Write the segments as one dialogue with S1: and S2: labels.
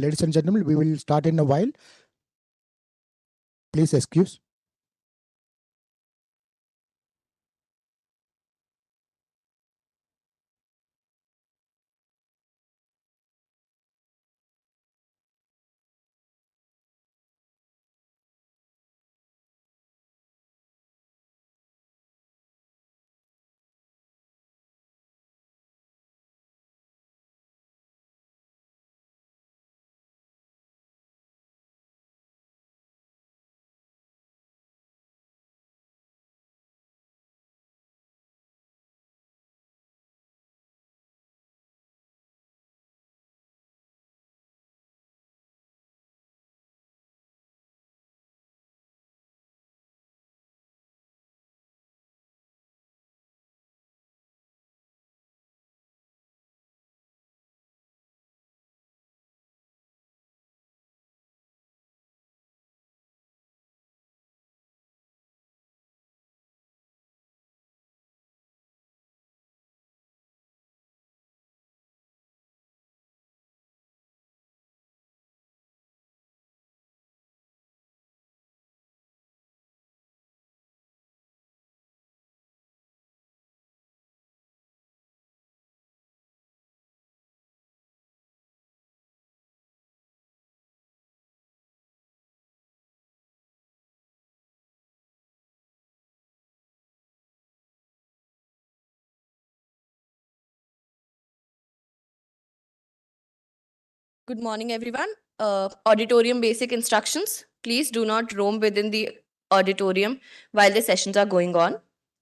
S1: Ladies and gentlemen, we will start in a while. Please excuse.
S2: Good morning, everyone. Auditorium basic instructions. Please do not roam within the auditorium while the sessions are going on.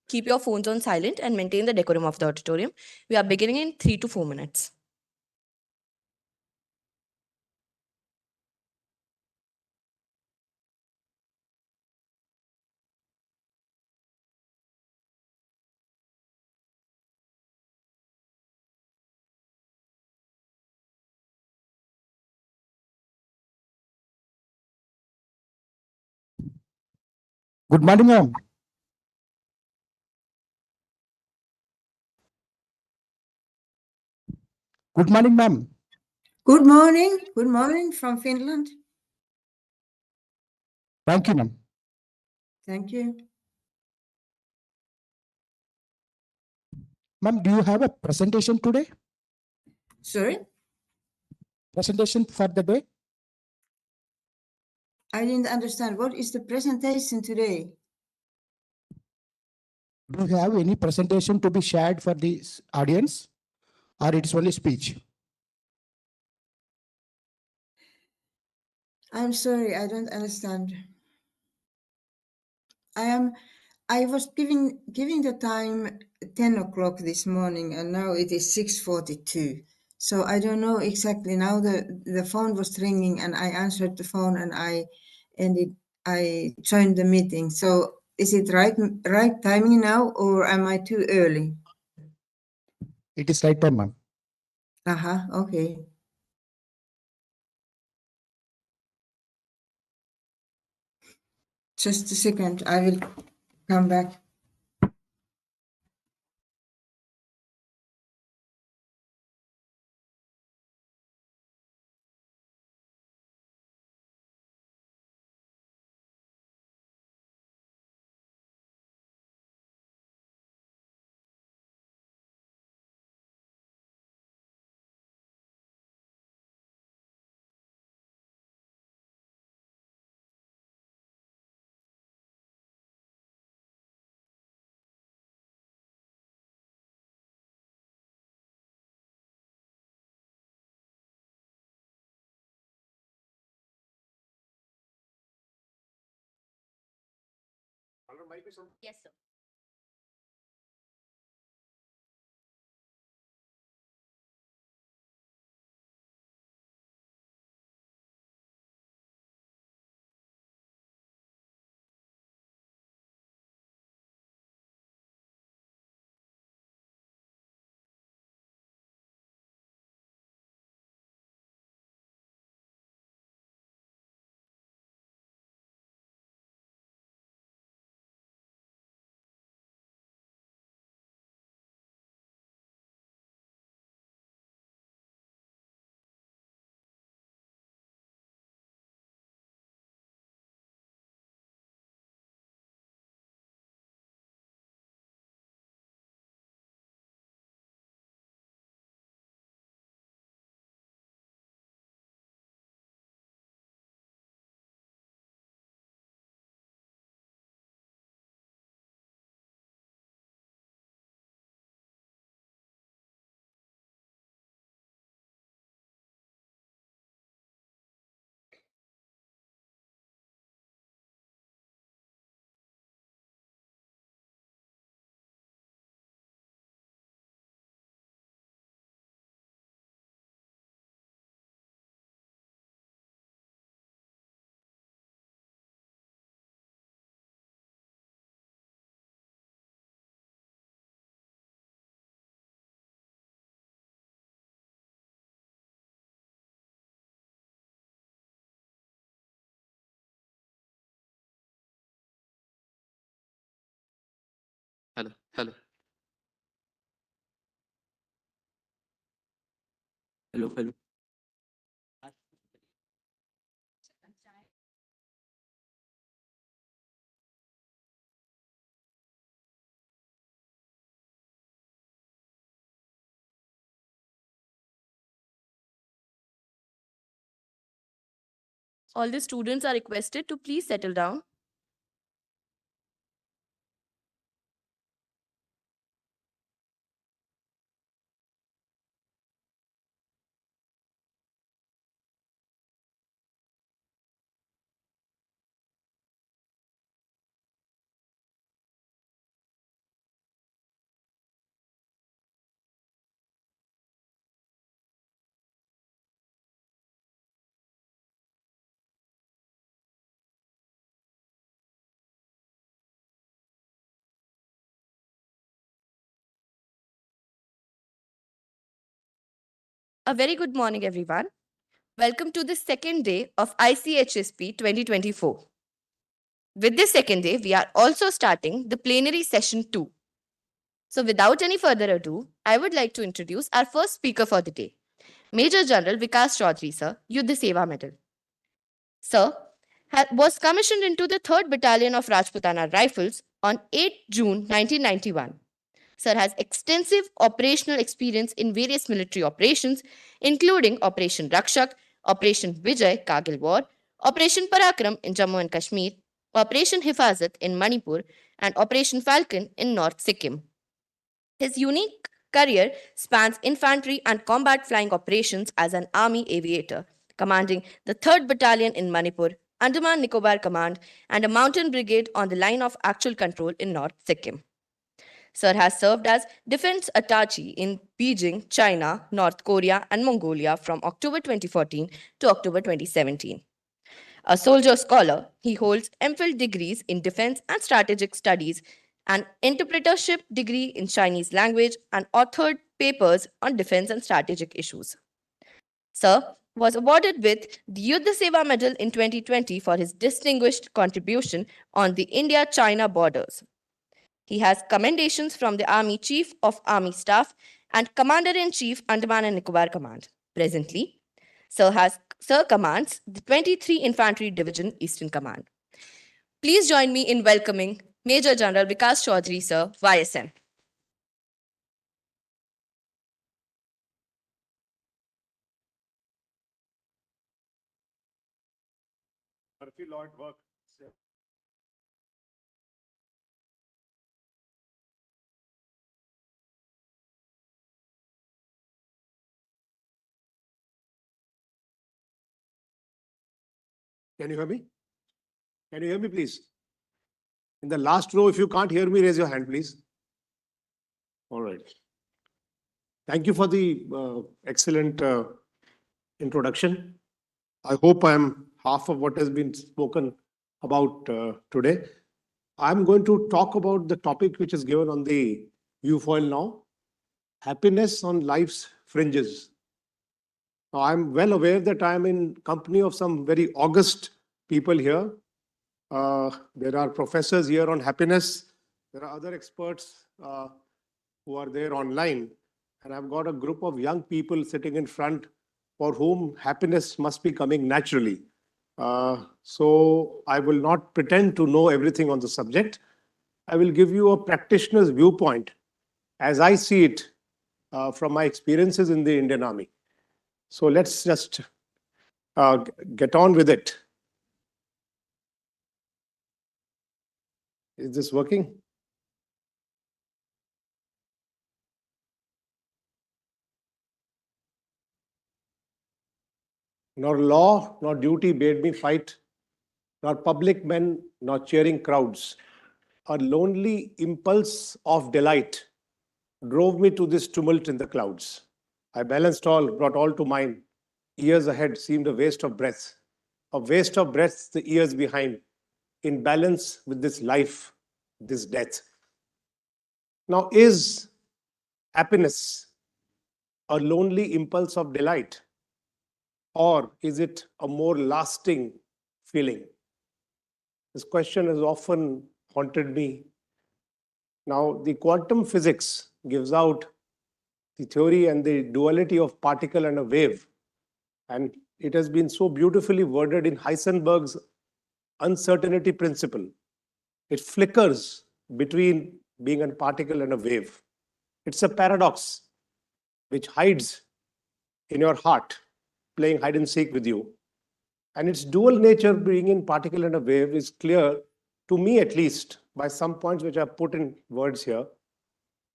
S2: Keep your phones on silent and maintain the decorum of the auditorium. We are beginning in 3 to 4 minutes.
S1: Good morning, ma'am. Good morning, ma'am.
S3: Good morning. Good morning from Finland.
S1: Thank you, ma'am.
S3: Thank you.
S1: Ma'am, do you have a presentation today?
S3: Sorry,
S1: Presentation for the day?
S3: I didn't understand. What is the presentation today?
S1: Do you have any presentation to be shared for the audience, or it is only speech?
S3: I'm sorry, I don't understand. I was giving the time 10 o'clock this morning, and now it is 6:42. So I don't know exactly. Now the phone was ringing, and I answered the phone, and I joined the meeting. So is it right timing now, or am I too early?
S1: It is right time, ma'am.
S3: Okay. Just a second, I will come back.
S2: Yes, sir.
S4: Hello, hello. Hello, hello.
S2: All the students are requested to please settle down. A very good morning, everyone. Welcome to the second day of ICHSP 2024. With this second day, we are also starting the plenary session 2. So without any further ado, I would like to introduce our first speaker for the day, Major General Vikas Chaudhary, sir, Yuddha Seva Medal. Sir was commissioned into the 3rd Battalion of Rajputana Rifles on 8 June 1991. Sir has extensive operational experience in various military operations, including Operation Rakshak, Operation Vijay Kargil War, Operation Parakram in Jammu and Kashmir, Operation Hifazat in Manipur, and Operation Falcon in North Sikkim. His unique career spans infantry and combat flying operations as an army aviator, commanding the 3rd Battalion in Manipur, Andaman Nicobar Command, and a mountain brigade on the line of actual control in North Sikkim. Sir has served as defense attaché in Beijing, China, North Korea, and Mongolia from October 2014 to October 2017. A soldier scholar, he holds MPhil degrees in defense and strategic studies, an interpretership degree in Chinese language, and authored papers on defense and strategic issues. Sir was awarded with the Yuddha Seva Medal in 2020 for his distinguished contribution on the India-China borders. He has commendations from the Army Chief of Army Staff and Commander-in-Chief, Andaman and Nicobar Command. Presently, Sir commands the 23 Infantry Division Eastern Command. Please join me in welcoming Major General Vikas Chaudhary, sir, YSM.
S5: Murphy Law at work. Can you hear me? Can you hear me, please? In the last row, if you can't hear me, raise your hand, please. All right. Thank you for the excellent introduction. I hope I'm half of what has been spoken about today. I'm going to talk about the topic which is given on the viewfoil now, happiness on life's fringes. Now, I'm well aware that I'm in company of some very august people here. There are professors here on happiness. There are other experts who are there online. And I've got a group of young people sitting in front for whom happiness must be coming naturally. So I will not pretend to know everything on the subject. I will give you a practitioner's viewpoint as I see it from my experiences in the Indian Army. So let's just get on with it. Is this working? Nor law nor duty bade me fight, nor public men nor cheering crowds. A lonely impulse of delight drove me to this tumult in the clouds. I balanced all, brought all to mind. Years ahead seemed a waste of breath. A waste of breath the years behind, in balance with this life, this death. Now, is happiness a lonely impulse of delight? Or is it a more lasting feeling? This question has often haunted me. Now, the quantum physics gives out the theory and the duality of particle and a wave. And it has been so beautifully worded in Heisenberg's uncertainty principle. It flickers between being a particle and a wave. It's a paradox which hides in your heart, playing hide and seek with you. And its dual nature, being in particle and a wave, is clear to me, at least, by some points which I've put in words here,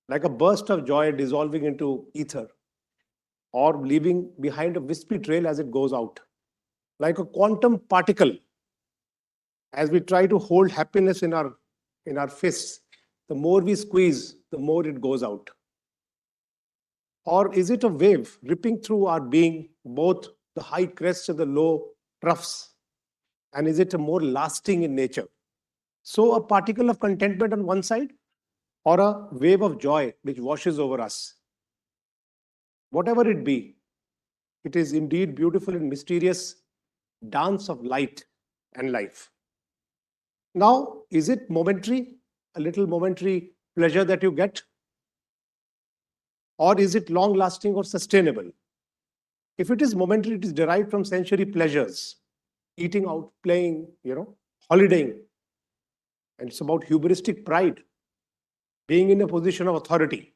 S5: like a burst of joy dissolving into ether, or leaving behind a wispy trail as it goes out, like a quantum particle. As we try to hold happiness in our fists, the more we squeeze, the more it goes out. Or is it a wave ripping through our being, both the high crests and the low troughs? And is it a more lasting in nature? So a particle of contentment on one side, or a wave of joy which washes over us. Whatever it be, it is indeed beautiful and mysterious dance of light and life. Now, is it momentary, a little momentary pleasure that you get? Or is it long lasting or sustainable? If it is momentary, it is derived from sensory pleasures, eating out, playing, holidaying. And it's about hubristic pride, being in a position of authority,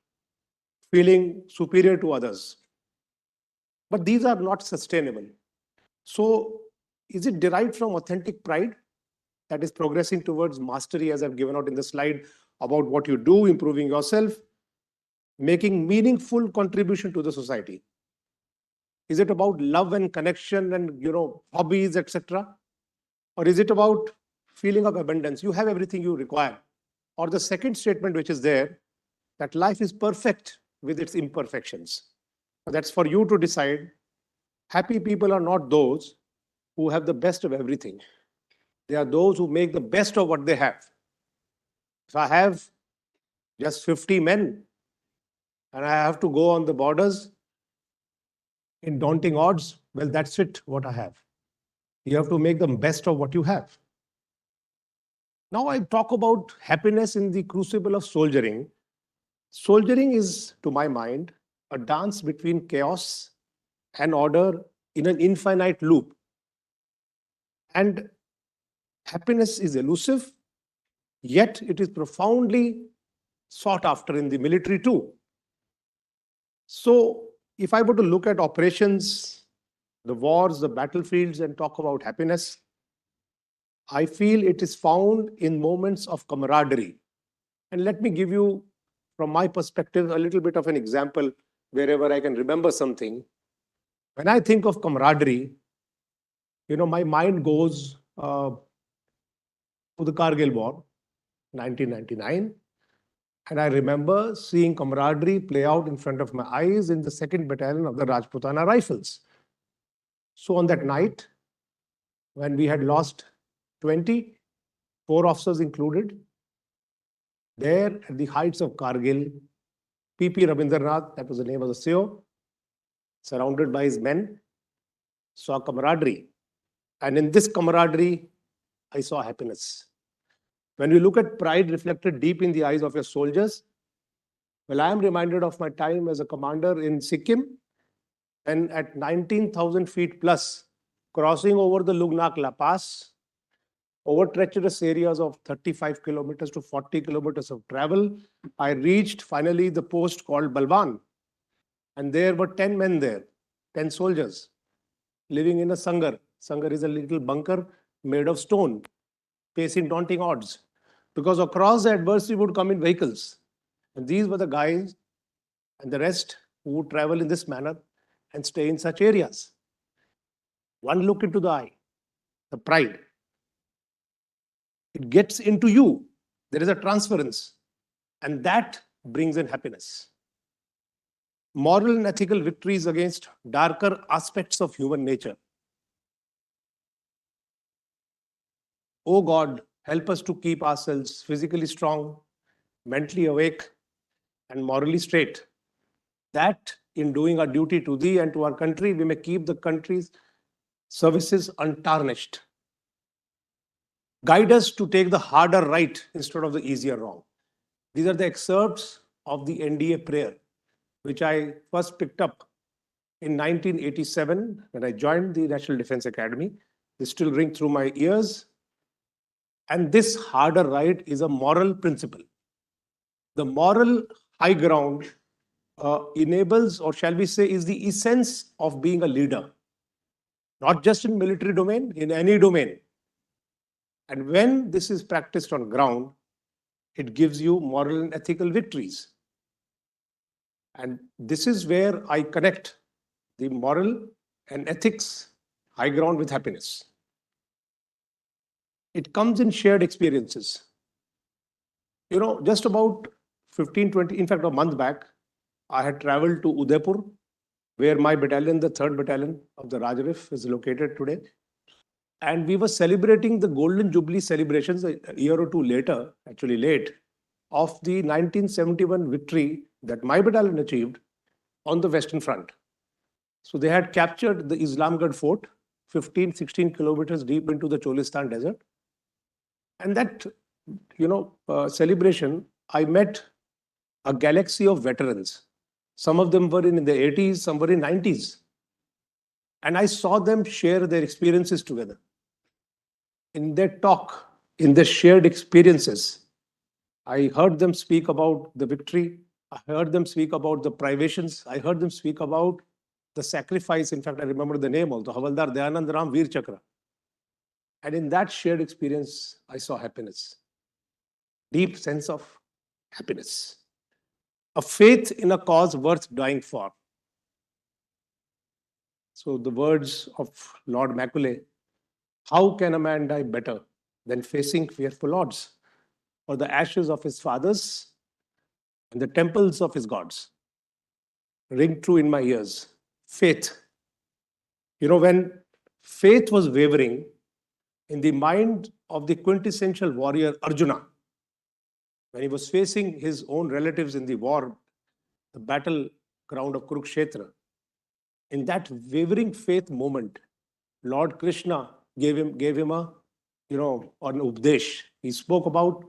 S5: feeling superior to others. But these are not sustainable. So is it derived from authentic pride that is progressing towards mastery, as I've given out in the slide, about what you do, improving yourself, making meaningful contribution to the society? Is it about love and connection and hobbies, etc.? Or is it about feeling of abundance? You have everything you require. Or the second statement which is there, that life is perfect with its imperfections. That's for you to decide. Happy people are not those who have the best of everything. They are those who make the best of what they have. If I have just 50 men and I have to go on the borders in daunting odds, well, that's it, what I have. You have to make the best of what you have. Now I talk about happiness in the crucible of soldiering. Soldiering is, to my mind, a dance between chaos and order in an infinite loop. And happiness is elusive, yet it is profoundly sought after in the military too. So if I were to look at operations, the wars, the battlefields, and talk about happiness, I feel it is found in moments of camaraderie. And let me give you, from my perspective, a little bit of an example wherever I can remember something. When I think of camaraderie, my mind goes to the Kargil War, 1999. And I remember seeing camaraderie play out in front of my eyes in the 2nd Battalion of the Rajputana Rifles. So on that night, when we had lost 20, 4 officers included, there at the heights of Kargil, P.P. Rabindranath, that was the name of the CO, surrounded by his men, saw camaraderie. And in this camaraderie, I saw happiness. When we look at pride reflected deep in the eyes of your soldiers, well, I am reminded of my time as a commander in Sikkim, and at 19,000 feet plus, crossing over the Lugnak La Pass, over treacherous areas of 35 kilometers to 40 kilometers of travel, I reached finally the post called Balwan. And there were 10 men there, 10 soldiers, living in a sangar. Sangar is a little bunker made of stone, facing daunting odds, because across the adversity would come in vehicles. And these were the guys and the rest who would travel in this manner and stay in such areas. One look into the eye, the pride. It gets into you. There is a transference, and that brings in happiness. Moral and ethical victories against darker aspects of human nature. Oh God, help us to keep ourselves physically strong, mentally awake, and morally straight. That in doing our duty to thee and to our country, we may keep the country's services untarnished. Guide us to take the harder right instead of the easier wrong. These are the excerpts of the NDA prayer, which I first picked up in 1987 when I joined the National Defense Academy. They still ring through my ears. And this harder right is a moral principle. The moral high ground enables, or shall we say, is the essence of being a leader, not just in military domain, in any domain. And when this is practiced on ground, it gives you moral and ethical victories. And this is where I connect the moral and ethics high ground with happiness. It comes in shared experiences. You know, just about 15, 20, in fact, a month back, I had traveled to Udaipur, where my battalion, the 3rd Battalion of the Rajarif, is located today. And we were celebrating the Golden Jubilee celebrations a year or two later, actually late, of the 1971 victory that my battalion achieved on the Western Front. So they had captured the Islamgarh fort, 15, 16 kilometers deep into the Cholistan desert. And that, celebration, I met a galaxy of veterans. Some of them were in the 80s, some were in 90s. And I saw them share their experiences together. In their talk, in their shared experiences, I heard them speak about the victory. I heard them speak about the privations. I heard them speak about the sacrifice. In fact, I remember the name also, Havaldar Dayanand Ram Veer Chakra. And in that shared experience, I saw happiness, deep sense of happiness, a faith in a cause worth dying for. So the words of Lord Macaulay, how can a man die better than facing fearful odds, or the ashes of his fathers and the temples of his gods? Ring true in my ears. Faith. You know, when faith was wavering in the mind of the quintessential warrior Arjuna, when he was facing his own relatives in the war, the battleground of Kurukshetra, in that wavering faith moment, Lord Krishna gave him a, an updesh. He spoke about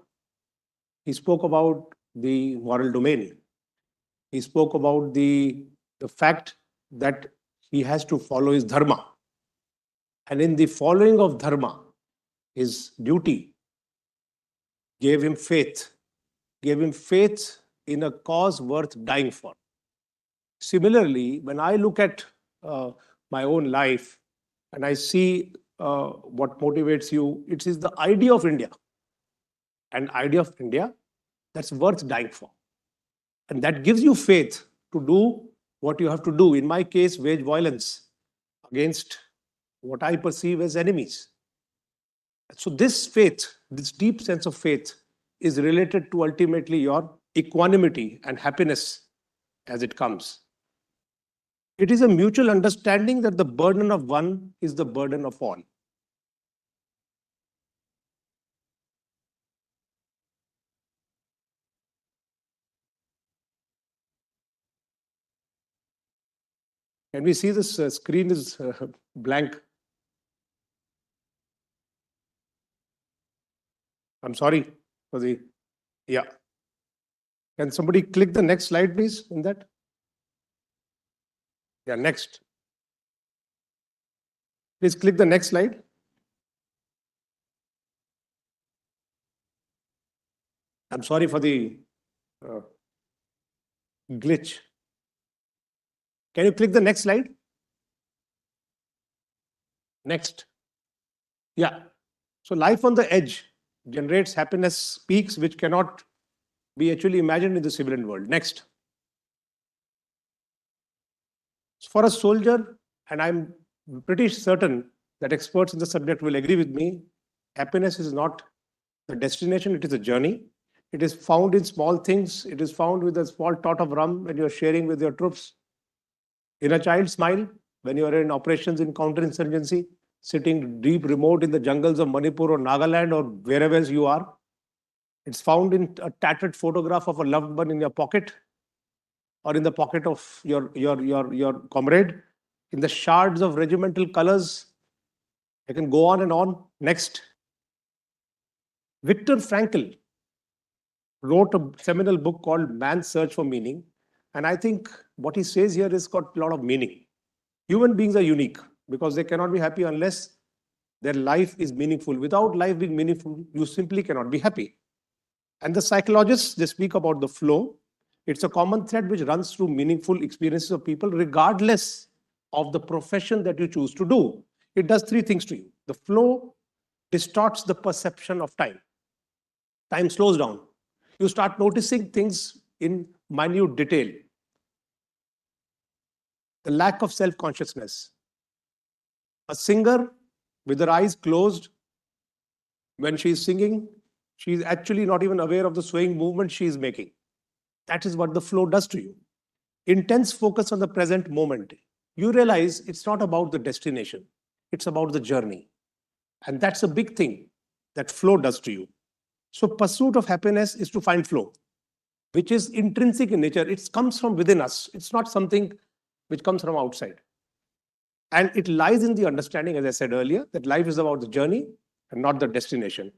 S5: the moral domain. He spoke about the fact that he has to follow his dharma. And in the following of dharma, his duty gave him faith in a cause worth dying for. Similarly, when I look at my own life and I see what motivates you, it is the idea of India. An idea of India that's worth dying for. And that gives you faith to do what you have to do. In my case, wage violence against what I perceive as enemies. So this faith, this deep sense of faith, is related to ultimately your equanimity and happiness as it comes. It is a mutual understanding that the burden of one is the burden of all. Can we see this screen is blank? I'm sorry for the, yeah. Can somebody click the next slide, please, in that? Yeah, next. Please click the next slide. I'm sorry for the glitch. Can you click the next slide? Next. Yeah. So life on the edge generates happiness peaks which cannot be actually imagined in the civilian world. Next. For a soldier, and I'm pretty certain that experts in the subject will agree with me, happiness is not the destination, it is a journey. It is found in small things. It is found with a small tot of rum when you're sharing with your troops. In a child's smile, when you are in operations in counterinsurgency, sitting deep remote in the jungles of Manipur or Nagaland or wherever else you are. It's found in a tattered photograph of a loved one in your pocket or in the pocket of your comrade, in the shards of regimental colors. I can go on and on. Next. Viktor Frankl, wrote a seminal book called Man's Search for Meaning. And I think what he says here has got a lot of meaning. Human beings are unique because they cannot be happy unless their life is meaningful. Without life being meaningful, you simply cannot be happy. And the psychologists, they speak about the flow. It's a common thread which runs through meaningful experiences of people, regardless of the profession that you choose to do. It does three things to you. The flow distorts the perception of time. Time slows down. You start noticing things in minute detail. The lack of self-consciousness. A singer with her eyes closed, when she is singing, she is actually not even aware of the swaying movement she is making. That is what the flow does to you. Intense focus on the present moment. You realize it's not about the destination, it's about the journey. And that's a big thing that flow does to you. So pursuit of happiness is to find flow, which is intrinsic in nature. It comes from within us. It's not something which comes from outside. And it lies in the understanding, as I said earlier, that life is about the journey and not the destination.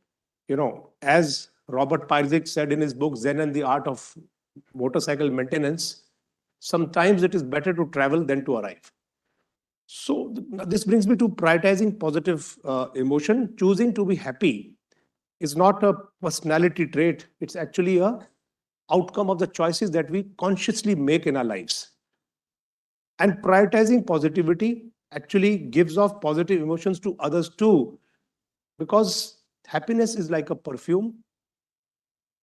S5: You know, as Robert Pirsig said in his book, Zen and the Art of Motorcycle Maintenance, sometimes it is better to travel than to arrive. So this brings me to prioritizing positive emotion. Choosing to be happy is not a personality trait. It's actually a outcome of the choices that we consciously make in our lives. And prioritizing positivity actually gives off positive emotions to others too, because happiness is like a perfume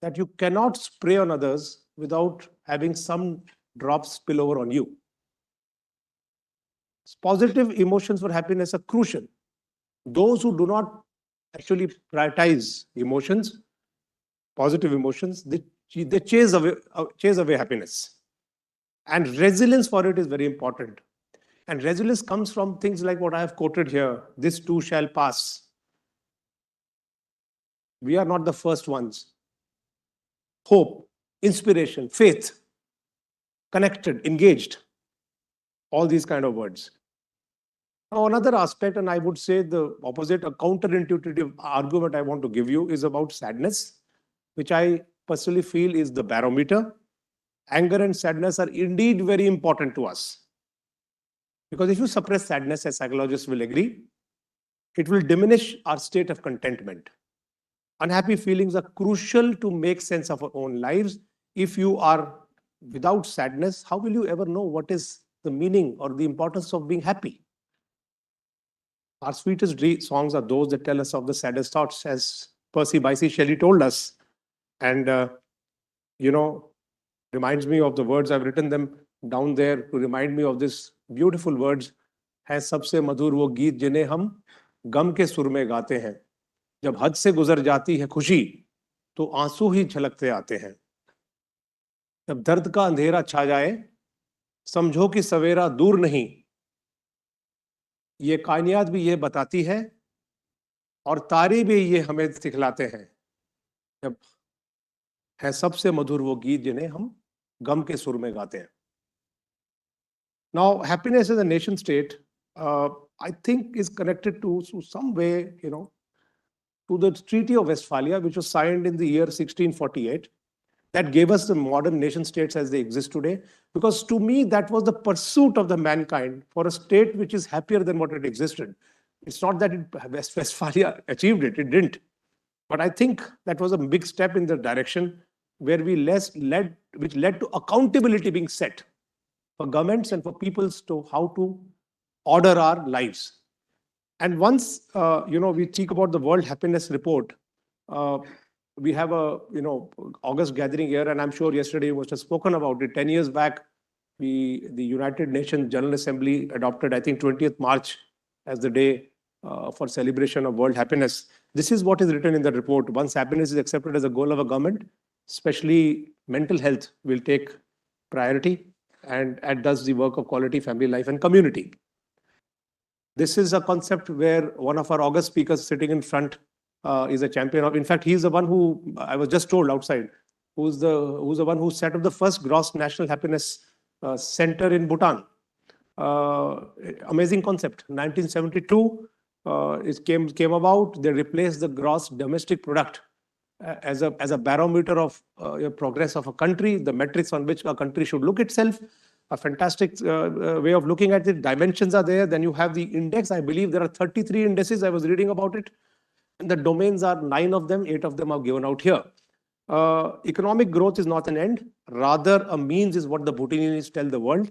S5: that you cannot spray on others without having some drops spill over on you. Positive emotions for happiness are crucial. Those who do not actually prioritize emotions, positive emotions, they chase away happiness. And resilience for it is very important. And resilience comes from things like what I have quoted here, this too shall pass. We are not the first ones. Hope, inspiration, faith, connected, engaged, all these kind of words. Now, another aspect, and I would say the opposite, a counterintuitive argument I want to give you is about sadness, which I personally feel is the barometer. Anger and sadness are indeed very important to us. Because if you suppress sadness, as psychologists will agree, it will diminish our state of contentment. Unhappy feelings are crucial to make sense of our own lives. If you are without sadness, how will you ever know what is the meaning or the importance of being happy? Our sweetest songs are those that tell us of the saddest thoughts, as Percy Bysshe Shelley told us. And, reminds me of the words, I've written them down there to remind me of this beautiful words. है सबसे मधुर वो गीत जिन्हें हम गम के सुर में गाते हैं, जब हद से गुजर जाती है खुशी तो आंसू ही छलकते आते हैं, जब दर्द का अंधेरा छा जाए समझो कि सवेरा दूर नहीं, ये कायनात भी ये बताती है और तारे भी ये हमें सिखलाते हैं, जब है सबसे मधुर वो गीत जिन्हें हम गम के सुर में गाते हैं. Now, happiness as a nation state, I think, is connected to some way, to the Treaty of Westphalia, which was signed in the year 1648, that gave us the modern nation states as they exist today. Because to me, that was the pursuit of the mankind for a state which is happier than what it existed. It's not that Westphalia achieved it, it didn't. But I think that was a big step in the direction where which led to accountability being set for governments and for peoples to how to order our lives. And once, we speak about the World Happiness Report, we have a, August gathering here, and I'm sure yesterday you must have spoken about it. 10 years back, the United Nations General Assembly adopted, I think, 20th March as the day for celebration of World Happiness. This is what is written in the report. Once happiness is accepted as a goal of a government, especially mental health will take priority and does the work of quality family life and community. This is a concept where one of our August speakers sitting in front is a champion of. In fact, he's the one who, I was just told outside, who's the one who set up the first gross national happiness center in Bhutan. Amazing concept. 1972, it came about. They replaced the gross domestic product as a barometer of progress of a country, the metrics on which a country should look itself. A fantastic way of looking at it. Dimensions are there. Then you have the index. I believe there are 33 indices. I was reading about it. And the domains are 9 of them. 8 of them are given out here. Economic growth is not an end. Rather, a means is what the Bhutinians tell the world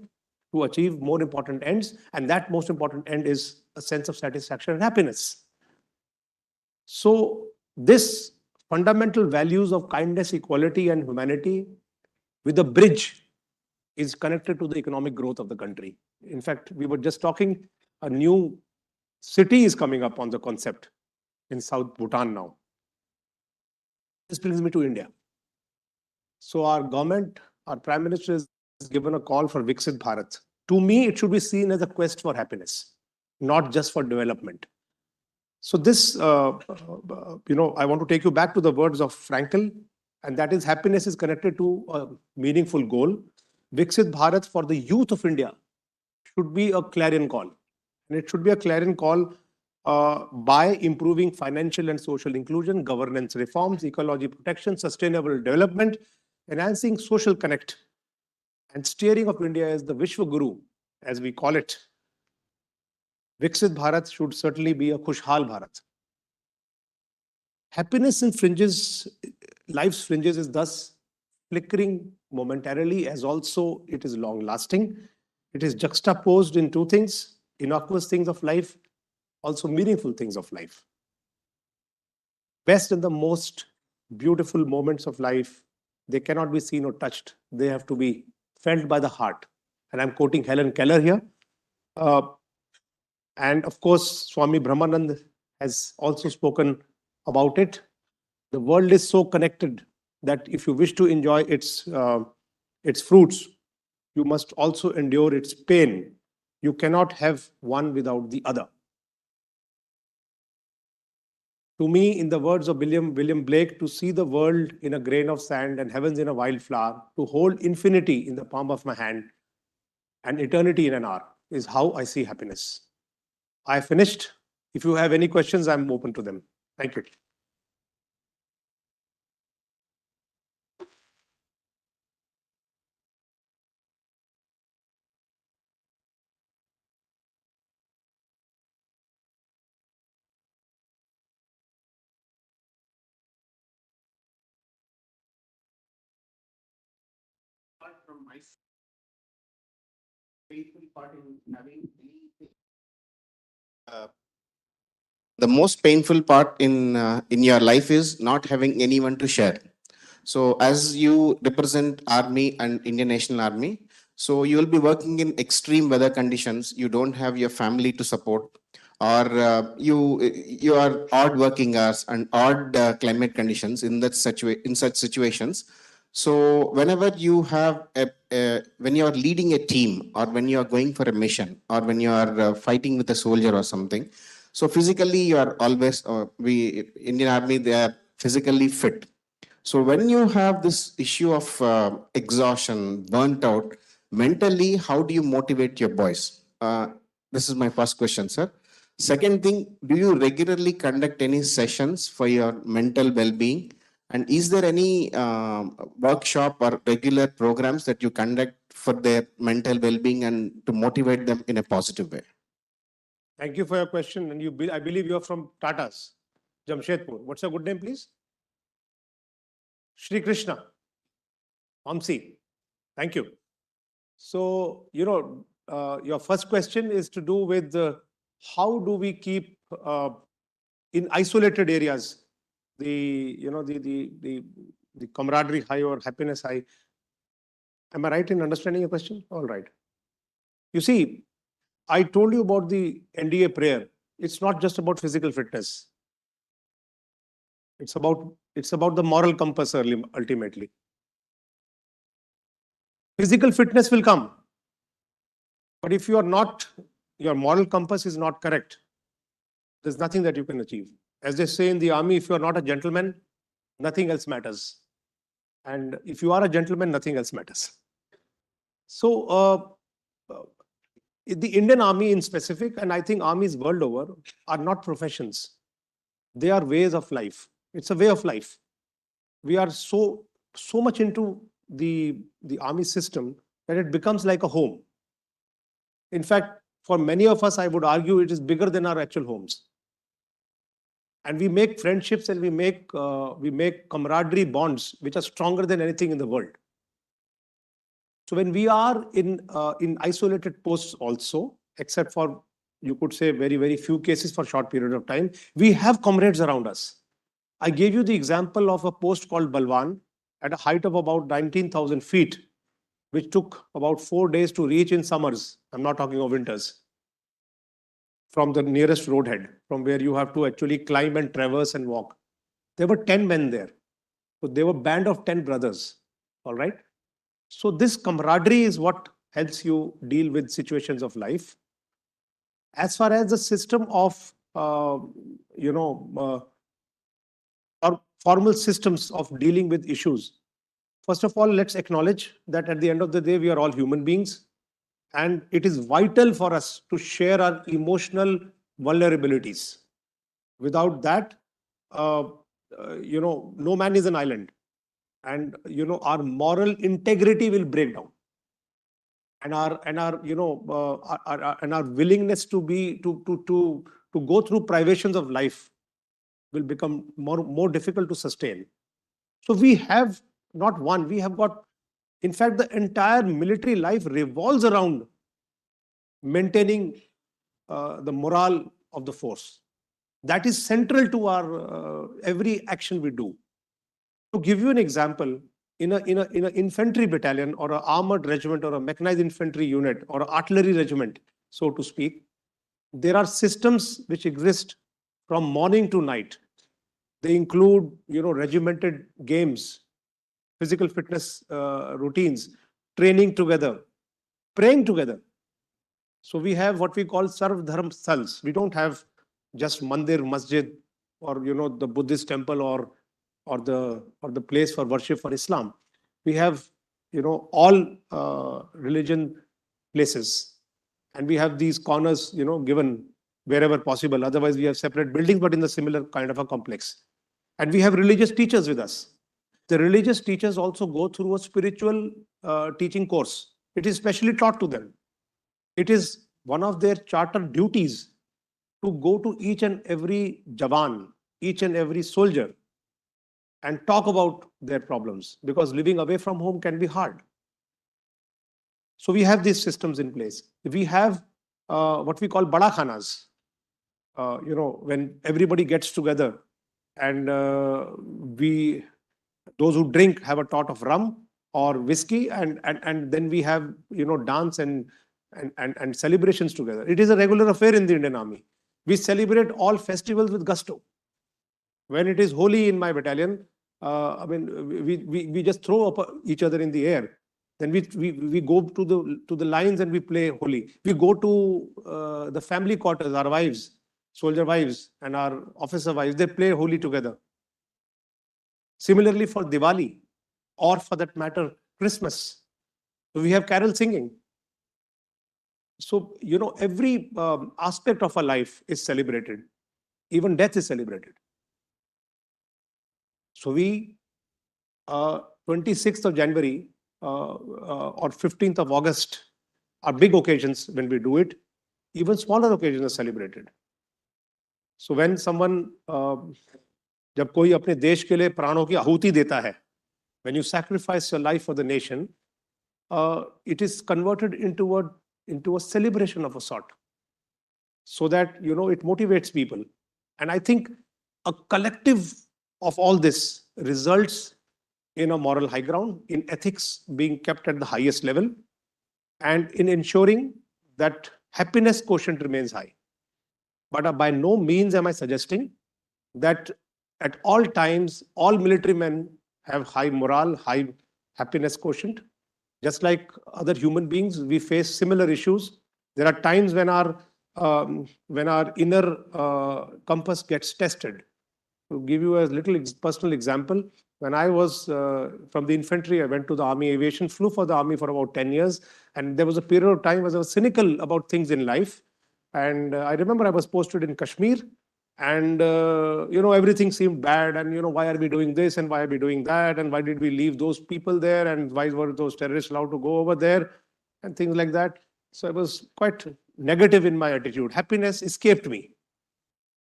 S5: to achieve more important ends. And that most important end is a sense of satisfaction and happiness. So this fundamental values of kindness, equality, and humanity with a bridge is connected to the economic growth of the country. In fact, we were just talking, a new city is coming up on the concept in South Bhutan now. This brings me to India. So our government, our Prime Minister has given a call for Viksit Bharat. To me, it should be seen as a quest for happiness, not just for development. So this, I want to take you back to the words of Frankl, and that is happiness is connected to a meaningful goal. Viksit Bharat for the youth of India should be a clarion call. And it should be a clarion call by improving financial and social inclusion, governance reforms, ecology protection, sustainable development, enhancing social connect, and steering of India as the Vishwa Guru, as we call it. Viksit Bharat should certainly be a Khushhal Bharat. Happiness in fringes, life's fringes is thus flickering momentarily, as also it is long lasting. It is juxtaposed in two things, innocuous things of life, also meaningful things of life. Best and the most beautiful moments of life, they cannot be seen or touched. They have to be felt by the heart. And I'm quoting Helen Keller here. And of course, Swami Brahmanand has also spoken about it. The world is so connected that if you wish to enjoy its fruits, you must also endure its pain. You cannot have one without the other. To me, in the words of William Blake, to see the world in a grain of sand and heavens in a wildflower, to hold infinity in the palm of my hand and eternity in an hour, is how I see happiness. I finished. If you have any questions, I'm open to them. Thank you. From my faithful part in having
S4: the most painful part in your life is not having anyone to share. So as you represent army and Indian National Army, so you will be working in extreme weather conditions. You don't have your family to support, or you are odd working hours and odd climate conditions in in such situations. So whenever you have when you are leading a team, or when you are going for a mission, or when you are fighting with a soldier or something, so physically you are always Indian Army, they are physically fit. So when you have this issue of exhaustion, burnt out, mentally, how do you motivate your boys? This is my first question, sir. Second thing, do you regularly conduct any sessions for your mental well-being? And is there any workshop or regular programs that you conduct for their mental well-being and to motivate them in a positive way?
S5: Thank you for your question. And I believe you are from Tatas, Jamshedpur. What's your good name, please? Shri Krishna. Omsi. Thank you. So, your first question is to do with how do we keep in isolated areas the camaraderie high or happiness high. Am I right in understanding your question? All right. You see, I told you about the NDA prayer. It's not just about physical fitness. It's about the moral compass ultimately. Physical fitness will come. But if your moral compass is not correct, there's nothing that you can achieve. As they say in the army, if you are not a gentleman, nothing else matters. And if you are a gentleman, nothing else matters. So the Indian Army in specific, and I think armies world over, are not professions. They are ways of life. It's a way of life. we are so much into the army system that it becomes like a home. In fact, for many of us, I would argue it is bigger than our actual homes. And we make friendships and we make camaraderie bonds which are stronger than anything in the world. So when we are in isolated posts also, except for, you could say, very, very few cases for short period of time, we have comrades around us. I gave you the example of a post called Balwan at a height of about 19,000 feet, which took about 4 days to reach in summers. I'm not talking of winters. From the nearest roadhead, from where you have to actually climb and traverse and walk. There were 10 men there. So they were a band of 10 brothers. All right. So this camaraderie is what helps you deal with situations of life. As far as the system of, or formal systems of dealing with issues, first of all, let's acknowledge that at the end of the day, we are all human beings. And it is vital for us to share our emotional vulnerabilities. Without that, no man is an island. And, our moral integrity will break down. And our willingness to go through privations of life will become more difficult to sustain. So we have not one, we have got, in fact, the entire military life revolves around maintaining the morale of the force. That is central to our every action we do. To give you an example, in an infantry battalion or an armored regiment or a mechanized infantry unit or an artillery regiment, so to speak, there are systems which exist from morning to night. They include, regimented games, physical fitness routines, training together, praying together. So we have what we call Sarv Dharm Sthals. We don't have just mandir, masjid, or the Buddhist temple or the place for worship for Islam. We have all religion places, and we have these corners given wherever possible. Otherwise, we have separate buildings, but in the similar kind of a complex. And we have religious teachers with us. The religious teachers also go through a spiritual teaching course. It is specially taught to them. It is one of their charter duties to go to each and every Jawan, each and every soldier, and talk about their problems, because living away from home can be hard. So we have these systems in place. We have what we call bada khanas, when everybody gets together, and those who drink have a tot of rum or whiskey, and then we have dance and celebrations together. It is a regular affair in the Indian Army. We celebrate all festivals with gusto. When it is Holi in my battalion, we just throw up each other in the air. Then we go to the lines and we play Holi. We go to the family quarters, our wives, soldier wives, and our officer wives. They play Holi together. Similarly for Diwali, or for that matter, Christmas, so we have carol singing. So every aspect of our life is celebrated. Even death is celebrated. So we, 26th of January or 15th of August are big occasions when we do it. Even smaller occasions are celebrated. So when someone, जब कोई अपने देश के लिए प्राणों की आहुति देता है, when you sacrifice your life for the nation, it is converted into a celebration of a sort, so that it motivates people. And I think a collective of all this results in a moral high ground, in ethics being kept at the highest level, and in ensuring that happiness quotient remains high. But by no means am I suggesting that at all times all military men have high morale, high happiness quotient. Just like other human beings, we face similar issues. There are times when our inner compass gets tested. To give you a little personal example, when I was from the infantry, I went to the Army Aviation, flew for the Army for about 10 years. And there was a period of time when I was cynical about things in life. And I remember I was posted in Kashmir. And, everything seemed bad. And, why are we doing this? And why are we doing that? And why did we leave those people there? And why were those terrorists allowed to go over there? And things like that. So I was quite negative in my attitude. Happiness escaped me.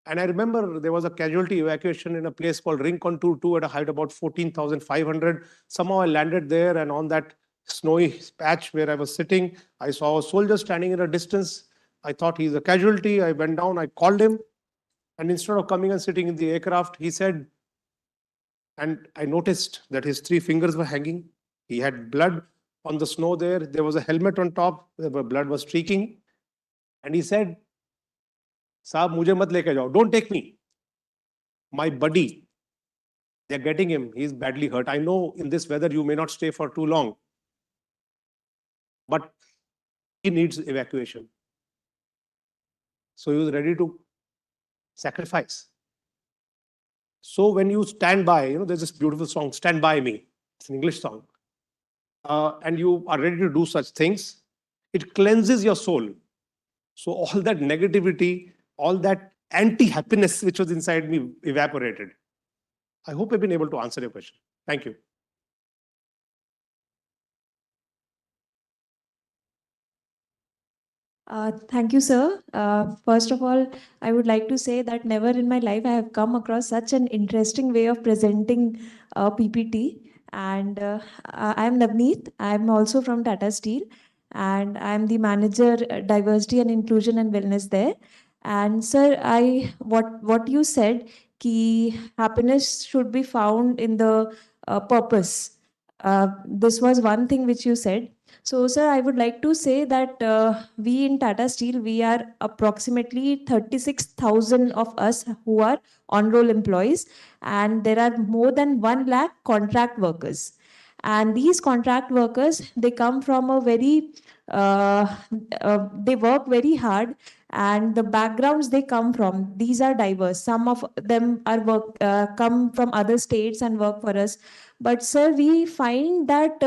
S5: And I remember there was a casualty evacuation in a place called Ring Contour 2 at a height about 14,500. Somehow I landed there, and on that snowy patch where I was sitting, I saw a soldier standing in a distance. I thought he's a casualty. I went down, I called him. And instead of coming and sitting in the aircraft, he said, and I noticed that his 3 fingers were hanging. He had blood on the snow there. There was a helmet on top where blood was streaking. And he said, Saab, mujhe mat leke jao. Don't take me. My buddy, they're getting him. He's badly hurt. I know in this weather you may not stay for too long, but he needs evacuation. So he was ready to sacrifice. So when you stand by, there's this beautiful song, Stand By Me. It's an English song. And you are ready to do such things, it cleanses your soul. So all that negativity, all that anti-happiness which was inside me evaporated. I hope I've been able to answer your question. Thank you.
S6: Thank you, sir. First of all, I would like to say that never in my life I have come across such an interesting way of presenting PPT. And I am Navneet. I am also from Tata Steel, and I am the manager diversity and inclusion and wellness there. And sir, what you said, ki happiness should be found in the purpose. This was one thing which you said. So, sir, I would like to say that we in Tata Steel, we are approximately 36,000 of us who are on-roll employees, and there are more than 1 lakh contract workers. And these contract workers, they come from a very, they work very hard, and the backgrounds they come from, these are diverse. Some of them are come from other states and work for us. But, sir, we find that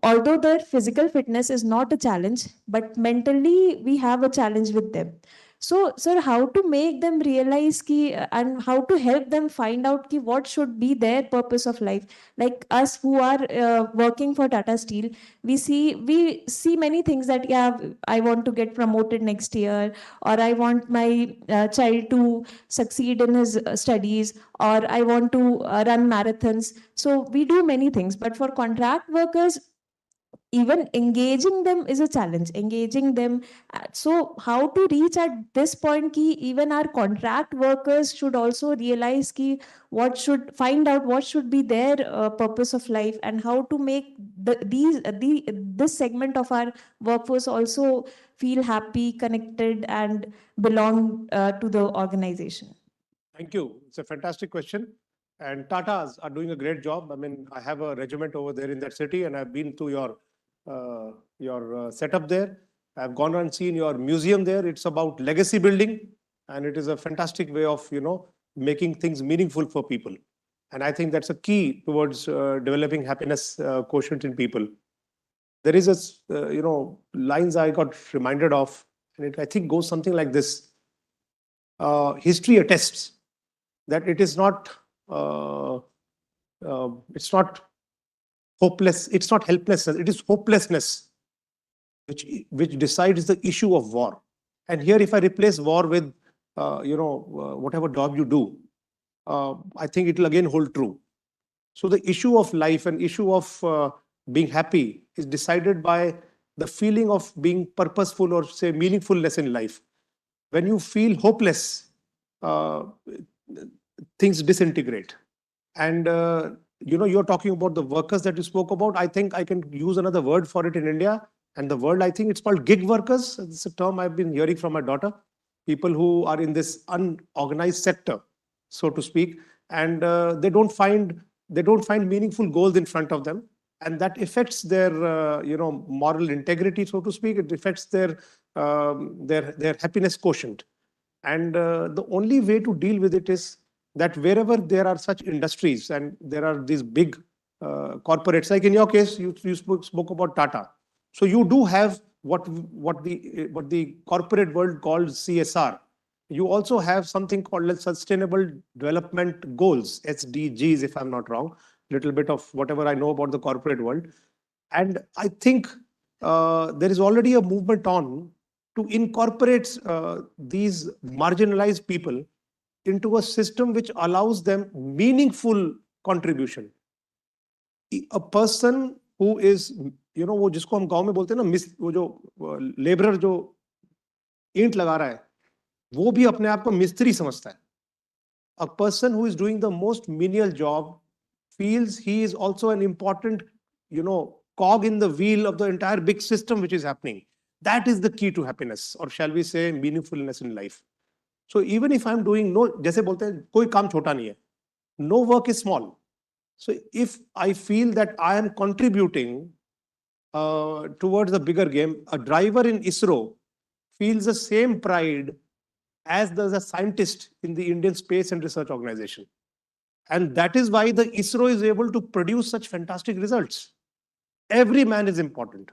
S6: although their physical fitness is not a challenge, but mentally we have a challenge with them. So, sir, how to make them realize and how to help them find out what should be their purpose of life? Like us who are working for Tata Steel, we see many things that, yeah, I want to get promoted next year, or I want my child to succeed in his studies, or I want to run marathons. So we do many things, but for contract workers, even engaging them is a challenge. Engaging them, so how to reach at this point ki even our contract workers should also realize find out what should be their purpose of life, and how to make this segment of our workforce also feel happy, connected, and belong to the organization.
S5: Thank you. It's a fantastic question. And Tatas are doing a great job. I mean, I have a regiment over there in that city, and I've been to your setup there. I've gone and seen your museum there. It's about legacy building, and it is a fantastic way of making things meaningful for people. And I think that's a key towards developing happiness quotient in people. There is a lines I got reminded of, and it I think goes something like this. History attests that it's not hopeless, it's not helplessness, it is hopelessness which decides the issue of war. And here, if I replace war with whatever job you do, I think it will again hold true. So the issue of life and issue of being happy is decided by the feeling of being purposeful or say meaningfulness in life. When you feel hopeless, things disintegrate. And you're talking about the workers that you spoke about. I think I can use another word for it in India. And the word, I think it's called gig workers. It's a term I've been hearing from my daughter. People who are in this unorganized sector, so to speak, and they don't find meaningful goals in front of them, and that affects their moral integrity, so to speak. It affects their happiness quotient. And the only way to deal with it is that wherever there are such industries and there are these big corporates, like in your case, you spoke about Tata. So you do have what the corporate world calls CSR. you also have something called the Sustainable Development Goals, SDGs, if I'm not wrong, little bit of whatever I know about the corporate world. And I think there is already a movement on to incorporate these marginalized people into a system which allows them meaningful contribution. A person who is, वो जिसको हम गांव में बोलते हैं ना, वो जो लेबरर जो ईंट लगा रहा है, वो भी अपने आप को मिस्त्री समझता है. A person who is doing the most menial job feels he is also an important, cog in the wheel of the entire big system which is happening. That is the key to happiness, or shall we say meaningfulness in life. So even if I'm doing जैसे बोलते हैं कोई काम छोटा नहीं है, no work is small. So if I feel that I am contributing towards the bigger game, a driver in ISRO feels the same pride as does a scientist in the Indian Space and Research Organization. And that is why the ISRO is able to produce such fantastic results. Every man is important.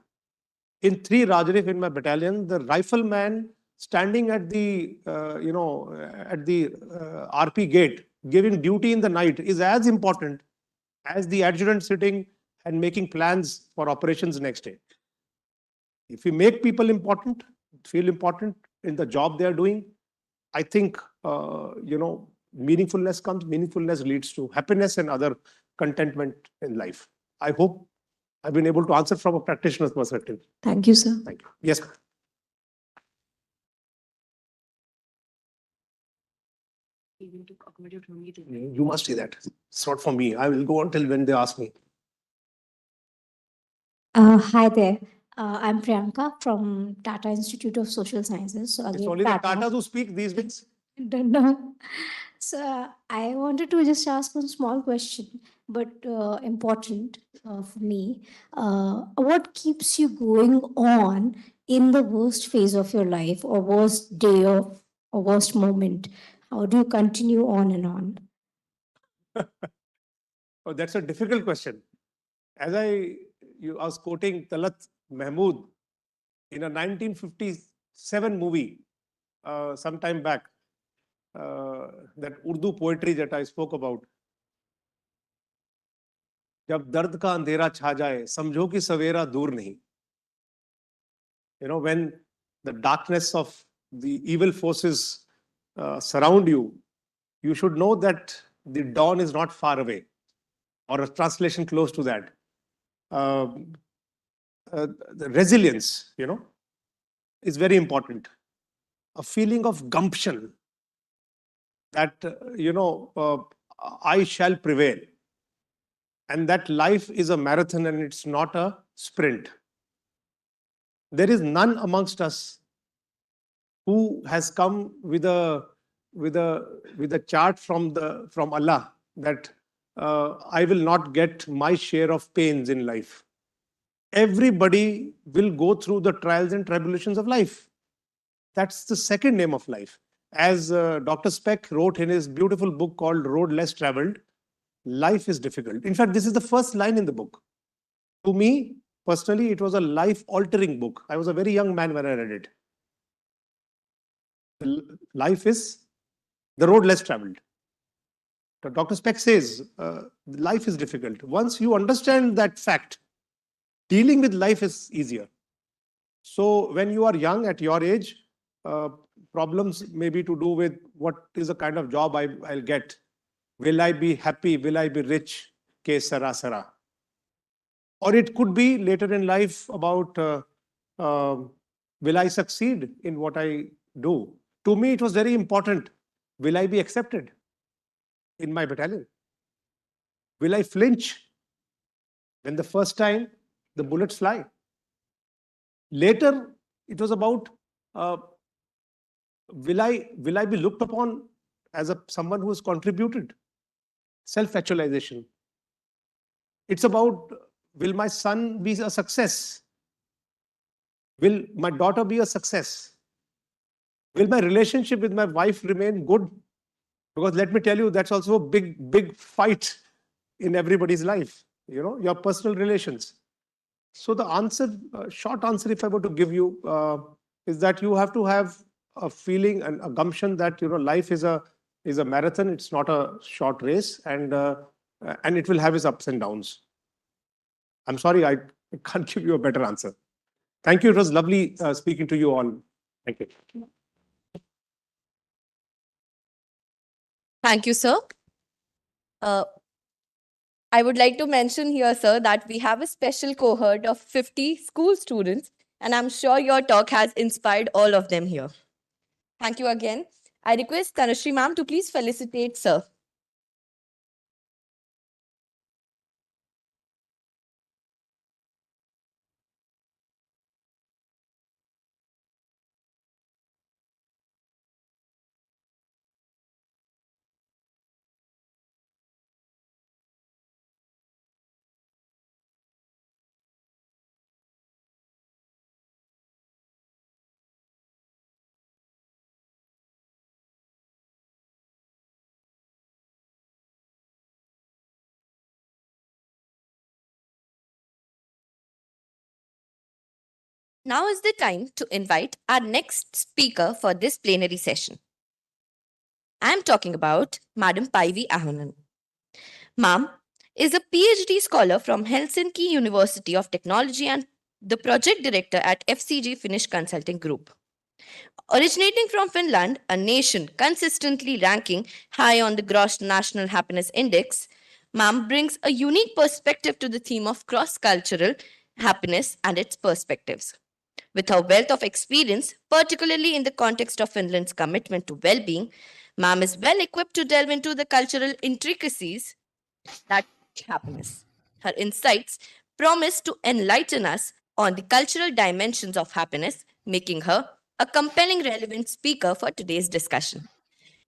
S5: In 3 Rajarif in my battalion, the rifleman standing at the, RP gate, giving duty in the night is as important as the adjutant sitting and making plans for operations next day. If we make people important, feel important in the job they are doing, I think, meaningfulness comes. Meaningfulness leads to happiness and other contentment in life. I hope I've been able to answer from a practitioner's perspective.
S6: Thank you, sir.
S5: Thank you. Yes. You must say that. It's not for me. I will go until when they ask me.
S7: Hi there. I'm Priyanka from Tata Institute of Social Sciences. So
S5: It's
S7: again,
S5: only the Tatas who speak these days.
S7: Don't know. So I wanted to just ask one small question, but important for me. What keeps you going on in the worst phase of your life, or worst day, or worst moment? How do you continue on and on?
S5: Oh, that's a difficult question. As I was quoting Talat Mahmood in a 1957 movie some time back, that Urdu poetry that I spoke about. जब दर्द का अंधेरा छा जाए, समझो कि सवेरा दूर नहीं. When the darkness of the evil forces surround you, you should know that the dawn is not far away, or a translation close to that. The resilience, is very important. A feeling of gumption that, I shall prevail. And that life is a marathon and it's not a sprint. There is none amongst us who has come with a chart from Allah that I will not get my share of pains in life. Everybody will go through the trials and tribulations of life. That's the second name of life. As Dr. Speck wrote in his beautiful book called Road Less Traveled, life is difficult. In fact, this is the first line in the book. To me, personally, it was a life-altering book. I was a very young man when I read it. Life is the road less traveled. Dr. Speck says life is difficult. Once you understand that fact, dealing with life is easier. So when you are young at your age, problems may be to do with what is the kind of job I'll get. Will I be happy? Will I be rich? Ke sara sara. Or it could be later in life about will I succeed in what I do? To me, it was very important. Will I be accepted in my battalion? Will I flinch when the first time the bullets fly? Later, it was about will I be looked upon as someone who has contributed? Self-actualization. It's about, will my son be a success? Will my daughter be a success? Will my relationship with my wife remain good? Because let me tell you, that's also a big fight in everybody's life, your personal relations. So the answer, short answer, if I were to give you, is that you have to have a feeling and a gumption that, life is a marathon. It's not a short race, and it will have its ups and downs. I'm sorry, I can't give you a better answer. Thank you. It was lovely speaking to you all. Thank you.
S2: Thank you, sir. I would like to mention here, sir, that we have a special cohort of 50 school students, and I'm sure your talk has inspired all of them here. Thank you again. I request Tanushree ma'am to please felicitate sir. Now is the time to invite our next speaker for this plenary session. I am talking about Madam Päivi Ahonen. Ma'am is a PhD scholar from Helsinki University of Technology and the project director at FCG Finnish Consulting Group. Originating from Finland, a nation consistently ranking high on the Gross National Happiness Index, Ma'am brings a unique perspective to the theme of cross-cultural happiness and its perspectives. With her wealth of experience, particularly in the context of Finland's commitment to well-being, Ma'am is well equipped to delve into the cultural intricacies that happiness. Her insights promise to enlighten us on the cultural dimensions of happiness, making her a compelling, relevant speaker for today's discussion.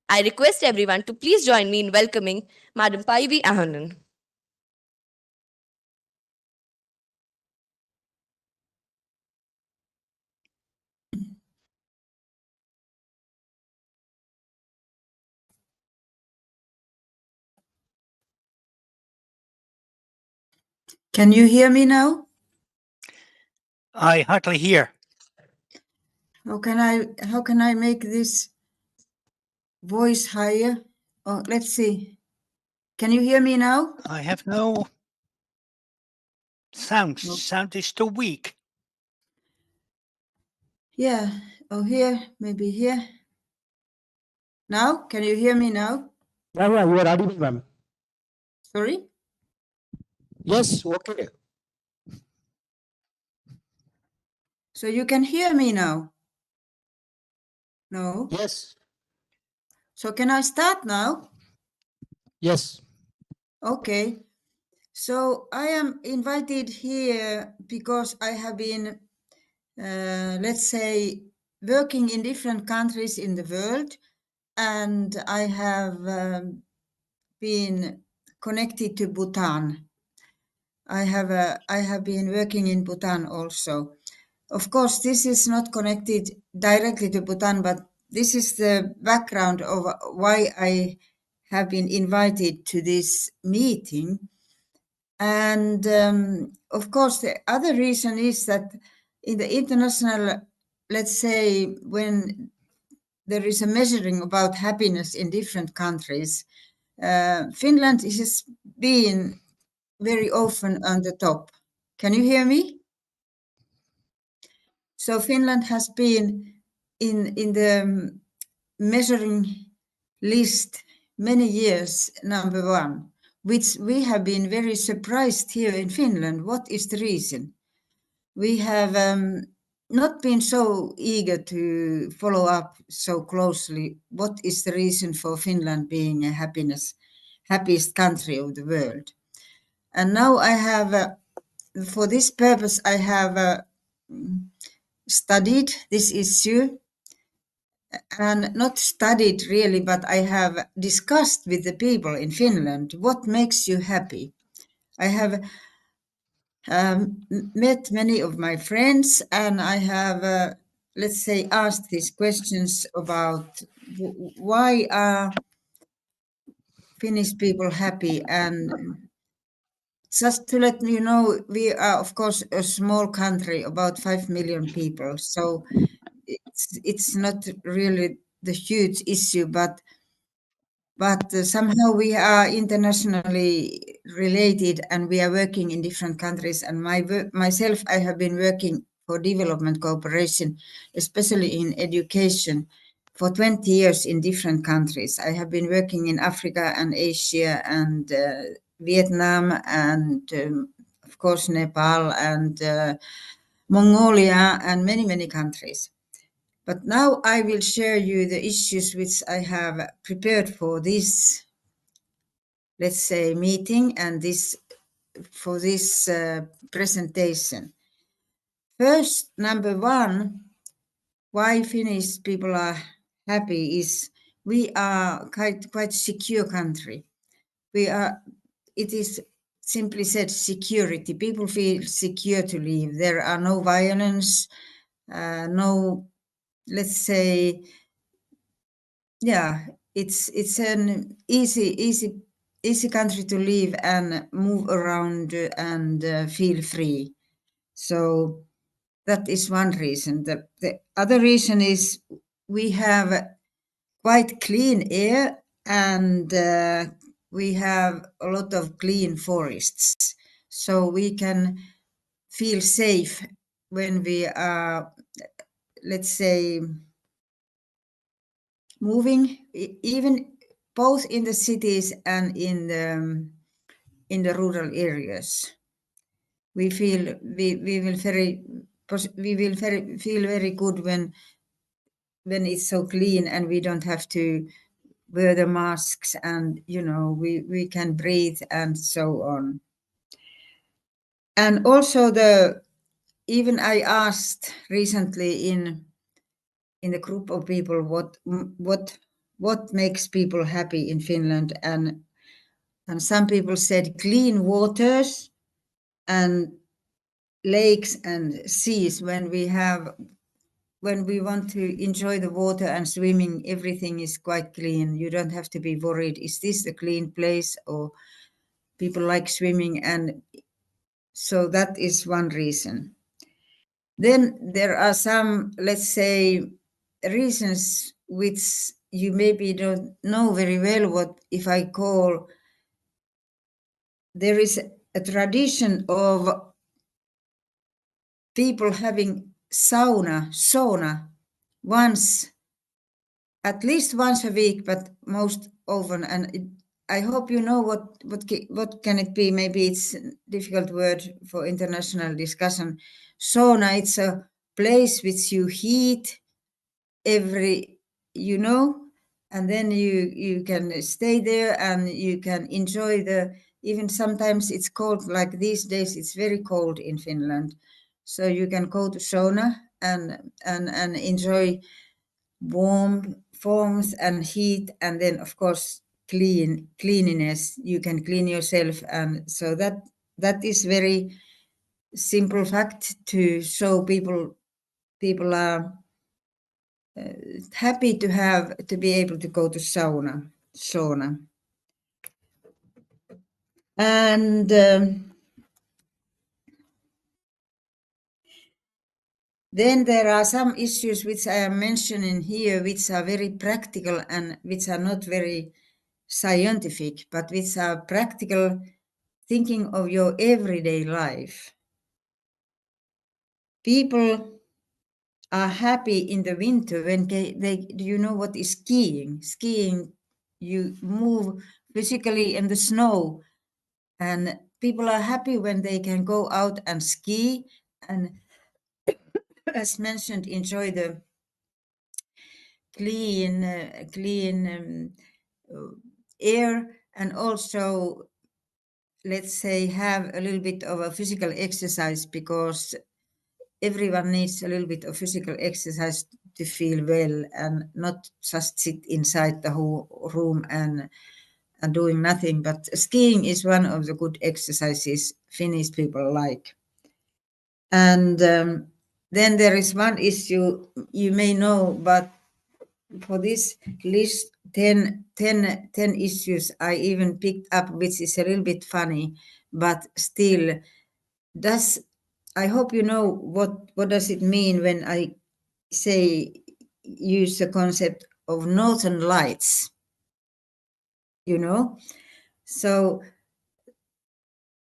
S2: I request everyone to please join me in welcoming Madam Päivi Ahonen.
S3: Can you hear me now?
S8: I hardly hear.
S3: How can I make this voice higher? Oh, let's see. Can you hear me now?
S8: I have no sound.
S3: No.
S8: Sound is too weak.
S3: Yeah. Oh, here, maybe here. Now, can you hear me now?
S1: Yeah, you are audible, ma'am.
S3: Sorry?
S1: Yes, okay.
S3: So you can hear me now? No?
S1: Yes,
S3: So can I start now?
S1: yes.
S3: Okay. So I am invited here because I have been, let's say, working in different countries in the world, and I have been connected to Bhutan. I have been working in Bhutan also. Of course, this is not connected directly to Bhutan, but this is the background of why I have been invited to this meeting. And of course, the other reason is that in the international, let's say, when there is a measuring about happiness in different countries, Finland has been very often on the top. Can you hear me? So Finland has been in the measuring list many years, number one, which we have been very surprised here in Finland. What is the reason? We have not been so eager to follow up so closely. What is the reason for Finland being a happiest country of the world? And now I have, for this purpose, I have studied this issue, and not studied really, but I have discussed with the people in Finland what makes you happy. I have met many of my friends, and I have, let's say, asked these questions about why are Finnish people happy. And just to let you know, we are, of course, a small country, about 5 million people. So it's not really the huge issue, but somehow we are internationally related and we are working in different countries. And myself, I have been working for development cooperation, especially in education, for 20 years in different countries. I have been working in Africa and Asia and Vietnam and of course Nepal and Mongolia and many, many countries. But now I will share you the issues which I have prepared for this, let's say, meeting and for this presentation. First, number one, why Finnish people are happy is we are quite secure country. It is simply said security. People feel secure to live. There are no violence, no, let's say, yeah, it's an easy country to live and move around and feel free. So that is one reason. The other reason is we have quite clean air and we have a lot of clean forests. So we can feel safe when we are, let's say, moving, even both in the cities and in the rural areas. We feel feel very good when it's so clean and we don't have to wear the masks and we can breathe and so on. And also even I asked recently in a group of people what makes people happy in Finland, and some people said clean waters and lakes and seas. When we want to enjoy the water and swimming, everything is quite clean. You don't have to be worried, is this a clean place? Or people like swimming, and so that is one reason. Then there are some, let's say, reasons which you maybe don't know very well. What if I call, there is a tradition of people having sauna at least once a week, but most often. And I hope you know what can it be? Maybe it's a difficult word for international discussion. Sauna, it's a place which you heat and then you can stay there and you can enjoy even sometimes it's cold, like these days it's very cold in Finland. So you can go to sauna and enjoy warm forms and heat, and then of course cleanliness. You can clean yourself, and so that is very simple fact to show people are happy to be able to go to sauna. And then there are some issues which I am mentioning here, which are very practical and which are not very scientific, but which are practical, thinking of your everyday life. People are happy in the winter when they do you know what is skiing? Skiing, you move physically in the snow, and people are happy when they can go out and ski and, as mentioned, enjoy the clean air, and also, let's say, have a little bit of a physical exercise, because everyone needs a little bit of physical exercise to feel well, and not just sit inside the whole room and doing nothing. But skiing is one of the good exercises Finnish people like. And then there is one issue you may know, but for this list, 10 issues I even picked up, which is a little bit funny, but still, I hope you know what does it mean when I say use the concept of northern lights, you know. So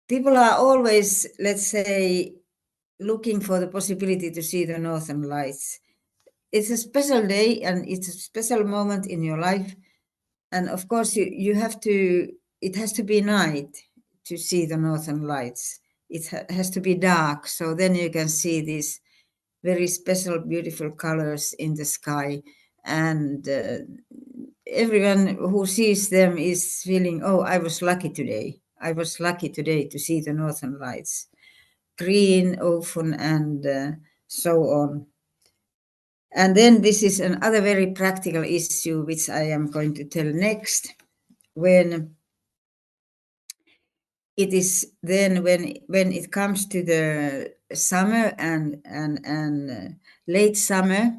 S3: people are always, let's say, looking for the possibility to see the northern lights. It's a special day and it's a special moment in your life. And of course, you have to, it has to be night to see the northern lights. It has to be dark. So then you can see these very special, beautiful colors in the sky. And everyone who sees them is feeling, oh, I was lucky today. I was lucky today to see the northern lights. Green, often, and so on. And then this is another very practical issue, which I am going to tell next. When it is then when it comes to the summer and late summer,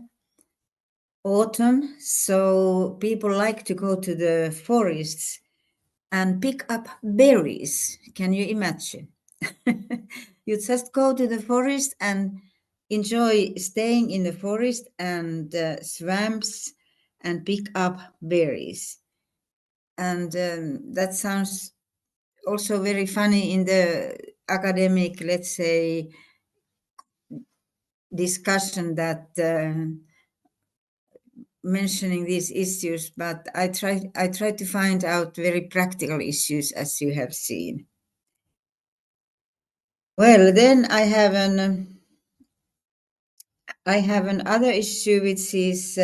S3: autumn, so people like to go to the forests and pick up berries. Can you imagine? You just go to the forest and enjoy staying in the forest and swamps and pick up berries. And that sounds also very funny in the academic, let's say, discussion that mentioning these issues, but I try to find out very practical issues, as you have seen. Well, then I have another issue, which is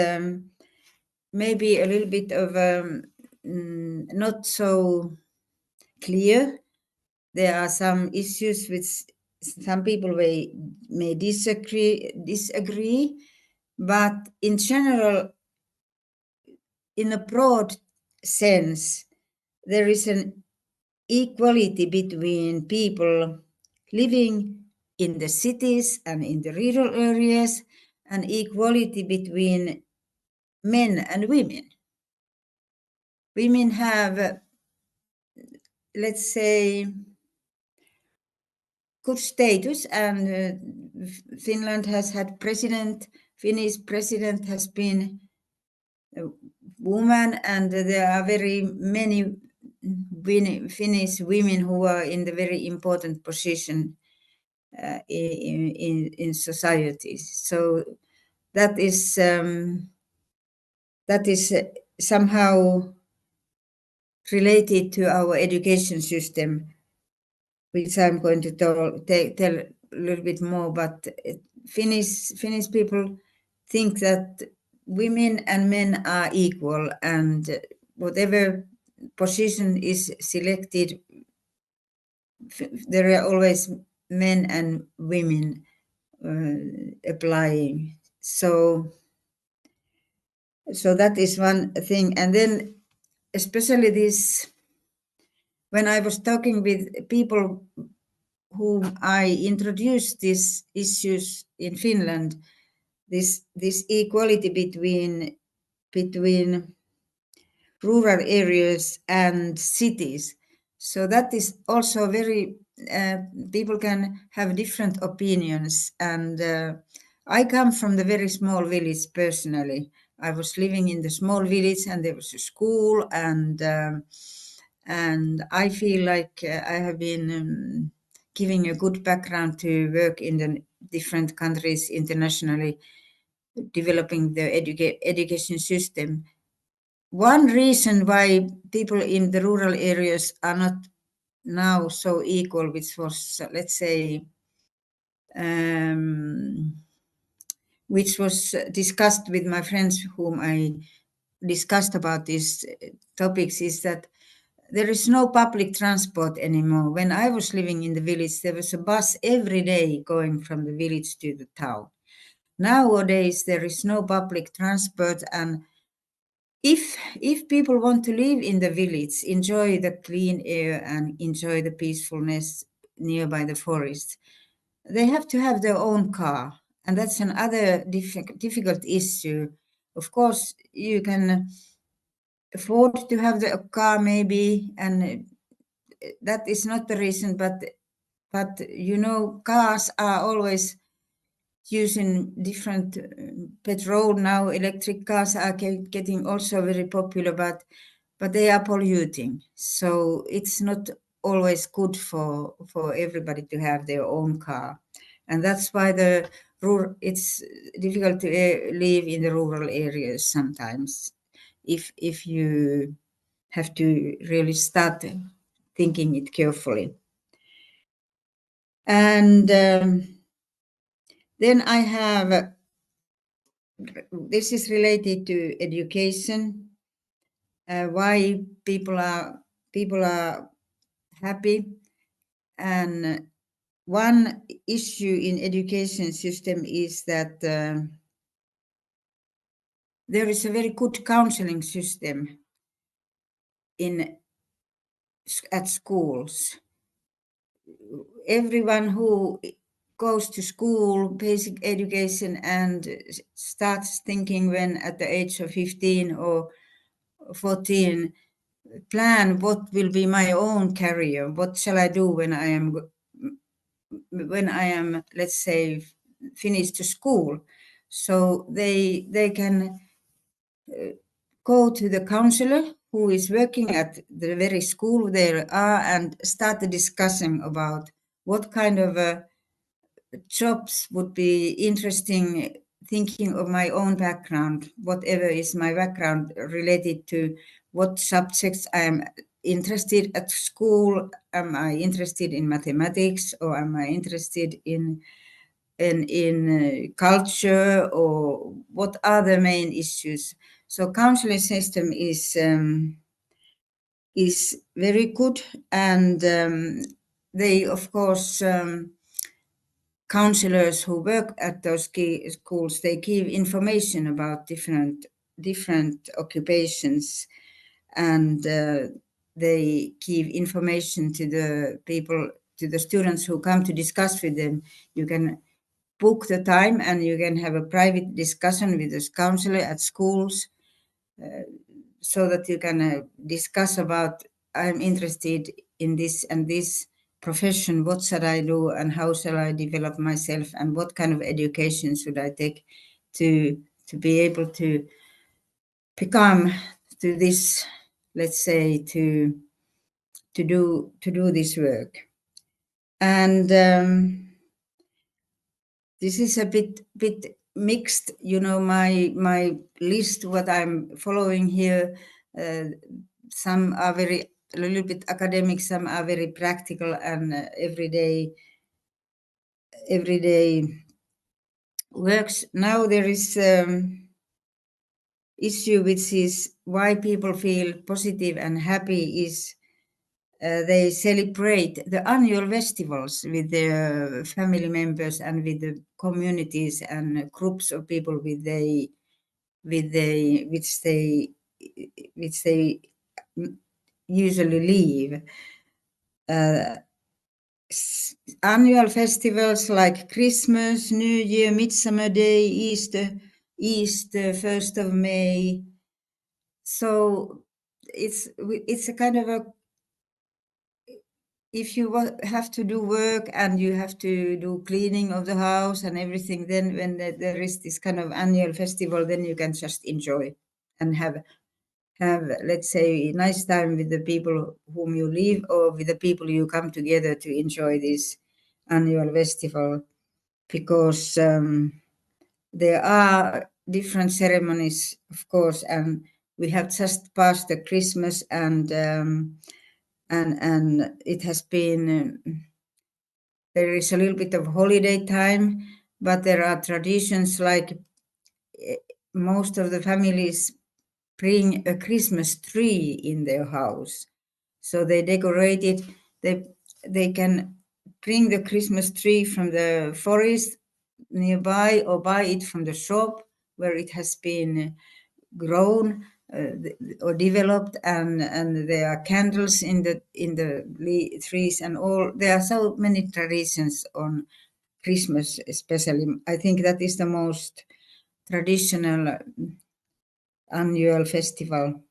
S3: maybe a little bit of not so clear. There are some issues which some people may disagree, but in general, in a broad sense, there is an equality between people living in the cities and in the rural areas, and equality between men and women. Women have, let's say, good status, and Finland has had Finnish president has been a woman, and there are very many Finnish women who are in the very important position in society. So that is somehow related to our education system, which I'm going to tell a little bit more. But Finnish people think that women and men are equal, and whatever position is selected, there are always men and women applying. So that is one thing. And then especially this, when I was talking with people whom I introduced these issues in Finland, this equality between rural areas and cities. So that is also very, people can have different opinions. And I come from the very small village personally. I was living in the small village, and there was a school, and I feel like I have been giving a good background to work in the different countries internationally, developing the education system. One reason why people in the rural areas are not now so equal, which was, let's say, which was discussed with my friends whom I discussed about these topics, is that there is no public transport anymore. When I was living in the village, there was a bus every day going from the village to the town. Nowadays, there is no public transport, and if people want to live in the village, enjoy the clean air and enjoy the peacefulness nearby the forest, they have to have their own car. And that's another difficult issue. Of course, you can afford to have the car maybe, and that is not the reason, but you know, cars are always using different petrol now. Electric cars are getting also very popular, but they are polluting. So it's not always good for everybody to have their own car, and that's why it's difficult to live in the rural areas sometimes. If you have to really start thinking it carefully. And then I have, this is related to education, why people are happy. And one issue in education system is that there is a very good counseling system at schools. Everyone who goes to school, basic education, and starts thinking when at the age of 15 or 14, plan what will be my own career. What shall I do when I am, let's say, finished school? So they can go to the counselor who is working at the very school they are and start a discussion about what kind of jobs would be interesting, thinking of my own background, whatever is my background related to what subjects I am interested at school. Am I interested in mathematics, or am I interested in culture, or what are the main issues? So counseling system is very good, and they, of course, counselors who work at those schools, they give information about different occupations, and they give information to the people, to the students who come to discuss with them. You can book the time and you can have a private discussion with this counselor at schools, so that you can discuss about, I'm interested in this and this profession, what should I do and how shall I develop myself, and what kind of education should I take to be able to become to this, let's say, to do this work. And this is a bit mixed, my list, what I'm following here. Some are a little bit academic, some are very practical and everyday works. Now there is issue which is why people feel positive and happy is they celebrate the annual festivals with their family members and with the communities and groups of people which they usually live. Annual festivals like Christmas, New Year, Midsummer Day, Easter, 1st of May. So it's a kind of a, if you have to do work and you have to do cleaning of the house and everything, then when there is this kind of annual festival, then you can just enjoy and have, let's say, a nice time with the people whom you live, or with the people you come together to enjoy this annual festival. Because there are different ceremonies, of course, and we have just passed the Christmas, and it has been, there is a little bit of holiday time, but there are traditions like most of the families bring a Christmas tree in their house. So they decorate it. They can bring the Christmas tree from the forest nearby, or buy it from the shop where it has been grown or developed, and there are candles in the trees and all. There are so many traditions on Christmas, especially. I think that is the most traditional annual festival.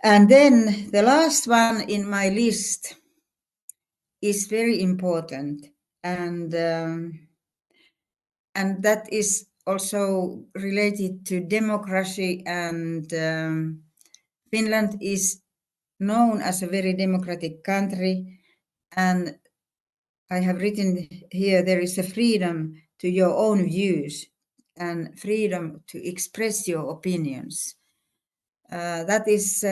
S3: And then the last one in my list is very important, and and that is also related to democracy, and Finland is known as a very democratic country, and I have written here there is a freedom to your own views and freedom to express your opinions. That is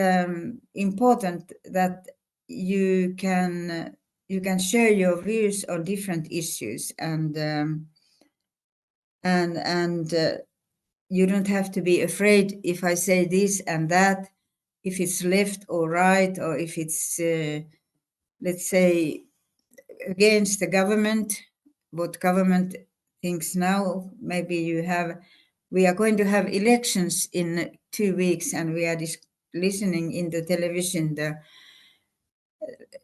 S3: important, that you can share your views on different issues, and you don't have to be afraid if I say this and that, if it's left or right, or if it's let's say against the government, what government thinks now. Maybe we are going to have elections in 2 weeks, and we are listening in the television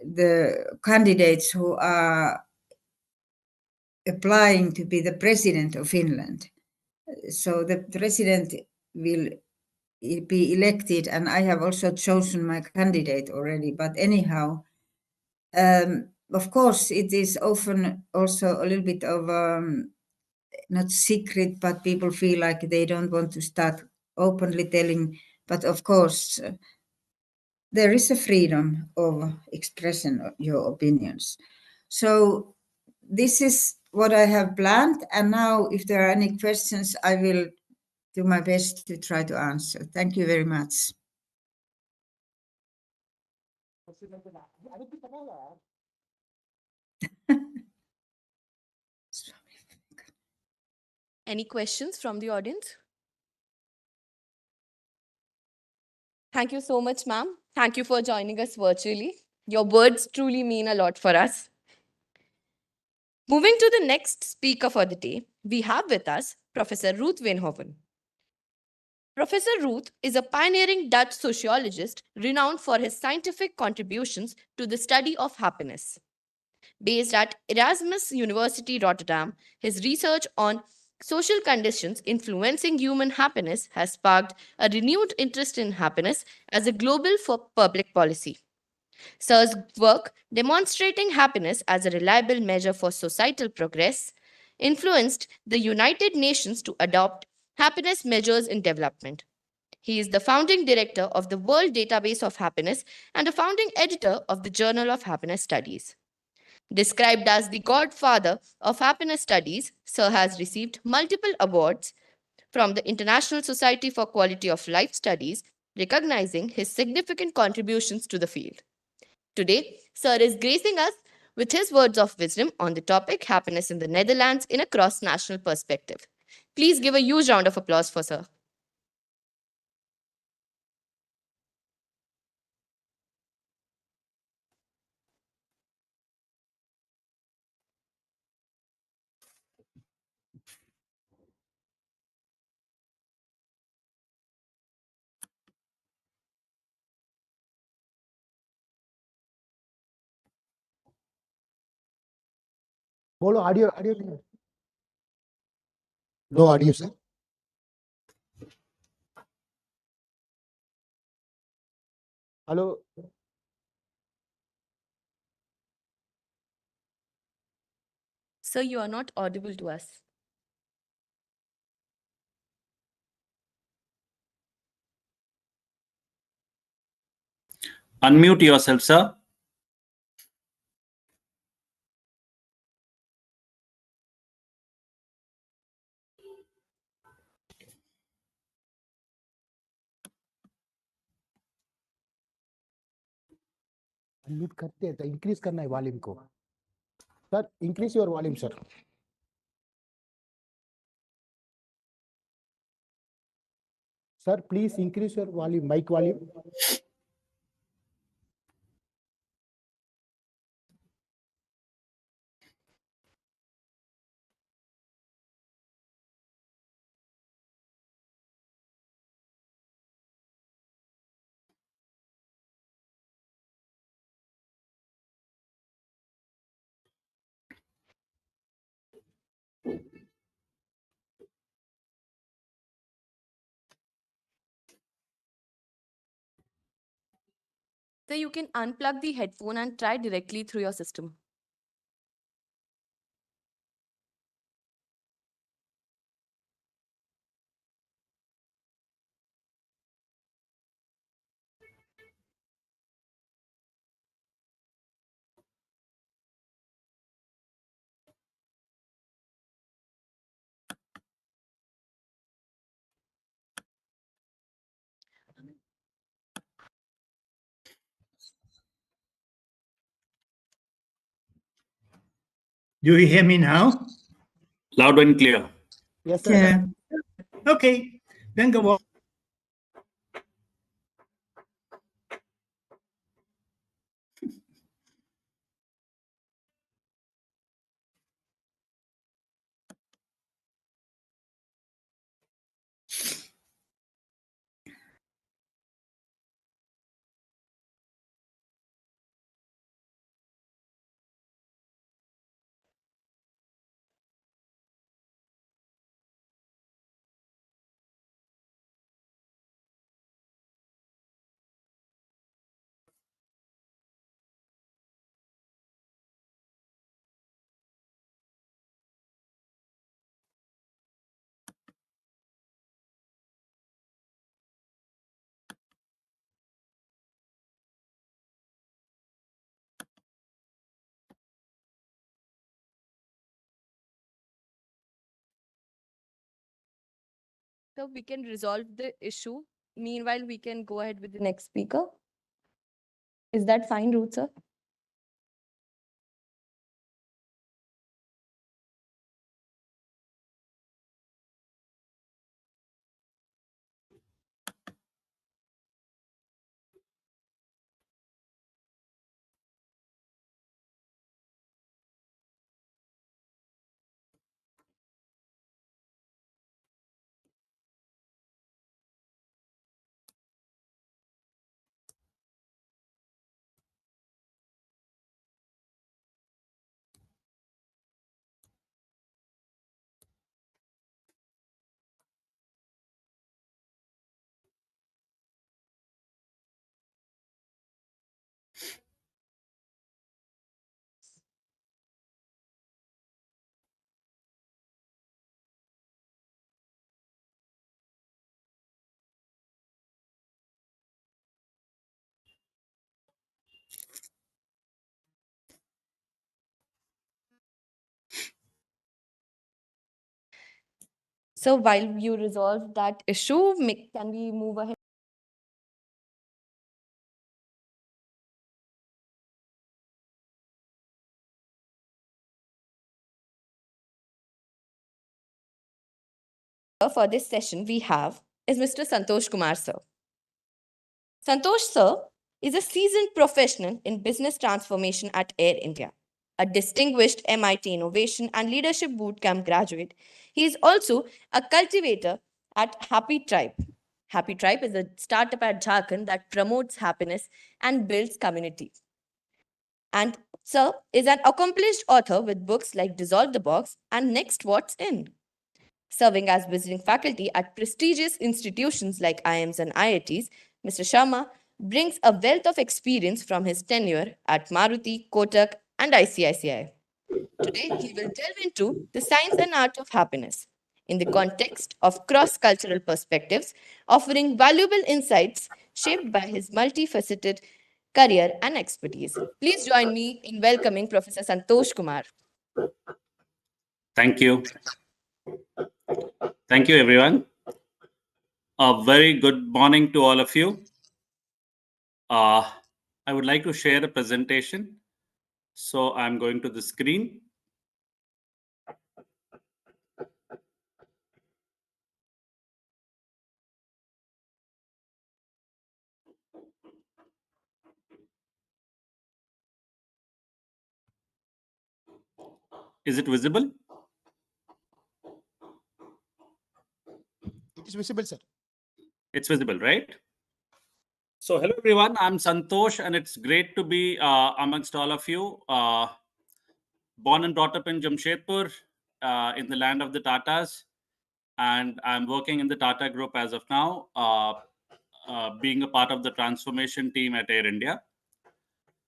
S3: the candidates who are applying to be the president of Finland. So the president will be elected, and I have also chosen my candidate already. But anyhow, of course, it is often also a little bit of not secret, but people feel like they don't want to start openly telling. But of course, there is a freedom of expression of your opinions. So this is what I have planned. And now, if there are any questions, I will do my best to try to answer. Thank you very much.
S2: Any questions from the audience? Thank you so much, ma'am. Thank you for joining us virtually. Your words truly mean a lot for us. Moving to the next speaker for the day, we have with us Professor Ruth Veenhoven. Professor Ruth is a pioneering Dutch sociologist renowned for his scientific contributions to the study of happiness. Based at Erasmus University Rotterdam, his research on social conditions influencing human happiness has sparked a renewed interest in happiness as a global public policy. Sir's work demonstrating happiness as a reliable measure for societal progress influenced the United Nations to adopt happiness measures in development. He is the founding director of the World Database of Happiness and a founding editor of the Journal of Happiness Studies. Described as the godfather of happiness studies, Sir has received multiple awards from the International Society for Quality of Life Studies, recognizing his significant contributions to the field. Today, Sir is gracing us with his words of wisdom on the topic happiness in the Netherlands in a cross-national perspective. Please give a huge round of applause for Sir.
S1: बोलो audio audio नहीं है। No audio sir. Hello
S2: Sir, you are not audible to us.
S9: Unmute yourself, sir.
S1: Unmute करते हैं तो increase करना है volume को। Sir increase your volume sir. Sir please increase your volume, mic volume.
S2: So you can unplug the headphone and try directly through your system.
S8: Do you hear me now?
S9: Loud and clear.
S1: Yes, sir.
S3: Yeah.
S8: Okay, then go on.
S2: So we can resolve the issue. Meanwhile, we can go ahead with the next speaker. Is that fine, Ruth, sir? So while you resolve that issue, can we move ahead? For this session, we have is Mr. Santosh Kumar, sir. Santosh, sir, is a seasoned professional in business transformation at Air India, a distinguished MIT Innovation and Leadership Bootcamp graduate. He is also a cultivator at Happy Tribe. Happy Tribe is a startup at Jharkhand that promotes happiness and builds community. And sir is an accomplished author with books like Dissolve the Box and Next What's In. Serving as visiting faculty at prestigious institutions like IIMs and IITs, Mr. Sharma brings a wealth of experience from his tenure at Maruti, Kotak, and ICICI. Today, he will delve into the science and art of happiness in the context of cross cultural perspectives, offering valuable insights shaped by his multifaceted career and expertise. Please join me in welcoming Professor Santosh Kumar.
S9: Thank you. Thank you, everyone. A very good morning to all of you. I would like to share a presentation. So I'm going to the screen. Is it visible?
S1: It is visible, sir.
S9: It's visible, right? So hello, everyone. I'm Santosh, and it's great to be amongst all of you. Born and brought up in Jamshedpur, in the land of the Tatas. And I'm working in the Tata Group as of now, being a part of the transformation team at Air India.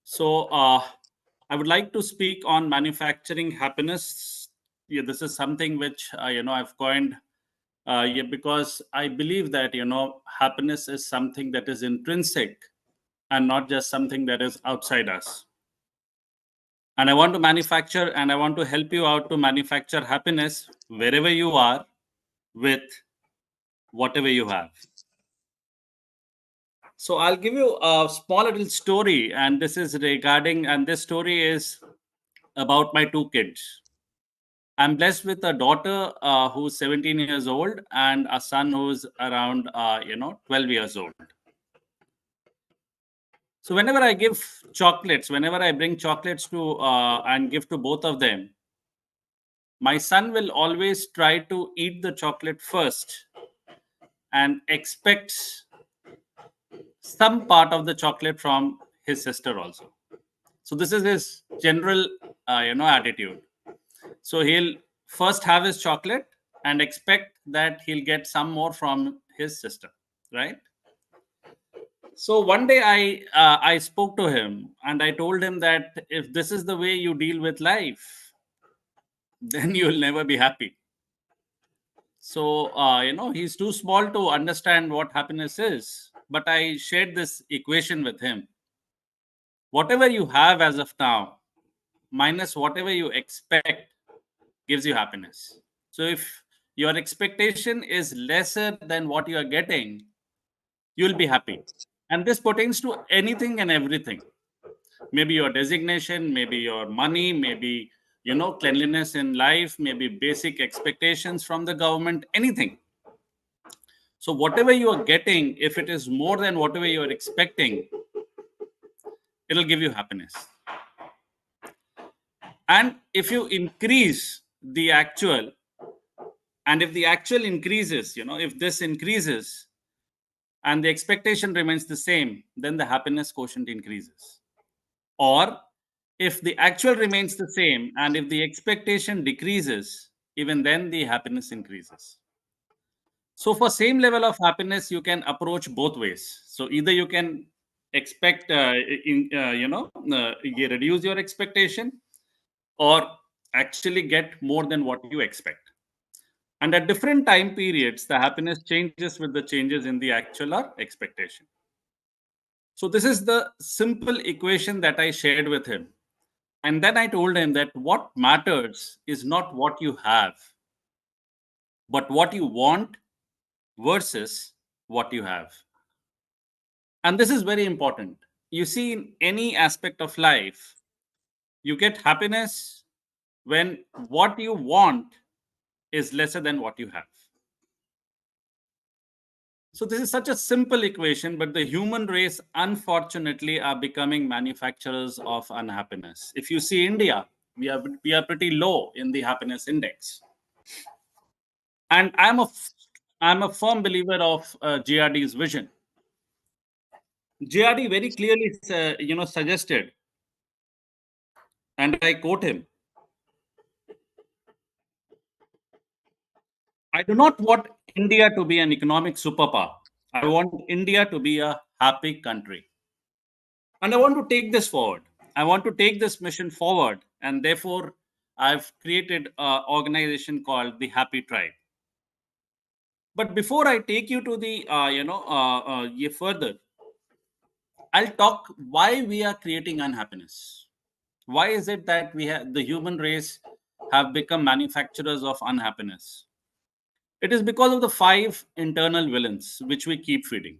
S9: So I would like to speak on manufacturing happiness. Yeah, this is something which I've coined because I believe that happiness is something that is intrinsic and not just something that is outside us. And I want to manufacture and I want to help you out to manufacture happiness wherever you are with whatever you have. So I'll give you a small little story, and this story is about my two kids. I'm blessed with a daughter who's 17 years old and a son who's around 12 years old. So whenever I give chocolates, whenever I bring chocolates to and give to both of them, my son will always try to eat the chocolate first and expects some part of the chocolate from his sister also. So this is his general attitude. So he'll first have his chocolate and expect that he'll get some more from his sister, right? So one day I spoke to him and I told him that if this is the way you deal with life, then you'll never be happy. So he's too small to understand what happiness is. But I shared this equation with him. Whatever you have as of now, minus whatever you expect, gives you happiness. So if your expectation is lesser than what you are getting, you'll be happy. And this pertains to anything and everything. Maybe your designation, maybe your money, maybe cleanliness in life, maybe basic expectations from the government, anything. So whatever you are getting, if it is more than whatever you are expecting, it'll give you happiness. And if you increase the actual, and if the actual increases, if this increases and the expectation remains the same, then the happiness quotient increases. Or if the actual remains the same and if the expectation decreases, even then the happiness increases. So for same level of happiness, you can approach both ways. So either you can expect, you reduce your expectation, or actually get more than what you expect. And at different time periods, the happiness changes with the changes in the actual or expectation. So this is the simple equation that I shared with him. And then I told him that what matters is not what you have, but what you want versus what you have. And this is very important. You see, in any aspect of life, you get happiness when what you want is lesser than what you have. So this is such a simple equation, but the human race, unfortunately, are becoming manufacturers of unhappiness. If you see India, we are pretty low in the happiness index. And I'm a firm believer of JRD's vision. JRD very clearly, suggested, and I quote him: I do not want India to be an economic superpower. I want India to be a happy country. And I want to take this forward. I want to take this mission forward. And therefore, I've created an organization called the Happy Tribe. But before I take you to the, further, I'll talk why we are creating unhappiness. Why is it that the human race have become manufacturers of unhappiness? It is because of the 5 internal villains which we keep feeding.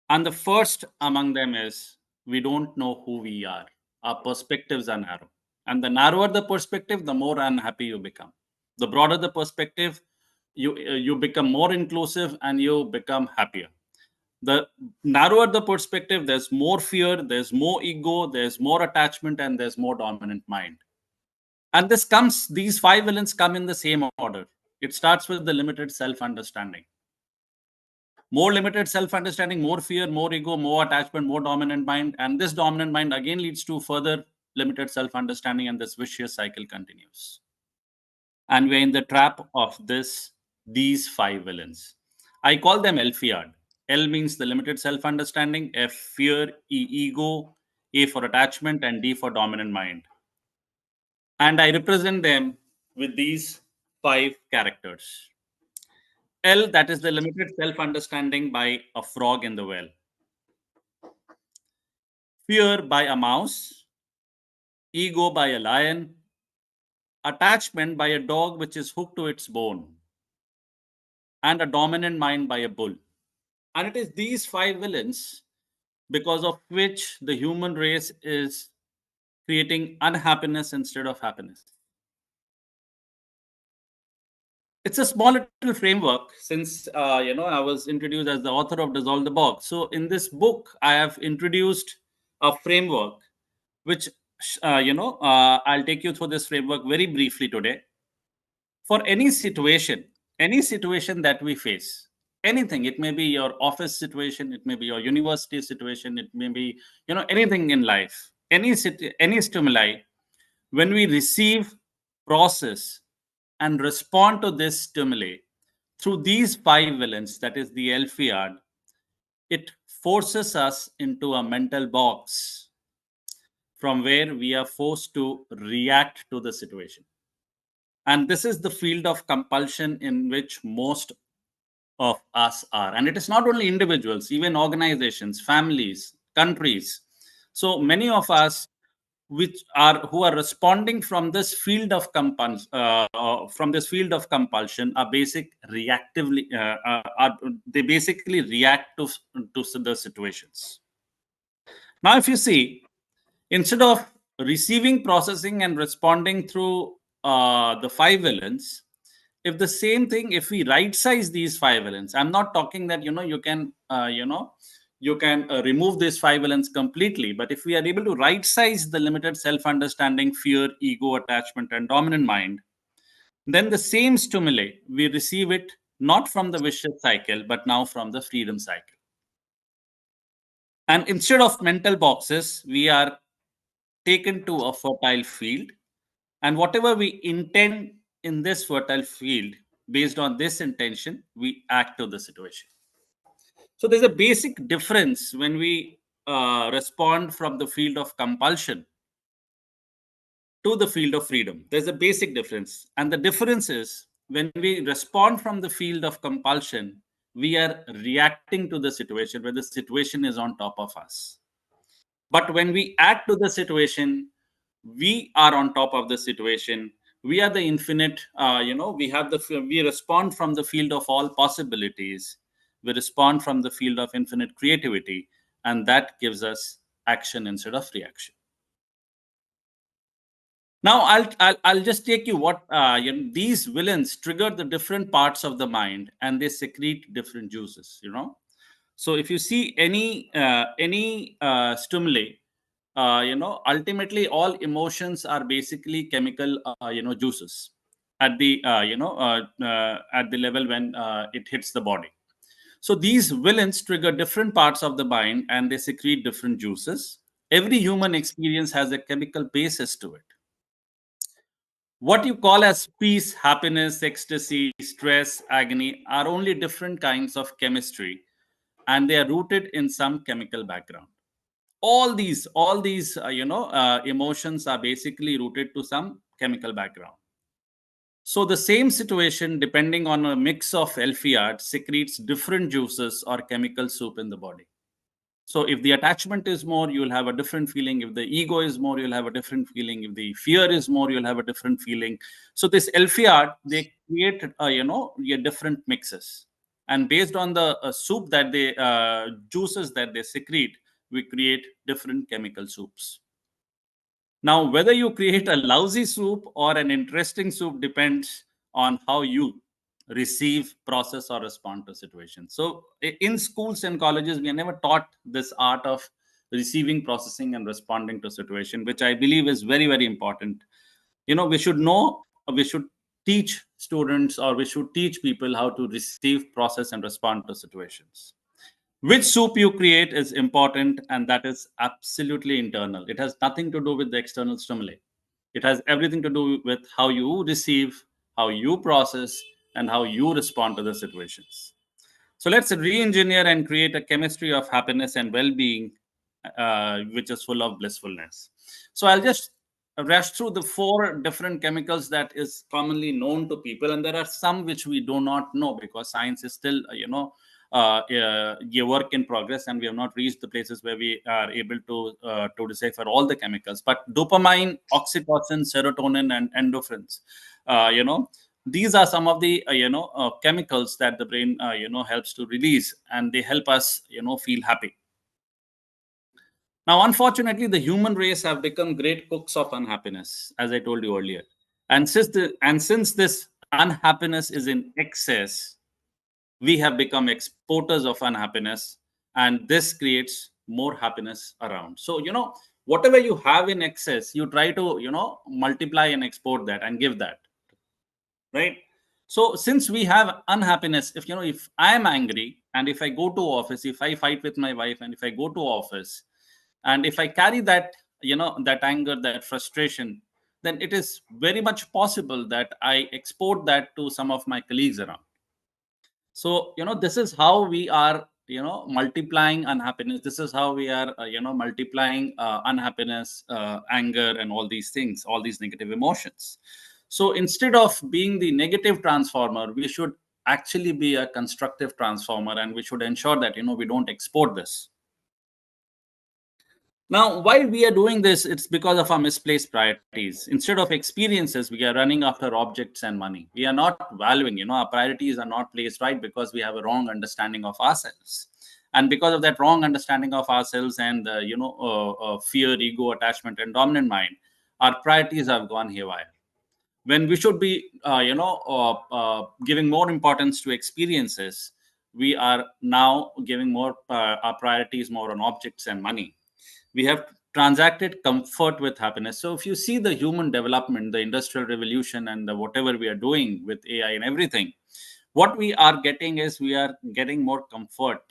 S9: And the first among them is we don't know who we are. Our perspectives are narrow. And the narrower the perspective, the more unhappy you become. The broader the perspective, you become more inclusive and you become happier. The narrower the perspective, there's more fear, there's more ego, there's more attachment, and there's more dominant mind. And these 5 villains come in the same order. It starts with the limited self-understanding. More limited self-understanding, more fear, more ego, more attachment, more dominant mind. And this dominant mind again leads to further limited self-understanding, and this vicious cycle continues. And we're in the trap of these 5 villains. I call them Elfiad. L means the limited self-understanding, F fear, E ego, A for attachment, and D for dominant mind. And I represent them with these 5 characters. L, that is the limited self-understanding by a frog in the well. Fear by a mouse. Ego by a lion. Attachment by a dog which is hooked to its bone. And a dominant mind by a bull. And it is these 5 villains because of which the human race is creating unhappiness instead of happiness. It's a small little framework since, I was introduced as the author of Dissolve the Box. So in this book, I have introduced a framework, which, I'll take you through this framework very briefly today. For any situation that we face, anything, it may be your office situation, it may be your university situation, it may be, anything in life, any stimuli, when we receive, process, and respond to this stimuli through these 5 villains, that is the Elfiard, it forces us into a mental box from where we are forced to react to the situation. And this is the field of compulsion in which most of us are. And it is not only individuals, even organizations, families, countries. So many of us who are responding from this field of compulsion are they basically react to the situations. Now, if you see, instead of receiving, processing, and responding through the 5 villains, if we right size these 5 villains, I'm not talking that you can remove these 5 villains completely, but if we are able to right size the limited self-understanding, fear, ego, attachment, and dominant mind, then the same stimuli, we receive it not from the vicious cycle, but now from the freedom cycle. And instead of mental boxes, we are taken to a fertile field, and whatever we intend in this fertile field, based on this intention, we act to the situation. So there's a basic difference when we respond from the field of compulsion to the field of freedom. There's a basic difference. And the difference is, when we respond from the field of compulsion, we are reacting to the situation where the situation is on top of us. But when we act to the situation, we are on top of the situation. We are the infinite, we respond from the field of all possibilities. We respond from the field of infinite creativity, and that gives us action instead of reaction. Now, I'll just take you what these villains trigger the different parts of the mind, and they secrete different juices. So if you see any stimuli, ultimately all emotions are basically chemical, juices at the at the level when it hits the body. So these villains trigger different parts of the mind, and they secrete different juices. Every human experience has a chemical basis to it. What you call as peace, happiness, ecstasy, stress, agony are only different kinds of chemistry, and they are rooted in some chemical background. All these emotions are basically rooted to some chemical background. So the same situation, depending on a mix of Elfiard, secretes different juices or chemical soup in the body. So if the attachment is more, you'll have a different feeling. If the ego is more, you'll have a different feeling. If the fear is more, you'll have a different feeling. So this Elfiard, they create different mixes, and based on the soup that they juices that they secrete, we create different chemical soups. Now, whether you create a lousy soup or an interesting soup depends on how you receive, process, or respond to situations. So in schools and colleges, we are never taught this art of receiving, processing, and responding to situation, which I believe is very, very important. We should teach students, or we should teach people how to receive, process, and respond to situations. Which soup you create is important, and that is absolutely internal. It has nothing to do with the external stimuli. It has everything to do with how you receive, how you process, and how you respond to the situations. So let's re-engineer and create a chemistry of happiness and well-being, which is full of blissfulness. So I'll just rush through the 4 different chemicals that is commonly known to people, and there are some which we do not know because science is still, a work in progress, and we have not reached the places where we are able to decipher all the chemicals. But dopamine, oxytocin, serotonin, and endorphins, these are some of the chemicals that the brain helps to release, and they help us feel happy. Now, unfortunately, the human race have become great cooks of unhappiness, as I told you earlier. And since this unhappiness is in excess, we have become exporters of unhappiness, and this creates more happiness around. So, whatever you have in excess, you try to, multiply and export that and give that, right? So since we have unhappiness, if I am angry and if I go to office, if I fight with my wife and if I go to office, and if I carry that, that anger, that frustration, then it is very much possible that I export that to some of my colleagues around. So, this is how we are, multiplying unhappiness. This is how we are, multiplying unhappiness, anger, and all these things, all these negative emotions. So instead of being the negative transformer, we should actually be a constructive transformer, and we should ensure that, we don't export this. Now, while we are doing this, it's because of our misplaced priorities. Instead of experiences, we are running after objects and money. We are not valuing, our priorities are not placed right because we have a wrong understanding of ourselves. And because of that wrong understanding of ourselves and, fear, ego, attachment, and dominant mind, our priorities have gone haywire. When we should be, giving more importance to experiences, we are now giving more our priorities more on objects and money. We have transacted comfort with happiness. So if you see the human development, the industrial revolution, and whatever we are doing with AI and everything, what we are getting is we are getting more comfort.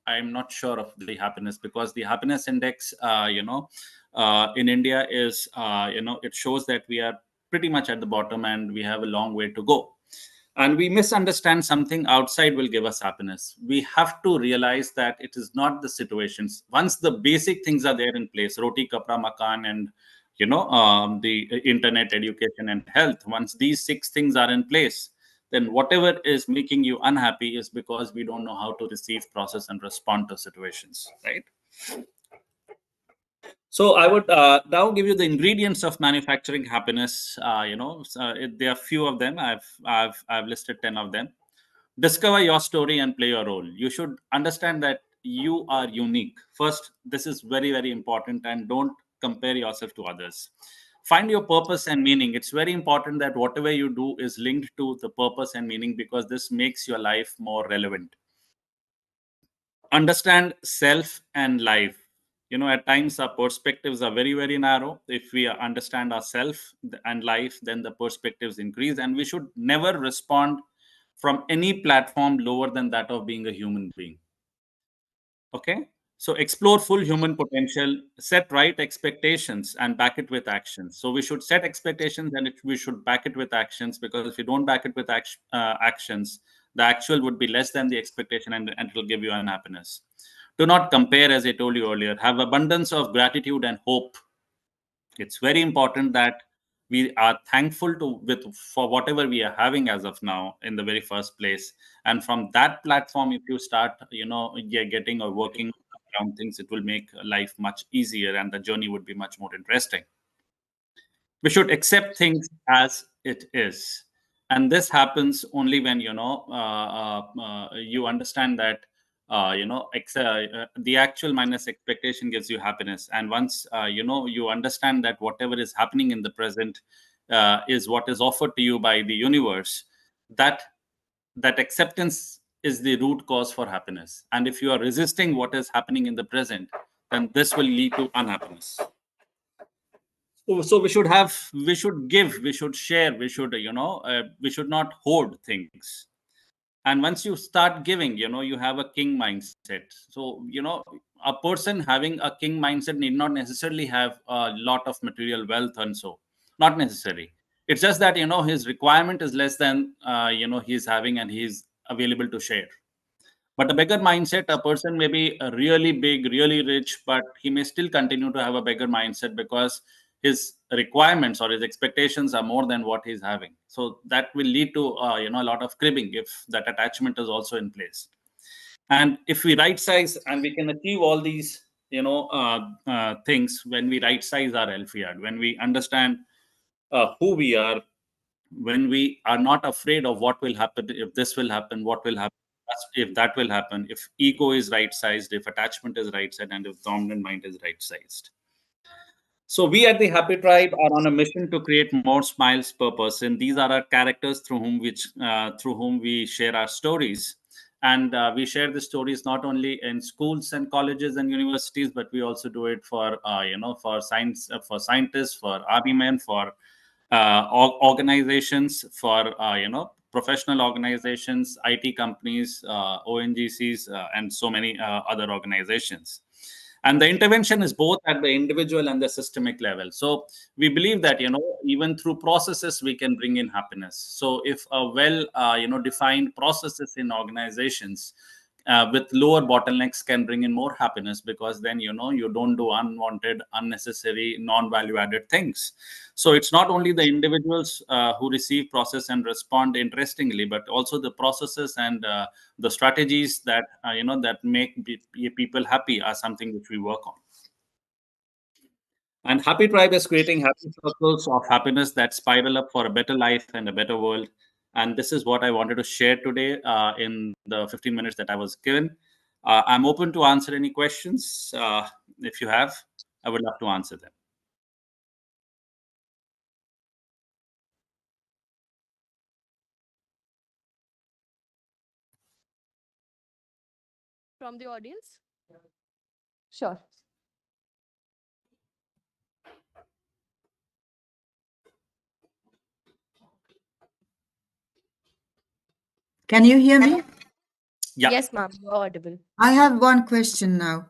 S9: I'm not sure of the happiness, because the happiness index, in India is, it shows that we are pretty much at the bottom and we have a long way to go. And we misunderstand something outside will give us happiness. We have to realize that it is not the situations. Once the basic things are there in place, roti, kapra, makan, and the internet, education, and health, once these 6 things are in place, then whatever is making you unhappy is because we don't know how to receive, process, and respond to situations, right? So I would now give you the ingredients of manufacturing happiness. There are few of them. I've listed 10 of them. Discover your story and play your role. You should understand that you are unique. First, this is very, very important, and don't compare yourself to others. Find your purpose and meaning. It's very important that whatever you do is linked to the purpose and meaning, because this makes your life more relevant. Understand self and life. At times our perspectives are very, very narrow. If we understand ourself and life, then the perspectives increase, and we should never respond from any platform lower than that of being a human being. Okay, so explore full human potential, set right expectations, and back it with actions. So we should set expectations, and we should back it with actions, because if you don't back it with actions, the actual would be less than the expectation, and it will give you unhappiness. Do not compare, as I told you earlier. Have abundance of gratitude and hope. It's very important that we are thankful for whatever we are having as of now in the very first place. And from that platform, if you start, getting or working around things, it will make life much easier, and the journey would be much more interesting. We should accept things as it is. And this happens only when, you understand that, the actual minus expectation gives you happiness. And once, you understand that whatever is happening in the present is what is offered to you by the universe, that acceptance is the root cause for happiness. And if you are resisting what is happening in the present, then this will lead to unhappiness. So we should give, we should share, we should, we should not hoard things. And once you start giving, you have a king mindset. So, a person having a king mindset need not necessarily have a lot of material wealth, and so not necessary. It's just that, his requirement is less than, he's having, and he's available to share. But a beggar mindset, a person may be really big, really rich, but he may still continue to have a beggar mindset because his requirements or his expectations are more than what he's having. So that will lead to a lot of cribbing if that attachment is also in place. And if we right size, and we can achieve all these things when we right size our LFIAD, when we understand who we are, when we are not afraid of what will happen, if this will happen, what will happen, if that will happen, if ego is right sized, if attachment is right sized, and if dominant mind is right sized. So we at the Happy Tribe are on a mission to create more smiles per person. These are our characters through whom we share our stories, and we share the stories not only in schools and colleges and universities, but we also do it for for science, for scientists, for army men, for organizations, for professional organizations, IT companies, ONGCs, and so many other organizations. And the intervention is both at the individual and the systemic level. So we believe that even through processes we can bring in happiness. So if a well defined processes in organizations with lower bottlenecks can bring in more happiness, because then you don't do unwanted, unnecessary, non-value added things. So it's not only the individuals who receive, process, and respond interestingly, but also the processes and the strategies that that make people happy are something which we work on. And Happy Tribe is creating happy circles of happiness that spiral up for a better life and a better world. And this is what I wanted to share today in the 15 minutes that I was given. I'm open to answer any questions. If you have, I would love to answer them.
S2: From the audience? Sure.
S3: Can you hear me?
S9: Yeah.
S2: Yes, ma'am, you're audible.
S3: I have one question now.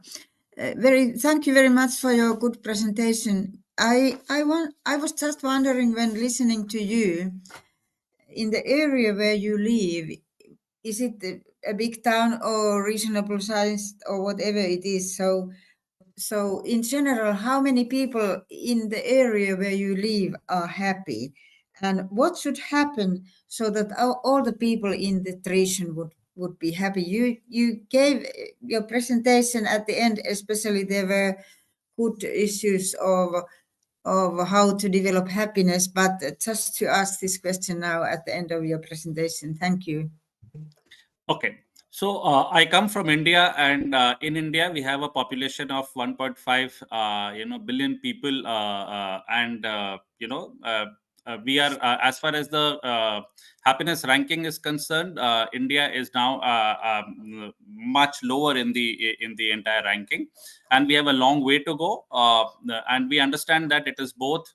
S3: Thank you very much for your good presentation. I was just wondering, when listening to you, in the area where you live, is it a big town or reasonable size or whatever it is? So in general, how many people in the area where you live are happy, and what should happen so that all the people in the region would be happy? You gave your presentation at the end, especially there were good issues of how to develop happiness, but just to ask this question now at the end of your presentation. Thank you.
S9: Okay. So I come from India, and in India we have a population of 1.5 billion people, and we are as far as the happiness ranking is concerned, India is now much lower in the entire ranking, and we have a long way to go. And we understand that it is both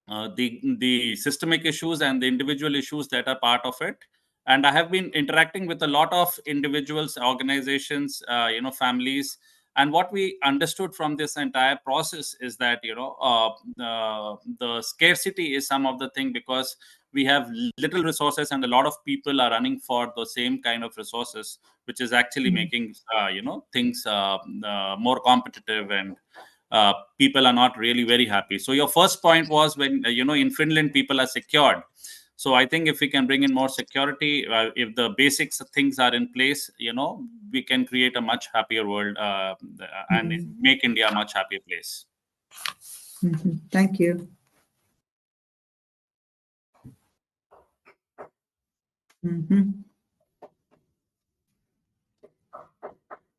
S9: the systemic issues and the individual issues that are part of it. And I have been interacting with a lot of individuals, organizations, families, and what we understood from this entire process is that the scarcity is some of the thing, because we have little resources and a lot of people are running for the same kind of resources, which is actually making things more competitive, and people are not really very happy. So your first point was, when in Finland people are secured. So I think if we can bring in more security, if the basics things are in place, we can create a much happier world and make India a much happier place.
S3: Thank you.
S2: Can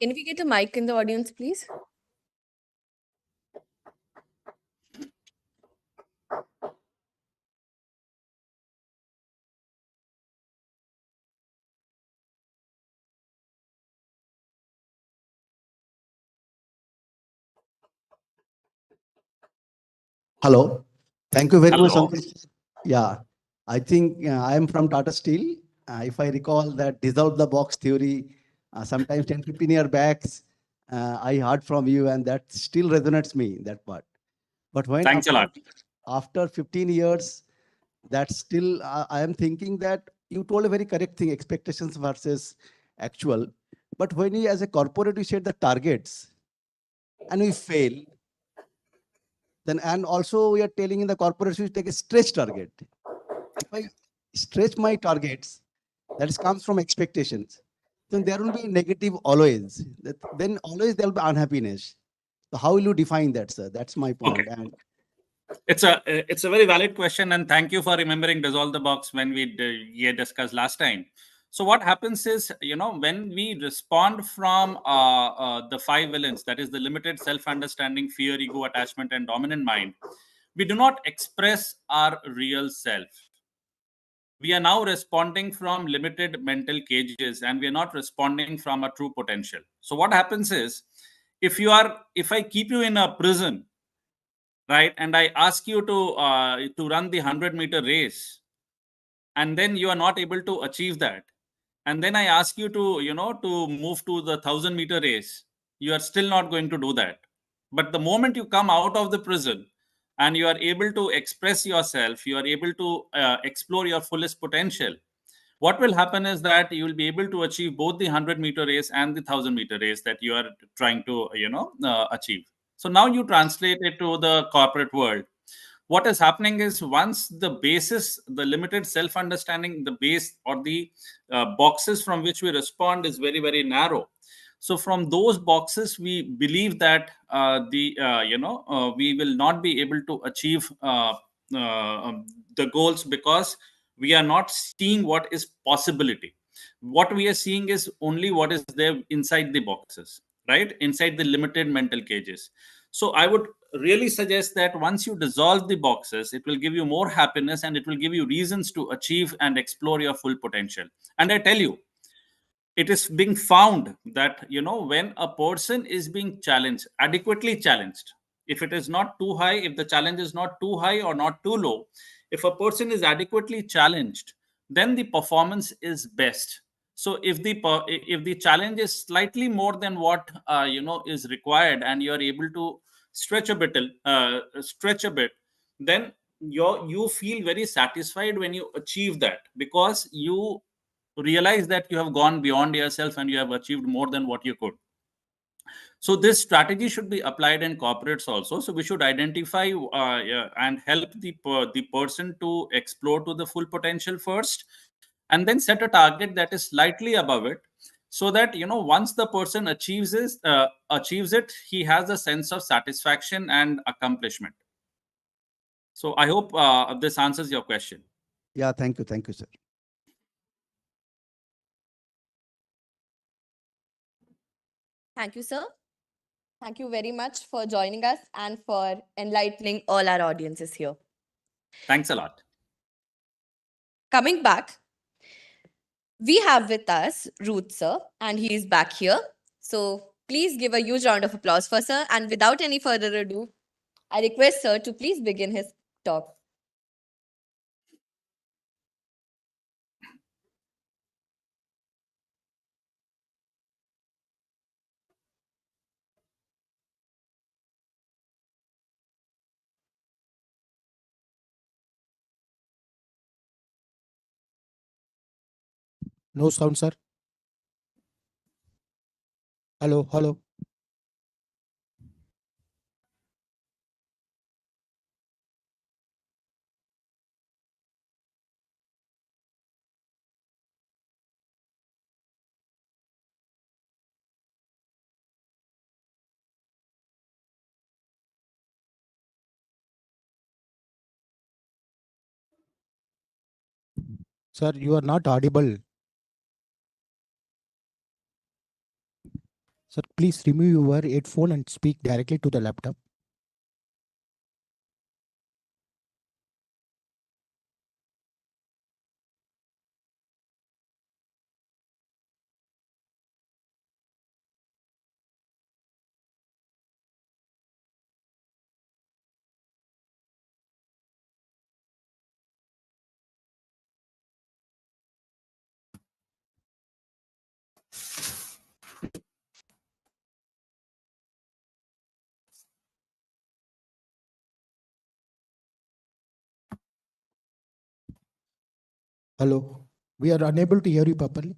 S2: we get a mic in the audience, please?
S1: Hello. Thank you very much,
S9: Hello.
S1: Santosh. Yeah, I think I am from Tata Steel. If I recall that dissolve the box theory, sometimes 10, 15 years back, I heard from you, and that still resonates me, that part. But when
S9: Thanks a lot.
S1: after 15 years, that still, I am thinking that you told a very correct thing, expectations versus actual. But when we as a corporate, we set the targets and we fail, then, and also we are telling in the corporation, we take a stretch target. If I stretch my targets, that is comes from expectations, then there will be negative always. Then always there will be unhappiness. So how will you define that, sir? That's my point.
S9: Okay.
S1: And
S9: It's a very valid question, and thank you for remembering dissolve the box when we discussed last time. So what happens is, when we respond from the five villains, that is the limited self-understanding, fear, ego, attachment, and dominant mind, we do not express our real self. We are now responding from limited mental cages, and we are not responding from a true potential. So what happens is, if I keep you in a prison, right, and I ask you to run the 100-meter race, and then you are not able to achieve that, and then I ask you to move to the 1,000-meter race, you are still not going to do that. But the moment you come out of the prison and you are able to express yourself, you are able to explore your fullest potential, what will happen is that you will be able to achieve both the 100-meter race and the 1,000-meter race that you are trying to achieve. So now you translate it to the corporate world. What is happening is, once the basis, the limited self understanding, the base or the boxes from which we respond is very, very narrow. So from those boxes, we believe that we will not be able to achieve the goals, because we are not seeing what is possibility. What we are seeing is only what is there inside the boxes, right, inside the limited mental cages. So I would really suggest that once you dissolve the boxes, it will give you more happiness, and it will give you reasons to achieve and explore your full potential. And I tell you, it is being found that when a person is being challenged, adequately challenged, if it is not too high, if the challenge is not too high or not too low, if a person is adequately challenged, then the performance is best. So if the challenge is slightly more than what is required, and you are able to stretch a bit, then you feel very satisfied when you achieve that, because you realize that you have gone beyond yourself and you have achieved more than what you could. So this strategy should be applied in corporates also. So we should identify yeah, and help the person to explore to the full potential first, and then set a target that is slightly above it, so that once the person achieves it, he has a sense of satisfaction and accomplishment. So I hope this answers your question.
S1: Yeah, thank you. Thank you, sir.
S2: Thank you, sir. Thank you very much for joining us and for enlightening all our audiences here.
S9: Thanks a lot.
S2: Coming back, we have with us Ruth, sir, and he is back here. So please give a huge round of applause for sir. And without any further ado, I request sir to please begin his talk.
S10: No sound, sir. Hello, hello. Sir, you are not audible. Sir, please remove your headphone and speak directly to the laptop. Hello. We are unable to hear you properly.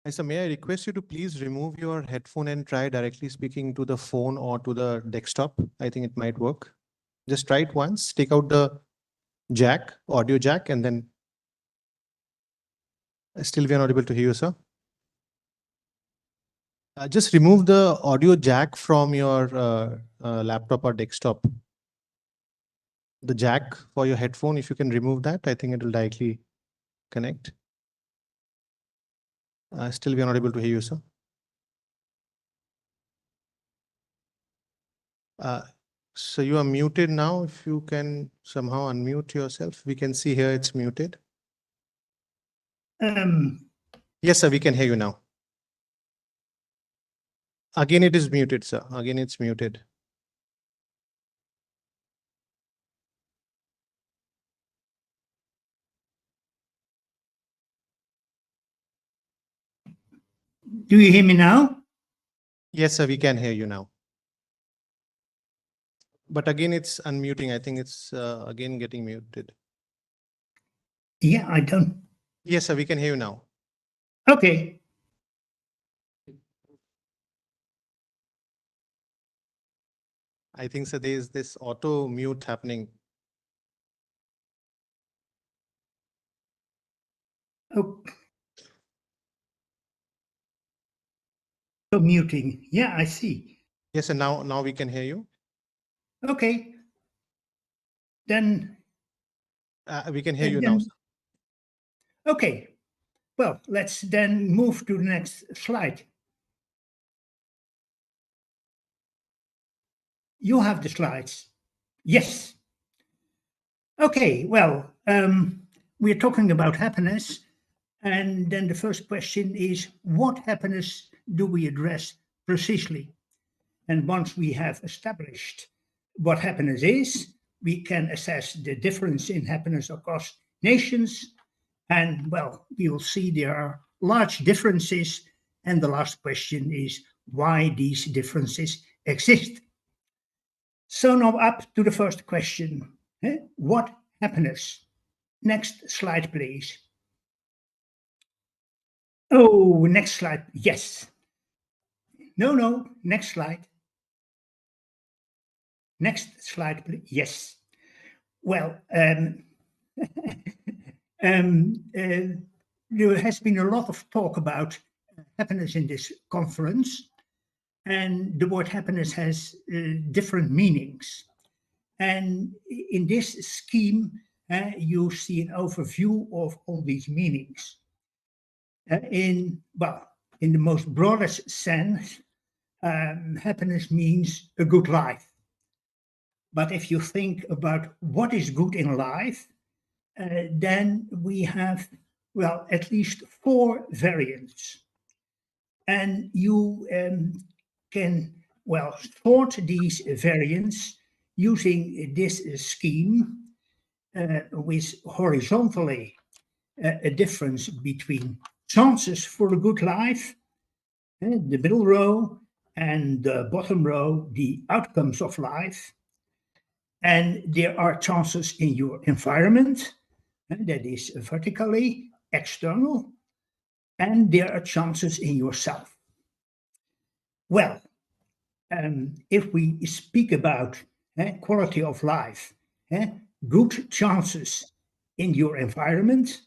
S11: Hi, sir, may I request you to please remove your headphone and try directly speaking to the phone or to the desktop? I think it might work. Just try it once, take out the jack, audio jack, and then still we are not able to hear you, sir. Just remove the audio jack from your laptop or desktop. The jack for your headphone, if you can remove that, I think it will directly connect. Still we are not able to hear you, sir. So you are muted now. If you can somehow unmute yourself, we can see here it's muted. Yes, sir, we can hear you now. Again, it is muted, sir. Again, it's muted.
S8: Do you hear me now?
S11: Yes, sir, we can hear you now. But again, it's unmuting. I think it's again getting muted.
S8: Yeah, I don't.
S11: Yes, sir, we can hear you now.
S8: Okay.
S11: I think, sir, there is this auto mute happening.
S8: Oh. So muting. Yeah, I see.
S11: Yes, sir, now we can hear you.
S8: Okay. Then
S11: we can hear you now, sir.
S8: Okay. Well, let's then move to the next slide. You have the slides. Yes. Okay, well, we're talking about happiness. And then the first question is, what happiness do we address precisely? And once we have established what happiness is, we can assess the difference in happiness across nations. And well, we will see there are large differences. And the last question is why these differences exist. So now up to the first question. What happiness? Next slide, please. Oh, next slide. Yes. No, next slide. Next slide, please. Yes. Well, there has been a lot of talk about happiness in this conference, and the word happiness has different meanings. And in this scheme, you see an overview of all these meanings. In the most broadest sense, happiness means a good life. But if you think about what is good in life, then we have, well, at least 4 variants. And you can, well, sort these variants using this scheme with horizontally a difference between chances for a good life, the middle row, and the bottom row, the outcomes of life. And there are chances in your environment, that is vertically, external, and there are chances in yourself. Well, if we speak about quality of life, good chances in your environment,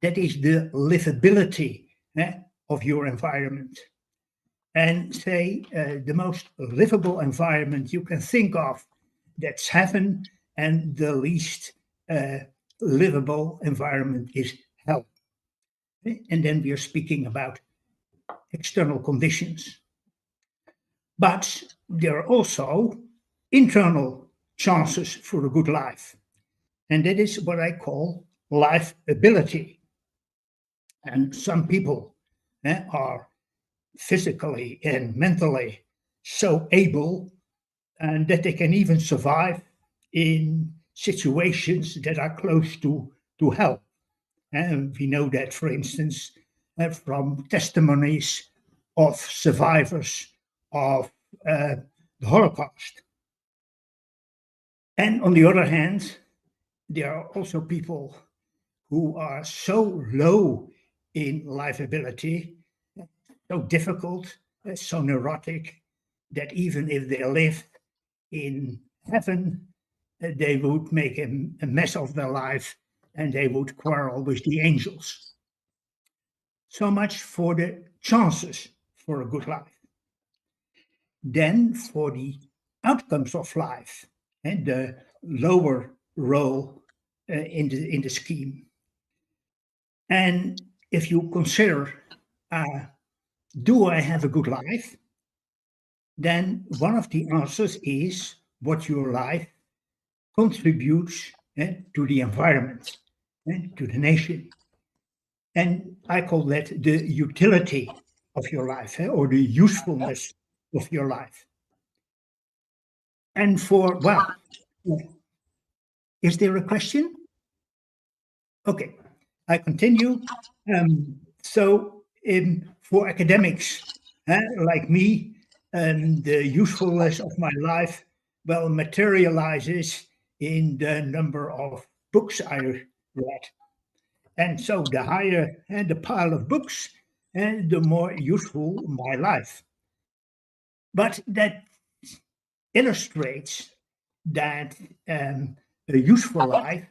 S8: that is the livability of your environment. And say the most livable environment you can think of, that's heaven, and the least livable environment is hell. And then we are speaking about external conditions. But there are also internal chances for a good life. And that is what I call life ability. And some people are physically and mentally so able and that they can even survive in situations that are close to hell. And we know that, for instance, from testimonies of survivors of the Holocaust. And on the other hand, there are also people who are so low in life ability so difficult, so neurotic, that even if they lived in heaven, they would make a mess of their life and they would quarrel with the angels. So much for the chances for a good life. Then for the outcomes of life and the lower role in the scheme. And if you consider, do I have a good life? Then one of the answers is what your life contributes to the environment and to the nation. And I call that the utility of your life, or the usefulness of your life. And for, well, is there a question? Okay, I continue. For academics like me, the usefulness of my life, well, materializes in the number of books I read. And so the higher the pile of books, the more useful my life. But that illustrates that a useful life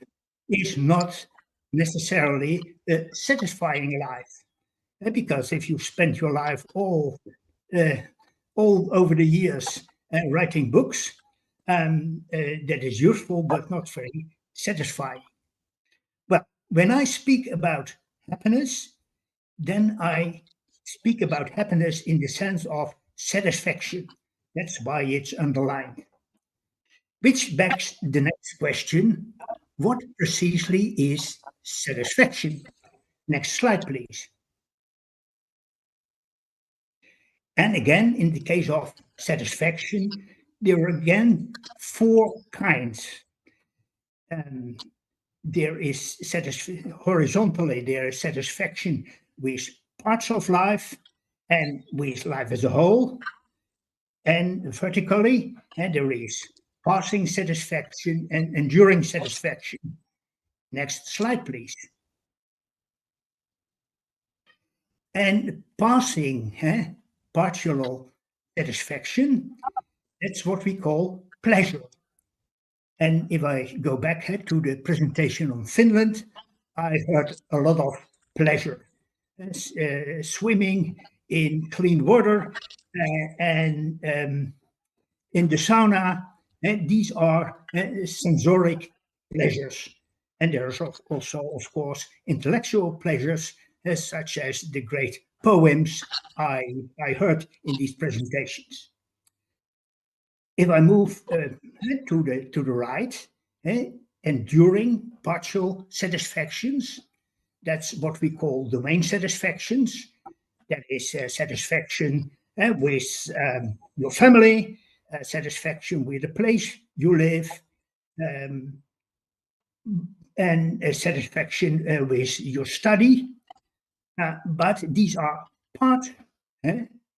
S8: is not necessarily a satisfying life. Because if you spend your life all over the years writing books, that is useful but not very satisfying. Well, when I speak about happiness, then I speak about happiness in the sense of satisfaction. That's why it's underlined. Which begs the next question, what precisely is satisfaction? Next slide, please. And again, in the case of satisfaction, there are again four kinds. There is horizontally, there is satisfaction with parts of life and with life as a whole. And vertically, there is passing satisfaction and enduring satisfaction. Next slide, please. And passing, partial satisfaction, that's what we call pleasure. And if I go back to the presentation on Finland, I heard a lot of pleasure. Swimming in clean water and in the sauna, these are sensoric pleasures. And there's also, of course, intellectual pleasures, such as the great poems I heard in these presentations. If I move to the right, enduring partial satisfactions, that's what we call domain satisfactions. That is satisfaction with your family, satisfaction with the place you live, and satisfaction with your study. But these are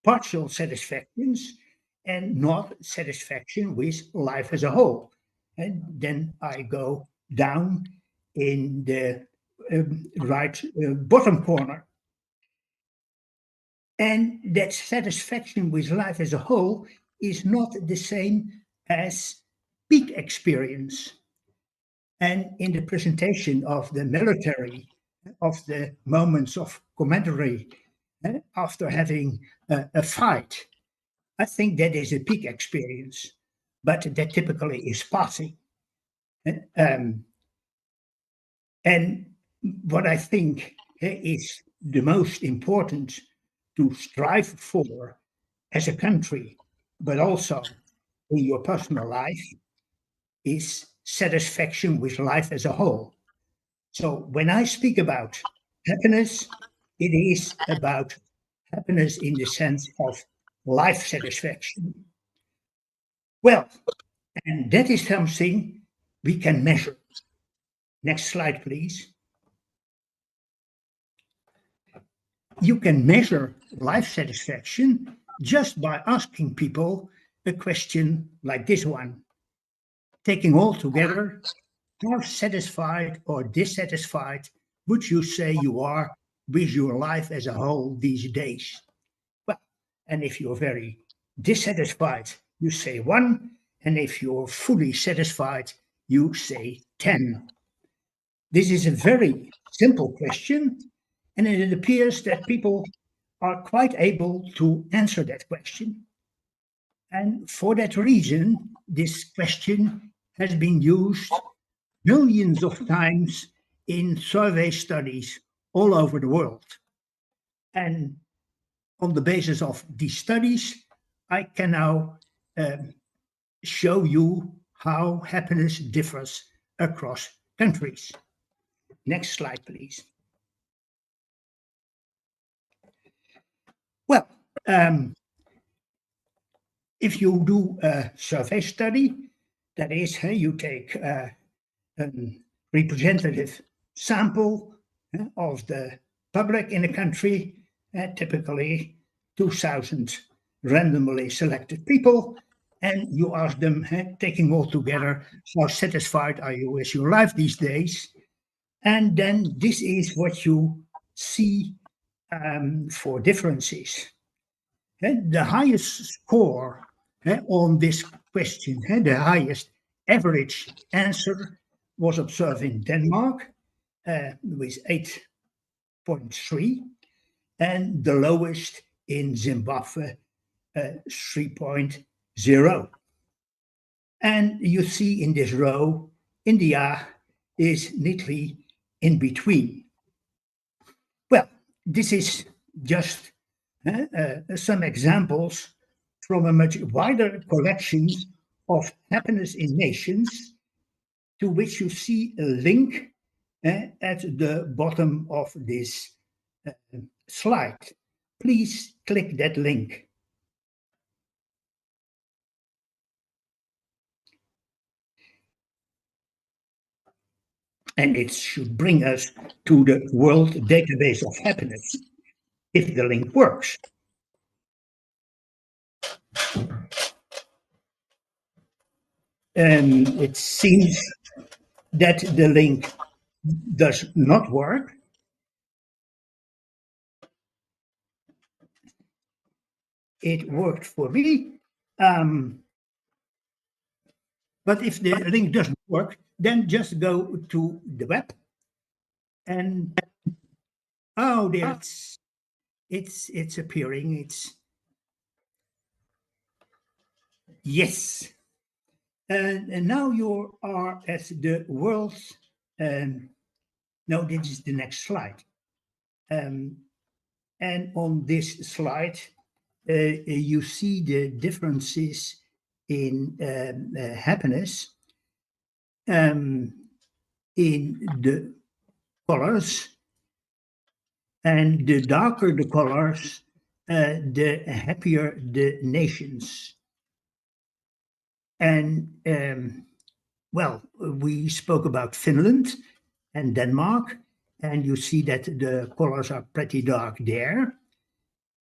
S8: partial satisfactions and not satisfaction with life as a whole. And then I go down in the right bottom corner. And that satisfaction with life as a whole is not the same as peak experience. And in the presentation of the military, of the moments of camaraderie after having a fight, I think that is a peak experience, but that typically is passing. And what I think is the most important to strive for as a country, but also in your personal life, is satisfaction with life as a whole. So when I speak about happiness, it is about happiness in the sense of life satisfaction. Well, and that is something we can measure. Next slide, please. You can measure life satisfaction just by asking people a question like this one. Taking all together, how satisfied or dissatisfied would you say you are with your life as a whole these days? And if you're very dissatisfied, you say 1. And if you're fully satisfied, you say 10. This is a very simple question, and it appears that people are quite able to answer that question. And for that reason, this question has been used millions of times in survey studies all over the world. And on the basis of these studies, I can now show you how happiness differs across countries. Next slide, please. Well, if you do a survey study, that is, you take a representative sample of the public in a country, typically 2,000 randomly selected people, and you ask them, taking all together, how satisfied are you with your life these days? And then this is what you see for differences. The highest score on this question, the highest average answer was observed in Denmark with 8.3, and the lowest in Zimbabwe, 3.0. And you see in this row, India is neatly in between. Well, this is just some examples from a much wider collection of happiness in nations, to which you see a link at the bottom of this slide. Please click that link. And it should bring us to the World Database of Happiness, if the link works. It seems that the link does not work. It worked for me. But if the link doesn't work, then just go to the web and oh, there it's appearing. Yes. And now you are at the world. No, this is the next slide. And on this slide, you see the differences in happiness in the colors, and the darker the colors, the happier the nations. And well, we spoke about Finland and Denmark, and you see that the colors are pretty dark there.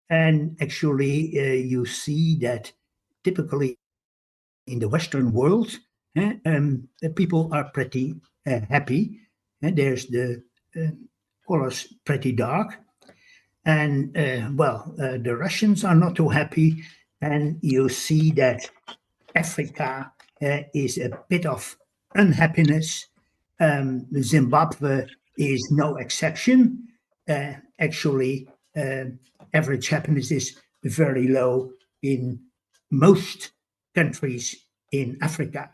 S8: And actually, you see that typically in the Western world, people are pretty happy. And there's the colors pretty dark. And well, the Russians are not too happy. And you see that Africa is a bit of unhappiness. Zimbabwe is no exception. Actually, average happiness is very low in most countries in Africa.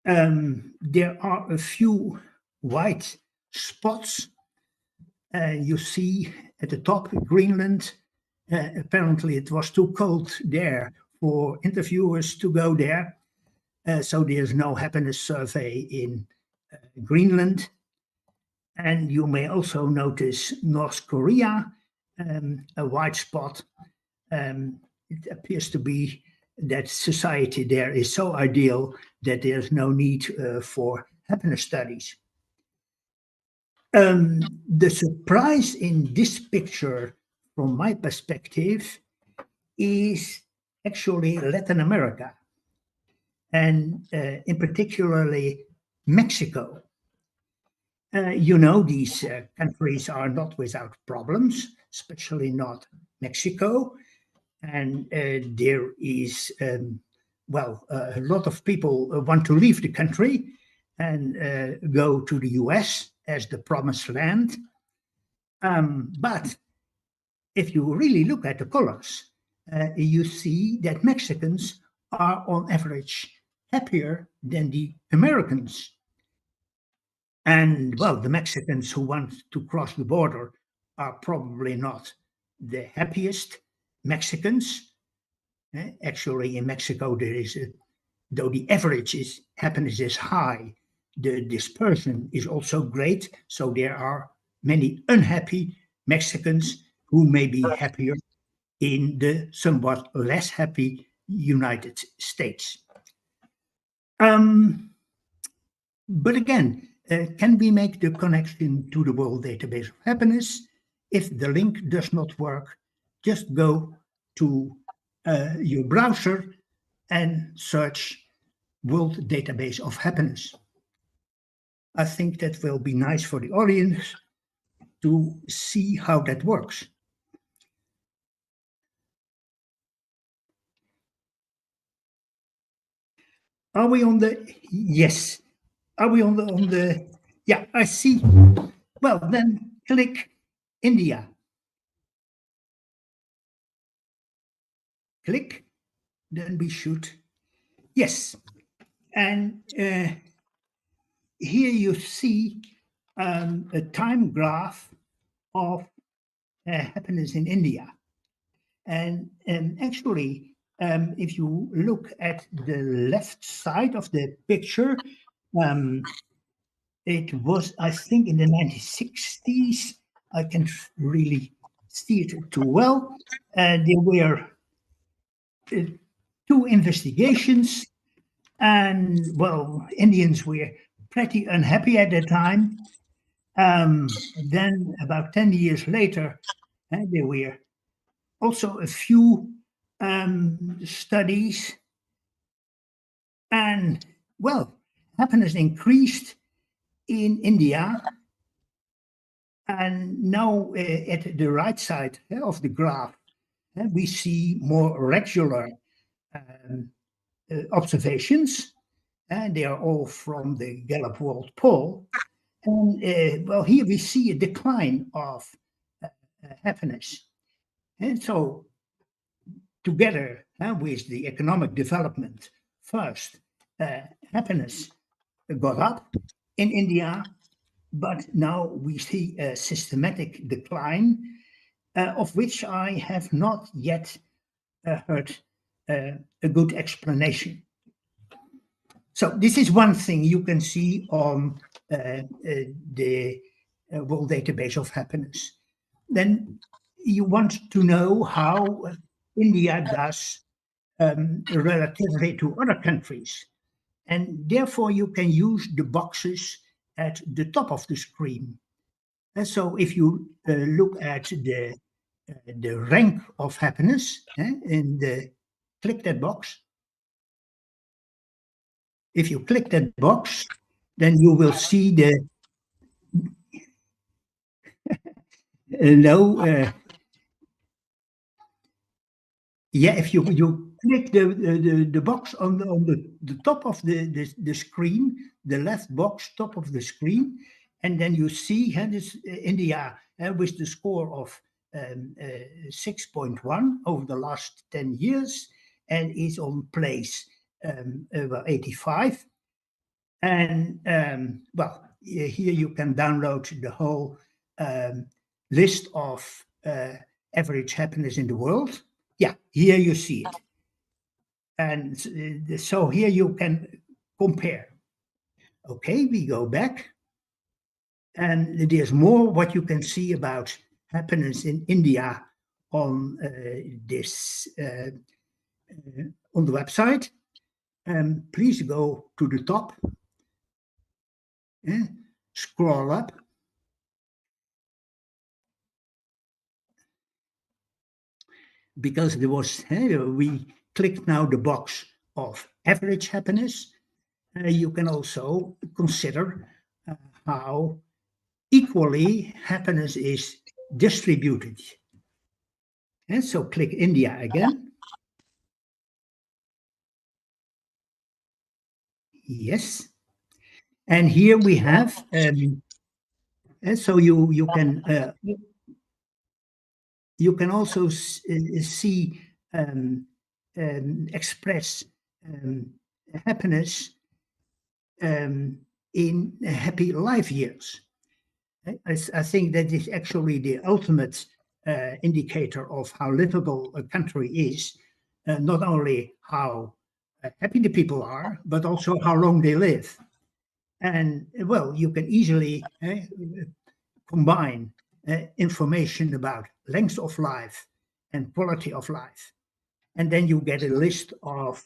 S8: There are a few white spots. You see at the top, Greenland. Apparently, it was too cold there for interviewers to go there. So there's no happiness survey in Greenland. And you may also notice North Korea, a white spot. It appears to be that society there is so ideal that there's no need for happiness studies. The surprise in this picture, from my perspective, is actually Latin America, and in particularly Mexico. You know, these countries are not without problems, especially not Mexico. And there is, a lot of people want to leave the country and go to the US as the promised land. But if you really look at the colors, you see that Mexicans are on average happier than the Americans. And well, the Mexicans who want to cross the border are probably not the happiest Mexicans. Actually, in Mexico, there is though the average happiness is high, the dispersion is also great. So there are many unhappy Mexicans who may be happier in the somewhat less happy United States. But again, can we make the connection to the World Database of Happiness? If the link does not work, just go to your browser and search World Database of Happiness. I think that will be nice for the audience to see how that works. Are we on the, yes. Are we on the, yeah, I see. Well, then click India. Click, then we should, yes. And here you see a time graph of happiness in India. And actually, if you look at the left side of the picture, it was, I think, in the 1960s. I can't really see it too well. There were 2 investigations, and well, Indians were pretty unhappy at the time. Then, about 10 years later, there were also a few studies, and well, happiness increased in India. And now at the right side of the graph, we see more regular observations, and they are all from the Gallup World Poll. And well, here we see a decline of happiness. And so together with the economic development, first, happiness got up in India, but now we see a systematic decline, of which I have not yet heard a good explanation. So this is one thing you can see on the World Database of Happiness. Then you want to know how India does relatively to other countries. And therefore you can use the boxes at the top of the screen. And so if you look at the rank of happiness and click that box. If you click that box, then you will see the if you click the box on the top of the screen, the left box top of the screen, and then you see this India with the score of 6.1 over the last 10 years and is on place 85. And well, here you can download the whole list of average happiness in the world. Yeah, here you see it. And so here you can compare. Okay, we go back. And there's more what you can see about happiness in India on this on the website. Please go to the top. Scroll up. Because there was, we clicked now the box of average happiness. You can also consider how equally happiness is distributed. And so click India again. Yes. And here we have, and so you can also see express happiness in happy life years. I think that is actually the ultimate indicator of how livable a country is, not only how happy the people are, but also how long they live. And well, you can easily combine information about length of life and quality of life. And then you get a list of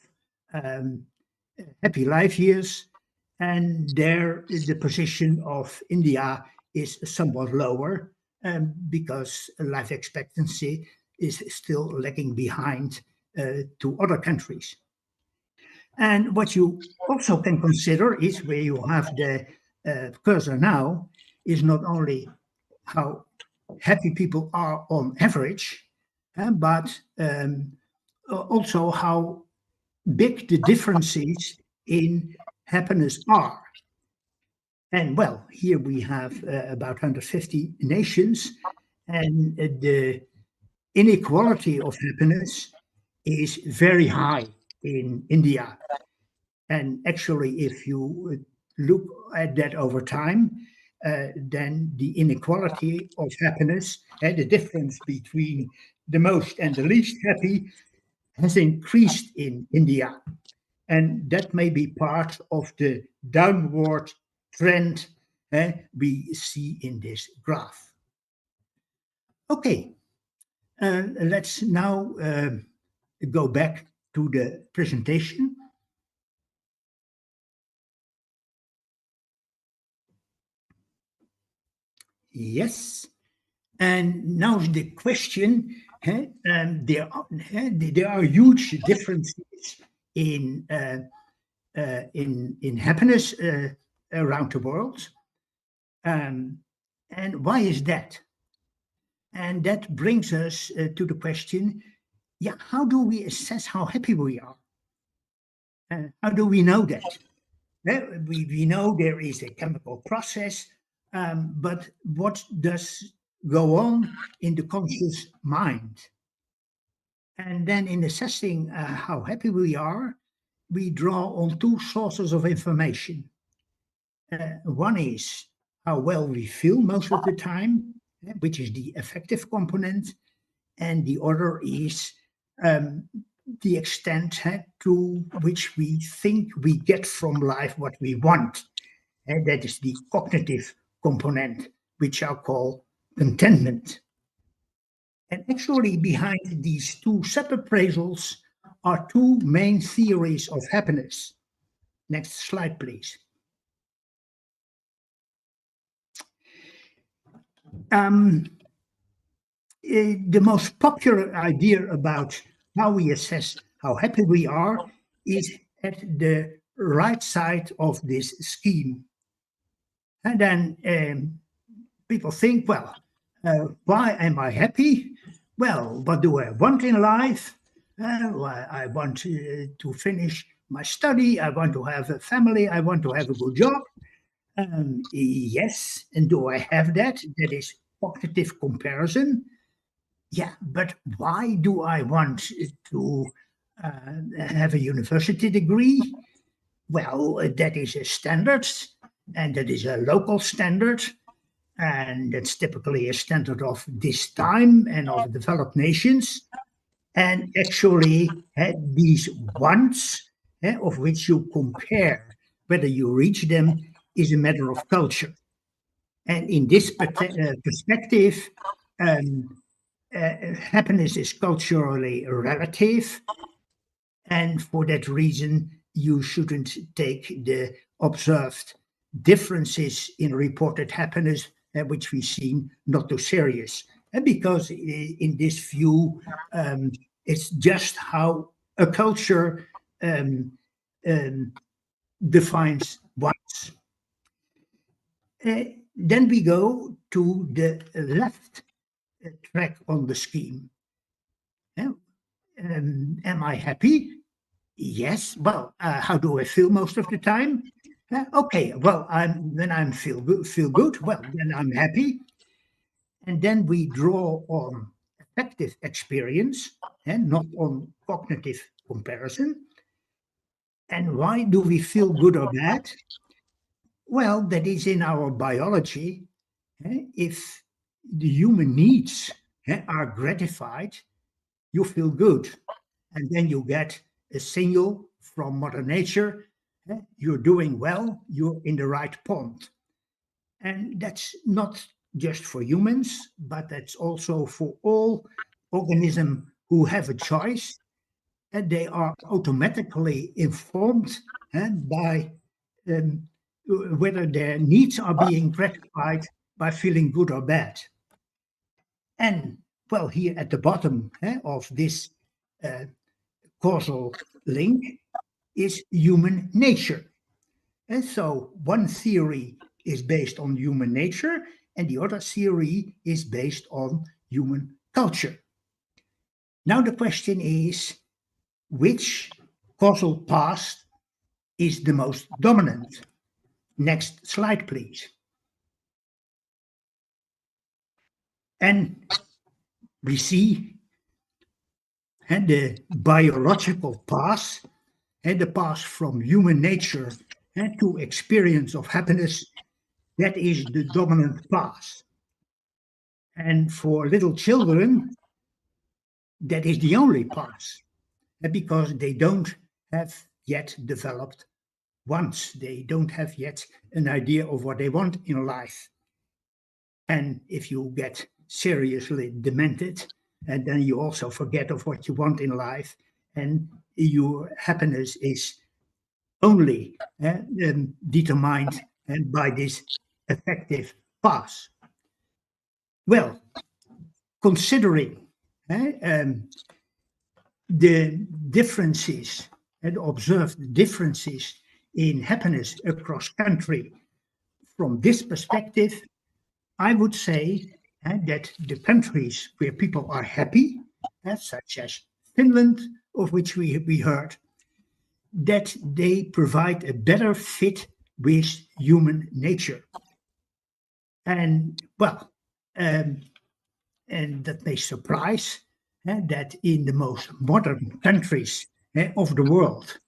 S8: happy life years. And there, the position of India is somewhat lower because life expectancy is still lagging behind to other countries. And what you also can consider is where you have the cursor now is not only how happy people are on average, but also how big the differences in happiness are. And well, here we have about 150 nations, and the inequality of happiness is very high in India. And actually, if you look at that over time, then the inequality of happiness, and the difference between the most and the least happy, has increased in India. And that may be part of the downward trend we see in this graph. Okay, let's now go back to the presentation. Yes. And now the question, there are huge differences in happiness around the world. And why is that? And that brings us to the question, yeah, how do we assess how happy we are? How do we know that? We know there is a chemical process, but what does go on in the conscious mind? And then in assessing how happy we are, we draw on two sources of information. One is how well we feel most of the time, which is the affective component, and the other is the extent to which we think we get from life what we want. And that is the cognitive component, which I call contentment. And actually, behind these two sub-appraisals are two main theories of happiness. Next slide, please. The most popular idea about how we assess how happy we are is at the right side of this scheme. And then people think, well, why am I happy? Well, what do I want in life? Well, I want to finish my study. I want to have a family. I want to have a good job. Yes. And do I have that? That is cognitive comparison. Yeah, but why do I want to have a university degree? Well, that is a standard, and that is a local standard, and that's typically a standard of this time and of developed nations. And actually, these wants, of which you compare whether you reach them, is a matter of culture. And in this perspective, happiness is culturally relative. And for that reason, you shouldn't take the observed differences in reported happiness, which we've seen, not too serious. Because in this view, it's just how a culture defines wants. Then we go to the left track on the scheme. Am I happy? Yes. Well, how do I feel most of the time? Okay. Well, when I feel good. Well, then I'm happy. And then we draw on affective experience and not on cognitive comparison. And why do we feel good or bad? Well, that is in our biology. If the human needs are gratified, you feel good. And then you get a signal from Mother Nature, you're doing well, you're in the right pond. And that's not just for humans, but that's also for all organisms who have a choice. And they are automatically informed by um, whether their needs are being gratified by feeling good or bad. And well, here at the bottom of this uh, causal link is human nature. And so one theory is based on human nature, and the other theory is based on human culture. Now the question is, which causal path is the most dominant? Next slide, please. And we see the biological path, and the path from human nature to experience of happiness, that is the dominant path. And for little children, that is the only path, because they don't have yet developed wants. They don't have yet an idea of what they want in life. And if you get seriously demented, and then you also forget of what you want in life, and your happiness is only determined by this effective path. Well, considering the differences and observed differences in happiness across country, from this perspective, I would say that the countries where people are happy, such as Finland, of which we heard, that they provide a better fit with human nature. And well, and that may surprise that in the most modern countries of the world,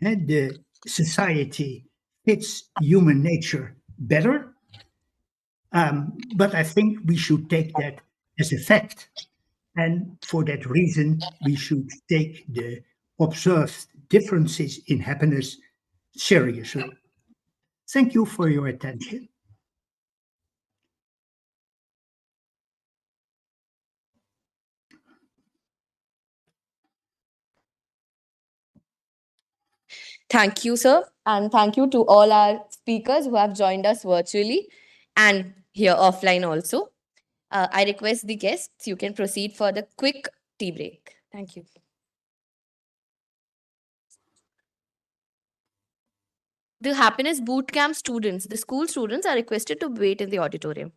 S8: the society fits human nature better. But I think we should take that as a fact. And for that reason, we should take the observed differences in happiness seriously. Thank you for your attention.
S2: Thank you, sir. And thank you to all our speakers who have joined us virtually and here offline also. I request the guests, you can proceed for the quick tea break. Thank you. The Happiness Bootcamp students, the school students, are requested to wait in the auditorium.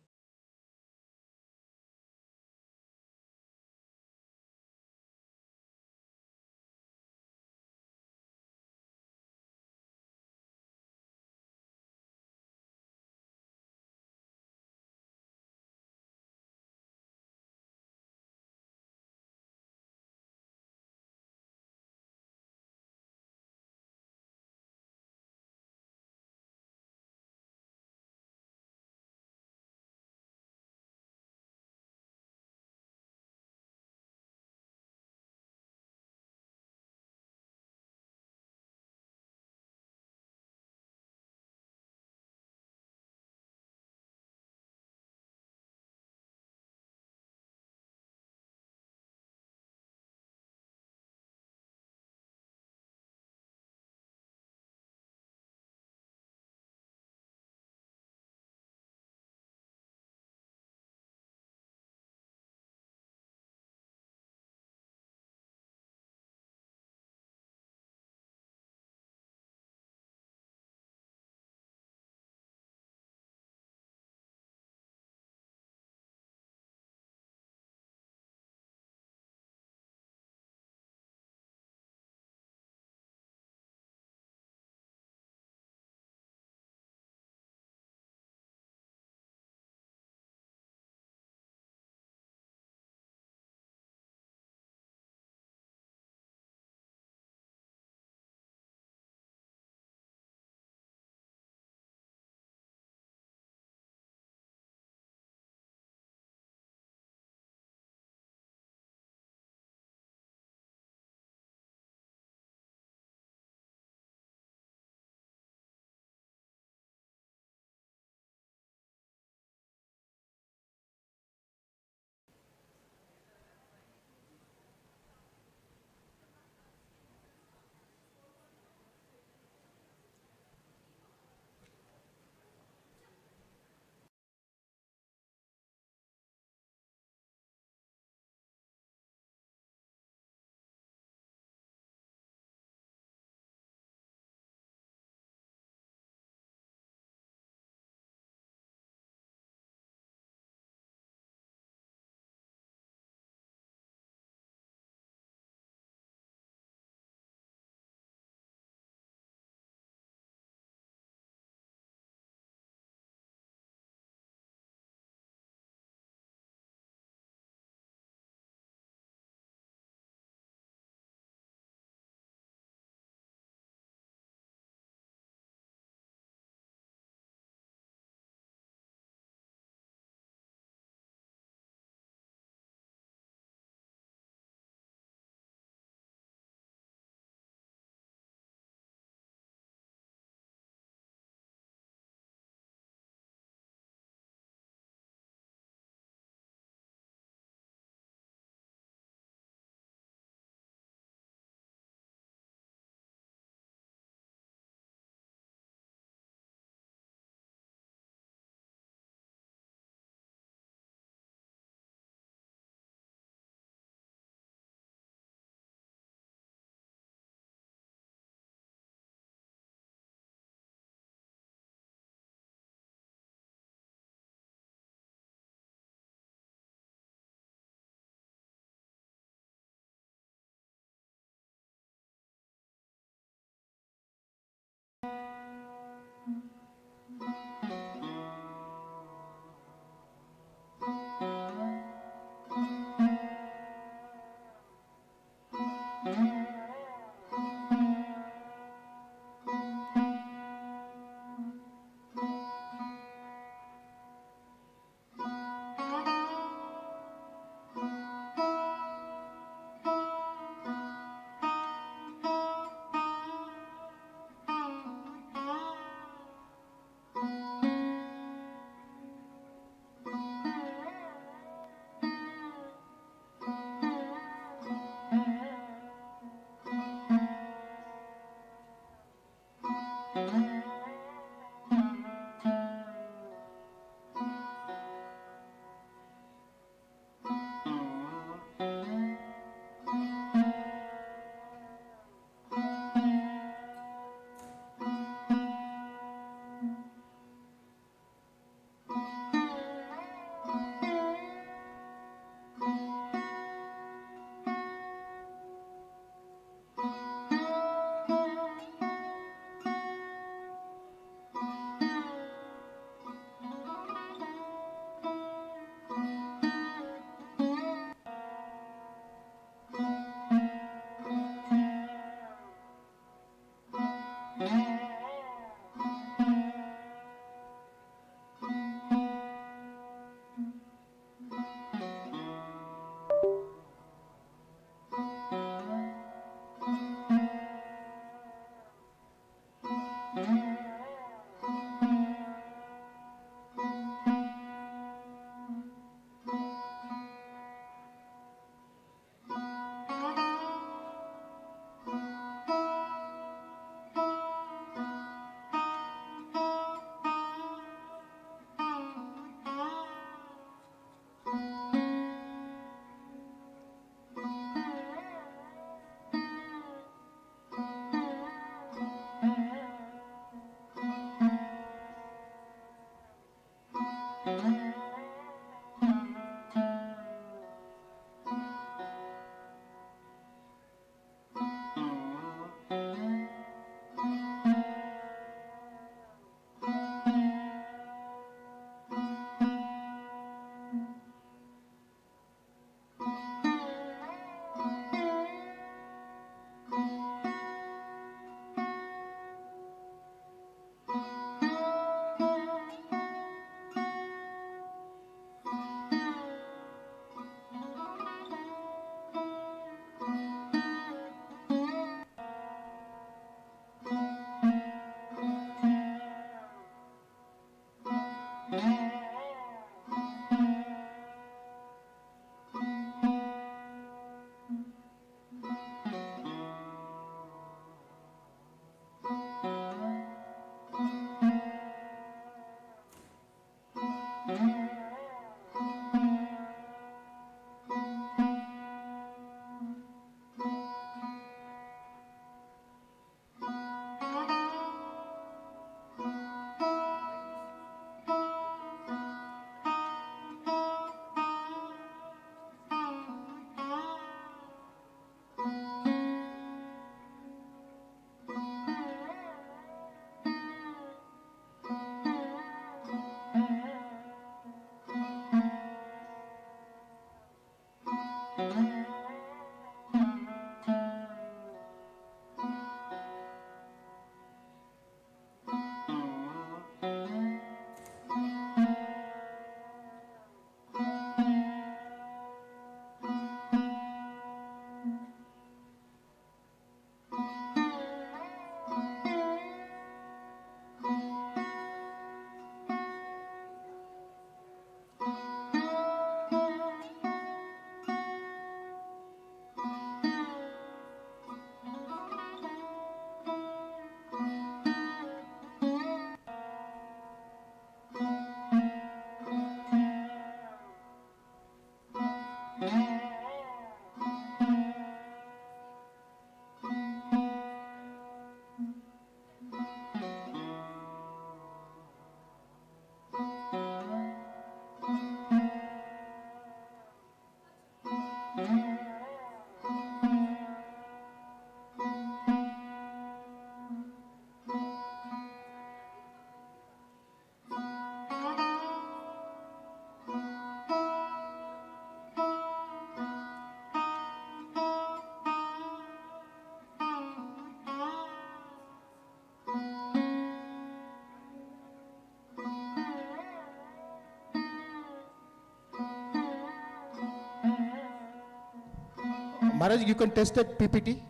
S10: Maharaj, you can test that PPT.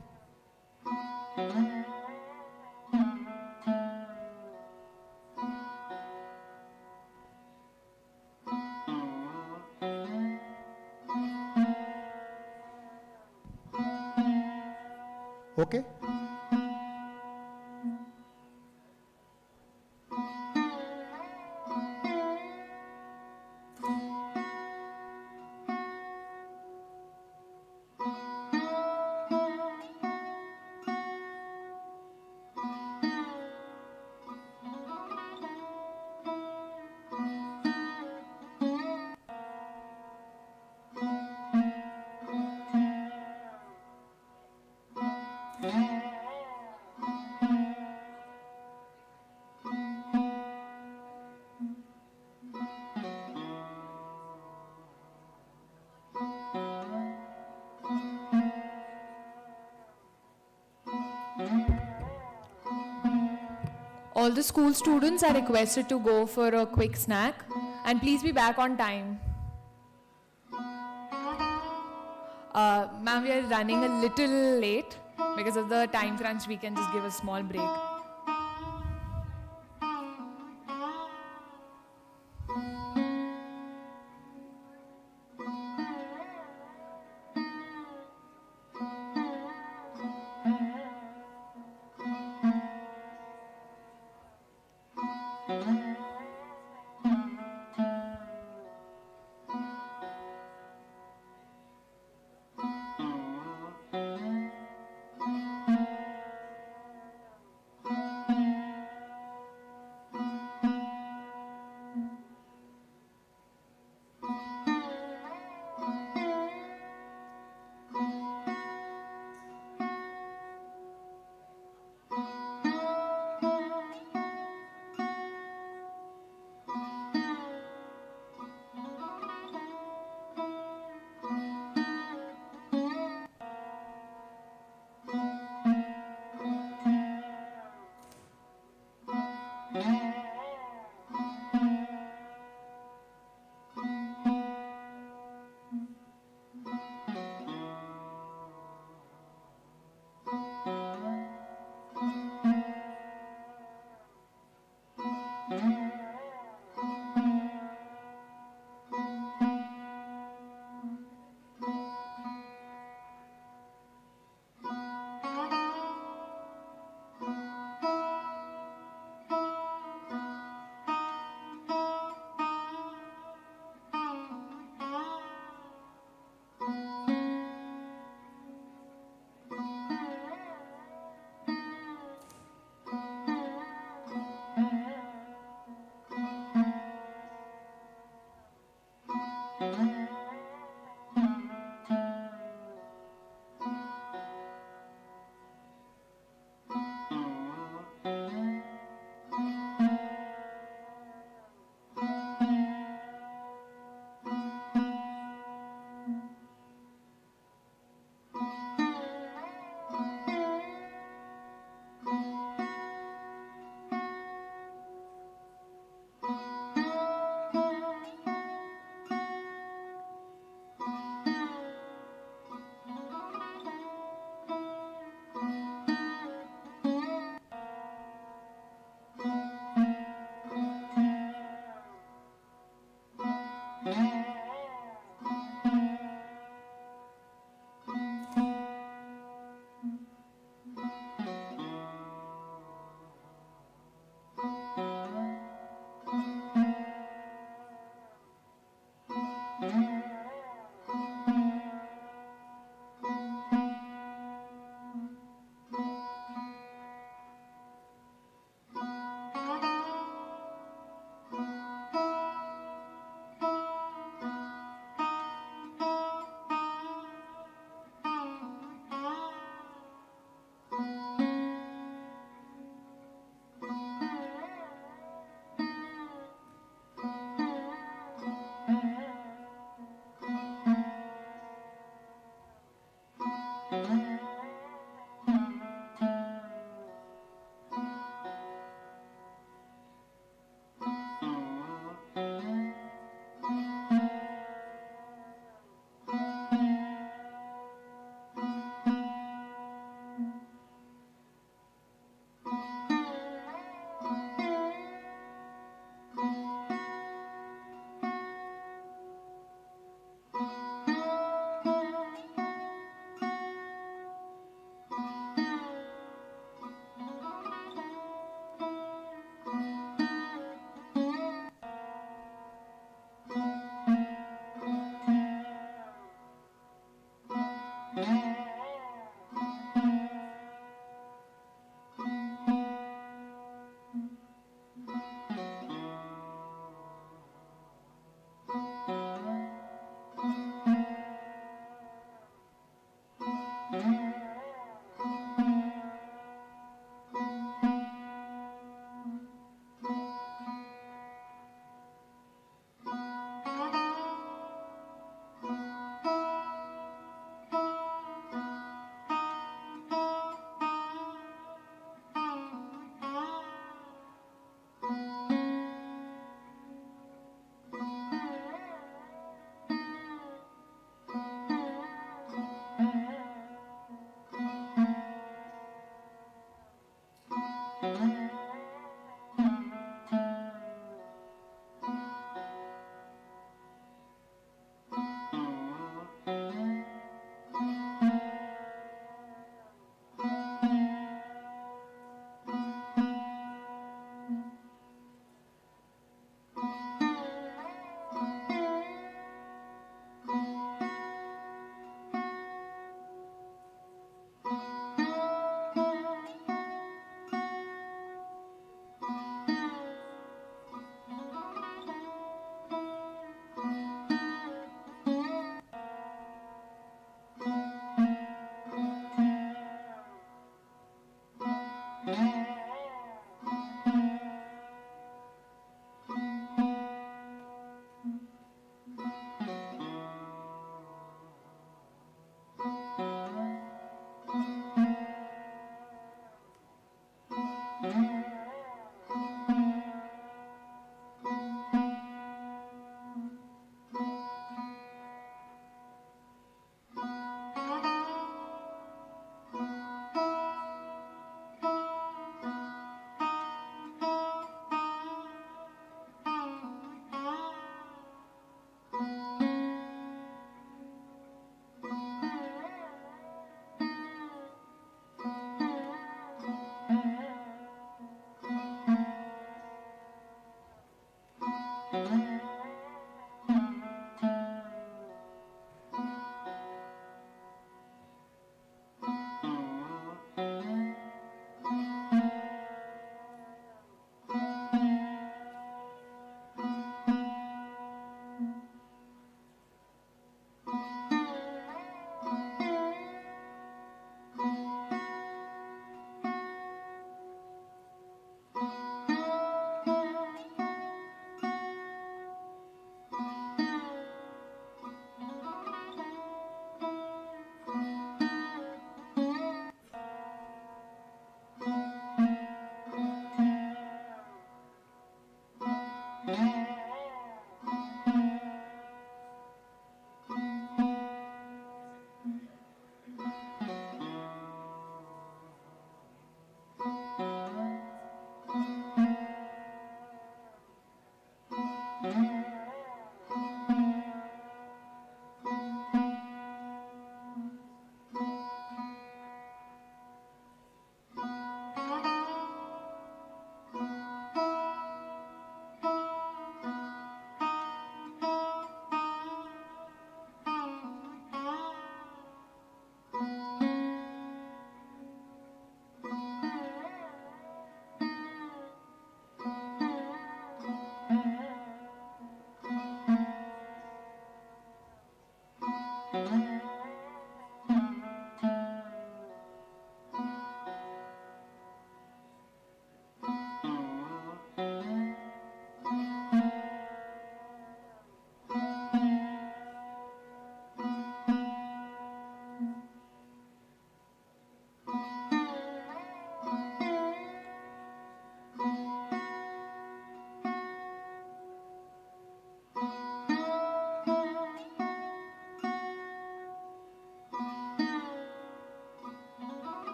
S10: Okay.
S12: All the school students are requested to go for a quick snack and please be back on time. Ma'am, we are running a little late. Because of the time crunch, we can just give a small break.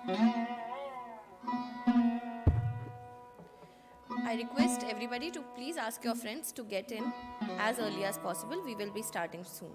S2: I request everybody to please ask your friends to get in as early as possible. We will be starting soon.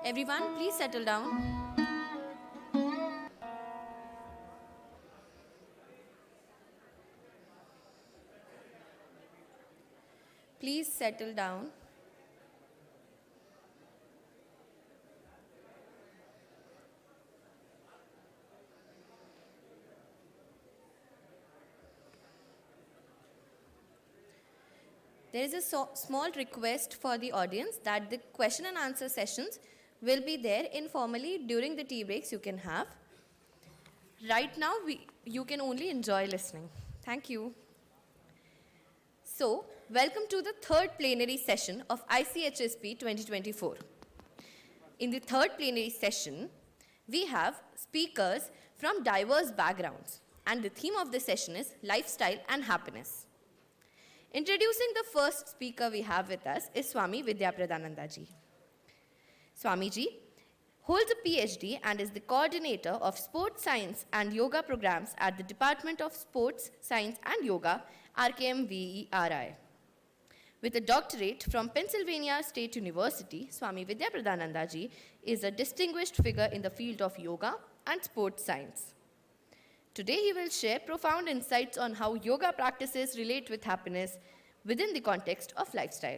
S2: Everyone, please settle down. Please settle down. There is a small request for the audience that the question and answer sessions will be there informally during the tea breaks you can have. Right now, you can only enjoy listening. Thank you. So, welcome to the third plenary session of ICHSP 2024. In the third plenary session, we have speakers from diverse backgrounds, and the theme of the session is lifestyle and happiness. Introducing the first speaker we have with us is Swami Vidyapradananda ji. Swami ji holds a PhD and is the coordinator of sports science and yoga programs at the Department of Sports Science and Yoga, RKMVERI. With a doctorate from Pennsylvania State University, Swami Vidyapradananda ji is a distinguished figure in the field of yoga and sports science. Today he will share profound insights on how yoga practices relate with happiness within the context of lifestyle.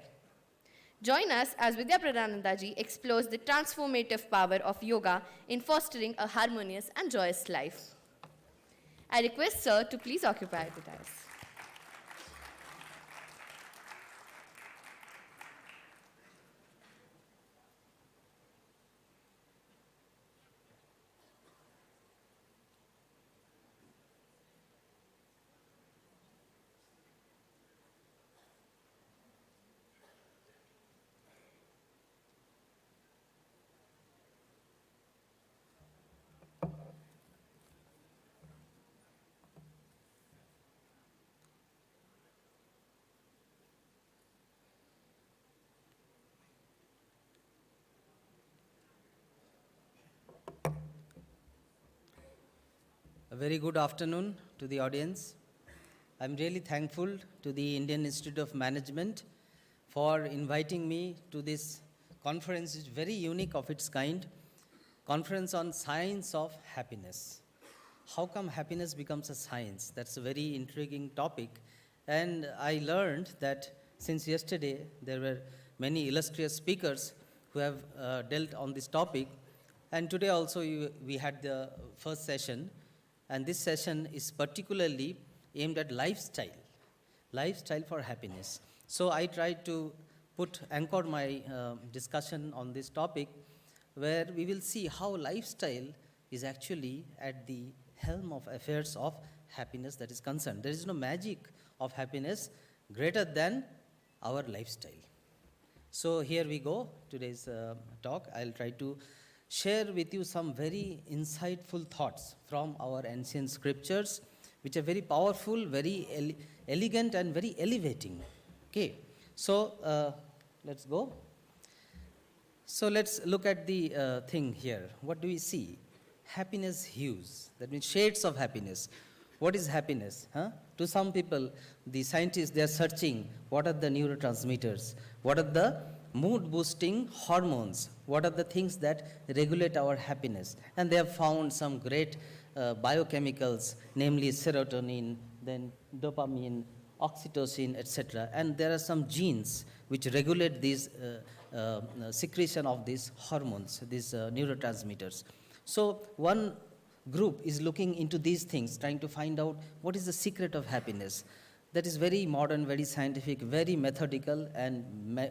S2: Join us as Vidyapradananda ji explores the transformative power of yoga in fostering a harmonious and joyous life. I request Sir to please occupy the dais.
S13: A very good afternoon to the audience. I'm really thankful to the Indian Institute of Management for inviting me to this conference. It's very unique of its kind, conference on science of happiness. How come happiness becomes a science? That's a very intriguing topic. And I learned that since yesterday there were many illustrious speakers who have dealt on this topic. And today also we had the first session. And this session is particularly aimed at lifestyle for happiness. So I tried to anchor my discussion on this topic, where we will see how lifestyle is actually at the helm of affairs of happiness that is concerned. There is no magic of happiness greater than our lifestyle. So here we go, today's talk. I'll try to share with you some very insightful thoughts from our ancient scriptures, which are very powerful, very elegant, and very elevating. Okay, so let's go. So let's look at the thing here. What do we see? Happiness hues, that means shades of happiness. What is happiness? To some people, the scientists, they are searching what are the neurotransmitters, what are the mood-boosting hormones, what are the things that regulate our happiness. And they have found some great biochemicals, namely serotonin, then dopamine, oxytocin, etc. And there are some genes which regulate these secretion of these hormones, these neurotransmitters. So one group is looking into these things, trying to find out what is the secret of happiness. That is very modern, very scientific, very methodical and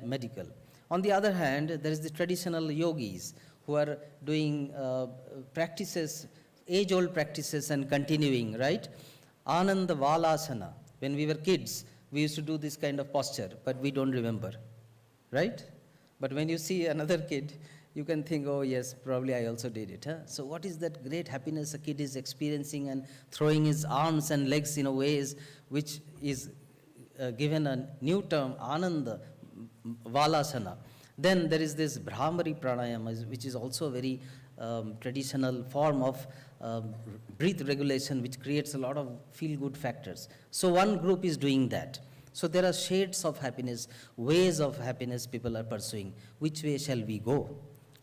S13: medical. On the other hand, there is the traditional yogis who are doing practices, age-old practices and continuing, right? Ananda Valasana. When we were kids, we used to do this kind of posture, but we don't remember, right? But when you see another kid, you can think, oh yes, probably I also did it. So what is that great happiness a kid is experiencing and throwing his arms and legs in a ways which is given a new term, Ananda Valasana. Then there is this Brahmari Pranayama, which is also a very traditional form of breath regulation, which creates a lot of feel-good factors. So one group is doing that. So there are shades of happiness, ways of happiness people are pursuing. Which way shall we go?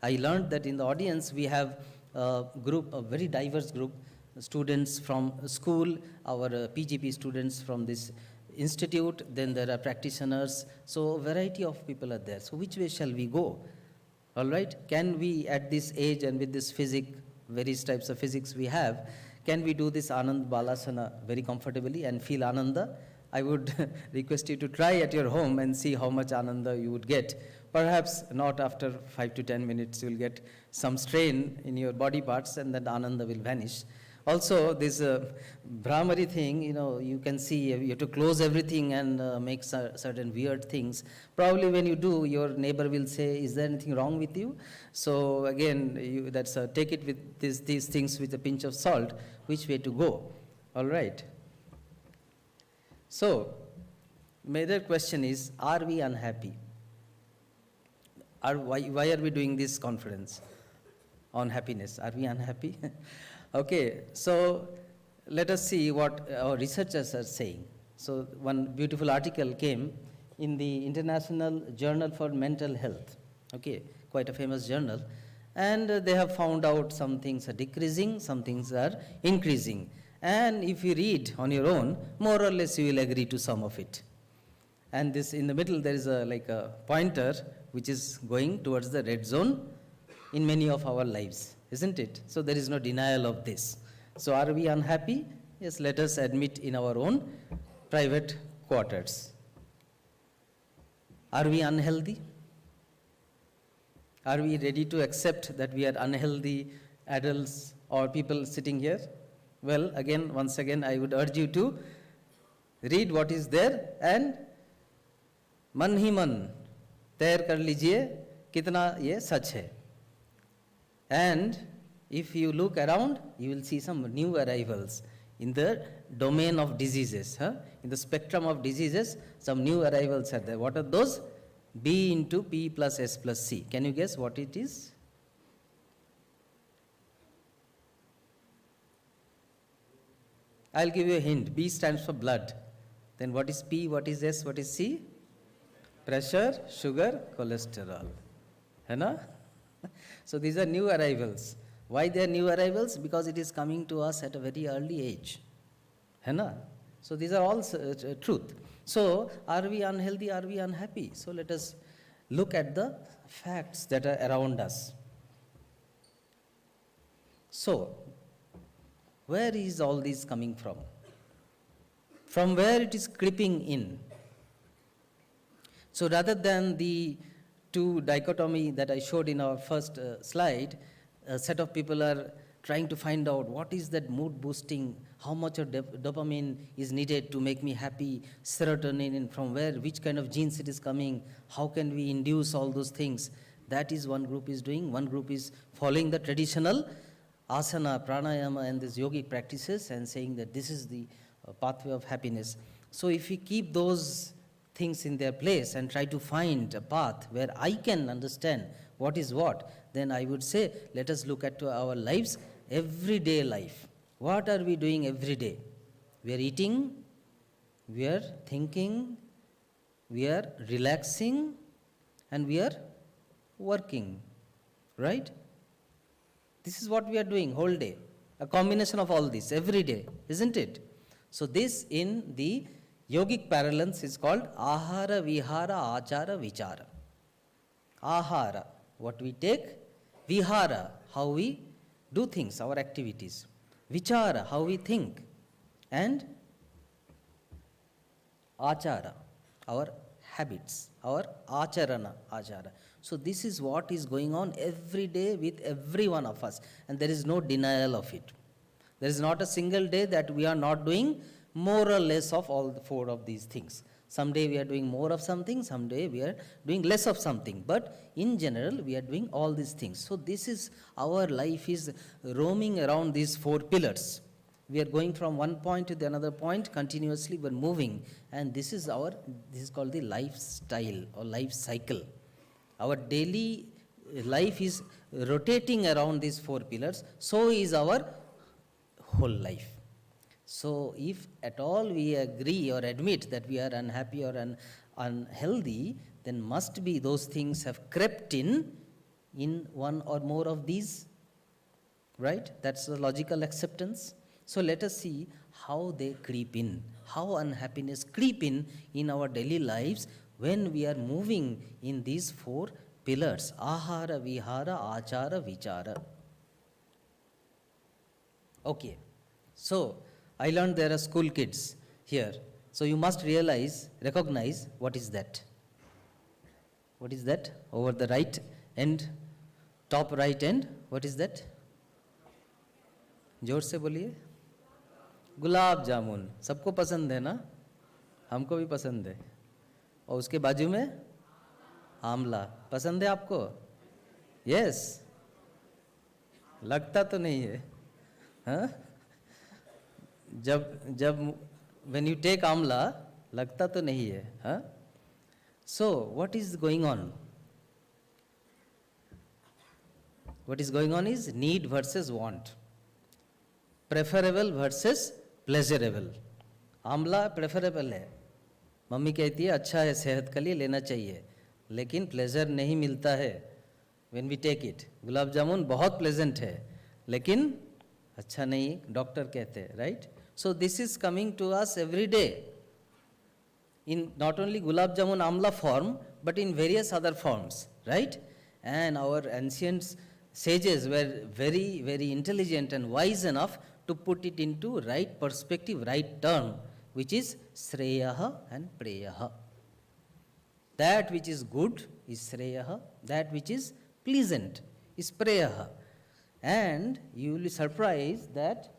S13: I learned that in the audience we have a group, a very diverse group, students from school, our PGP students from this institute, then there are practitioners, so a variety of people are there. So which way shall we go? All right, can we at this age and with this physics, various types of physics we have, can we do this Anand Balasana very comfortably and feel Ananda? I would request you to try at your home and see how much Ananda you would get. Perhaps not after 5 to 10 minutes, you'll get some strain in your body parts and then Ananda will vanish. Also, this Brahmari thing, you can see you have to close everything and make certain weird things. Probably when you do, your neighbor will say, is there anything wrong with you? So again, that's take it with these things with a pinch of salt, which way to go. All right. So, major question is, are we unhappy? Why are we doing this conference on happiness? Are we unhappy? Okay, so let us see what our researchers are saying. So one beautiful article came in the International Journal for Mental Health, okay, quite a famous journal, and they have found out some things are decreasing, some things are increasing. And if you read on your own, more or less you will agree to some of it. And this in the middle there is like a pointer which is going towards the red zone in many of our lives, isn't it? So there is no denial of this. So are we unhappy? Yes, let us admit in our own private quarters. Are we unhealthy? Are we ready to accept that we are unhealthy adults or people sitting here? Well, once again, I would urge you to read what is there and मन ही मन तैर कर लीजिए कितना ये सच है. And if you look around, you will see some new arrivals in the domain of diseases. In the spectrum of diseases, some new arrivals are there. What are those? B into P plus S plus C. Can you guess what it is? I'll give you a hint. B stands for blood. Then what is P, what is S, what is C? Pressure, sugar, cholesterol. Hai na? So these are new arrivals. Why they are new arrivals? Because it is coming to us at a very early age. Hai na? So these are all truth. So are we unhealthy? Are we unhappy? So let us look at the facts that are around us. So, where is all this coming from? From where it is creeping in? So rather than the two dichotomy that I showed in our first slide, a set of people are trying to find out what is that mood boosting, how much of dopamine is needed to make me happy, serotonin, and from where, which kind of genes it is coming, how can we induce all those things. That is one group is doing. One group is following the traditional asana, pranayama and these yogic practices and saying that this is the pathway of happiness. So if we keep those things in their place and try to find a path where I can understand what is what, then I would say let us look at our lives, everyday life. What are we doing every day? We are eating, we are thinking, we are relaxing, and we are working, right? This is what we are doing whole day, a combination of all this every day, isn't it? So this in the yogic parlance is called ahara, vihara, achara, vichara. Ahara, what we take, vihara, how we do things, our activities, vichara, how we think, and achara, our habits, our acharana, achara. So this is what is going on every day with every one of us, and there is no denial of it. There is not a single day that we are not doing more or less of all the four of these things. Someday we are doing more of something, someday we are doing less of something, but in general we are doing all these things. So this is, our life is roaming around these four pillars. We are going from one point to the another point continuously, we are moving, and this is called the lifestyle or life cycle. Our daily life is rotating around these four pillars, so is our whole life. So if at all we agree or admit that we are unhappy or unhealthy, then must be those things have crept in in one or more of these, right? That's the logical acceptance. So let us see how they creep in, how unhappiness creep in our daily lives when we are moving in these four pillars: ahara, vihara, achara, vichara. Okay, so I learned there are school kids here. So you must recognize what is that. What is that? Over the right end, top right end, what is that? जोर से बोलिए. गुलाब जामुन. सबको पसंद है ना? हमको भी पसंद है. और उसके बाजू में आमला. पसंद है आपको? यस. लगता तो नहीं है. हाँ? जब when you take आमला, लगता तो नहीं है. हाँ? So what is going on? What is going on is need versus want. Preferable versus pleasurable. Amla preferable है. मम्मी कहती है अच्छा है, सेहत के लिए लेना चाहिए, लेकिन प्लेजर नहीं मिलता है when we take it. Gulab jamun बहुत प्लेजेंट है, लेकिन अच्छा नहीं, डॉक्टर कहते हैं, right? So this is coming to us every day in not only gulab jamun amla form, but in various other forms, right? And our ancient sages were very, very intelligent and wise enough to put it into right perspective, right term, which is sreyaha and preyaha. That which is good is sreyaha, that which is pleasant is preyaha. And you will be surprised that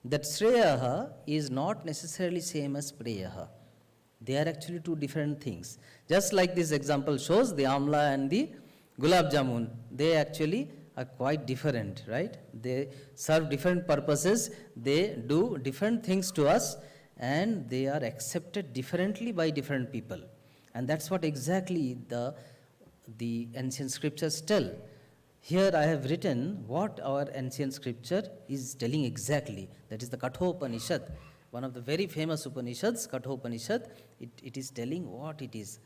S13: Shreyaha is not necessarily same as Preyaha. They are actually two different things. Just like this example shows, the Amla and the Gulab Jamun, they actually are quite different, right? They serve different purposes, they do different things to us, and they are accepted differently by different people. And that's what exactly the ancient scriptures tell. Here I have written what our ancient scripture is telling exactly. That is the Kathopanishad, one of the very famous Upanishads, Kathopanishad. It is telling what it is.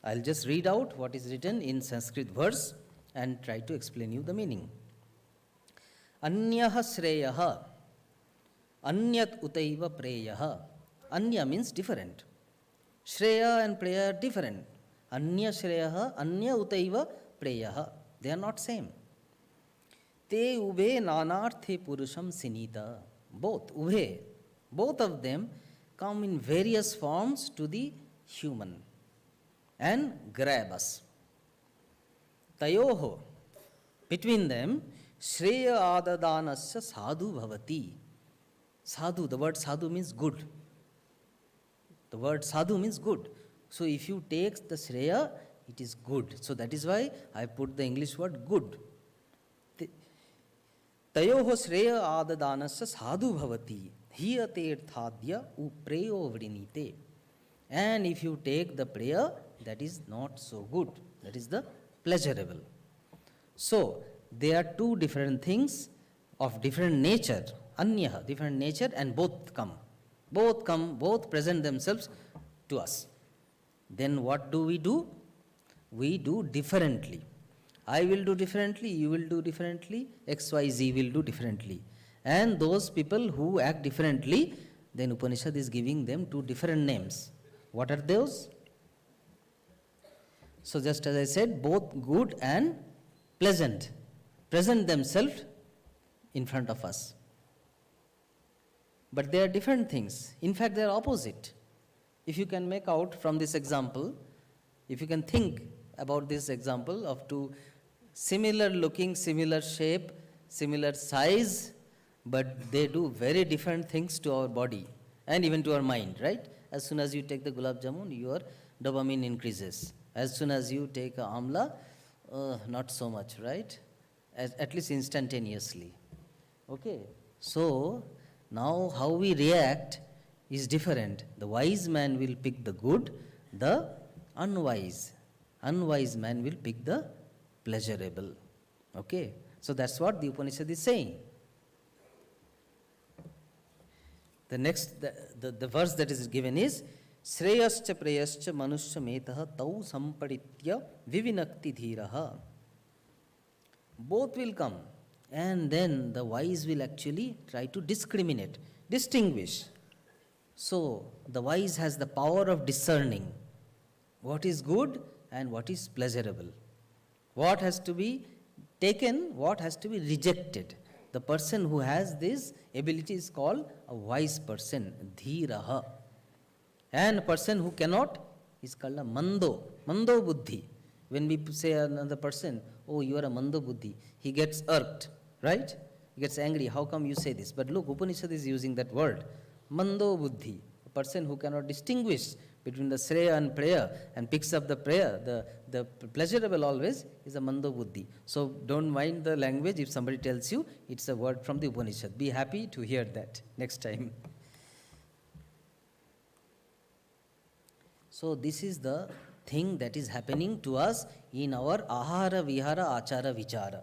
S13: I'll just read out what is written in Sanskrit verse and try to explain you the meaning. Anyaha Shreyaha, Anyat Utaiva Preyaha. Anya means different. Shreya and Preya are different. Anya Shreyaha, Anya Utaiva Preyaha. They are not same. Te ube nanarthe purusham sinita. Both, ube, both of them come in various forms to the human and grab us. Tayoho, between them, shreya adadanasya sadhu bhavati. Sadhu, the word sadhu means good. The word sadhu means good. So if you take the shreya, it is good. So that is why I put the English word good. Tayoho shreya adadanasya sadhu bhavati. Hiyate irthadya upreyo vrinite. And if you take the prayer, that is not so good. That is the pleasurable. So they are two different things of different nature. Anya, different nature, and both come. Both present themselves to us. Then what do? We do differently. I will do differently, you will do differently, XYZ will do differently. And those people who act differently, then Upanishad is giving them two different names. What are those? So just as I said, both good and pleasant present themselves in front of us. But they are different things. In fact, they are opposite. If you can make out from this example, if you can think about this example of two similar looking, similar shape, similar size, but they do very different things to our body and even to our mind, right? As soon as you take the gulab jamun, your dopamine increases. As soon as you take a amla, not so much, right? At least instantaneously. Okay, so now how we react is different. The wise man will pick the good, the unwise man will pick the pleasurable. Okay, so that's what the Upanishad is saying. The next, the verse that is given is Shreyascha preyascha manushya metah tau sampaditya vivinakti dhiraha. Both will come, and then the wise will actually try to discriminate, distinguish. So the wise has the power of discerning what is good and what is pleasurable, what has to be taken, what has to be rejected. The person who has this ability is called a wise person, dhiraha. And a person who cannot is called a mando buddhi. When we say another person, oh, you are a mando buddhi, he gets irked, right? He gets angry. How come you say this? But look, Upanishad is using that word, mando buddhi, a person who cannot distinguish between the Shreya and Preya and picks up the Preya, the pleasurable always, is a mando buddhi. So don't mind the language if somebody tells you it's a word from the Upanishad. Be happy to hear that next time. So this is the thing that is happening to us in our ahara, vihara, achara, vichara.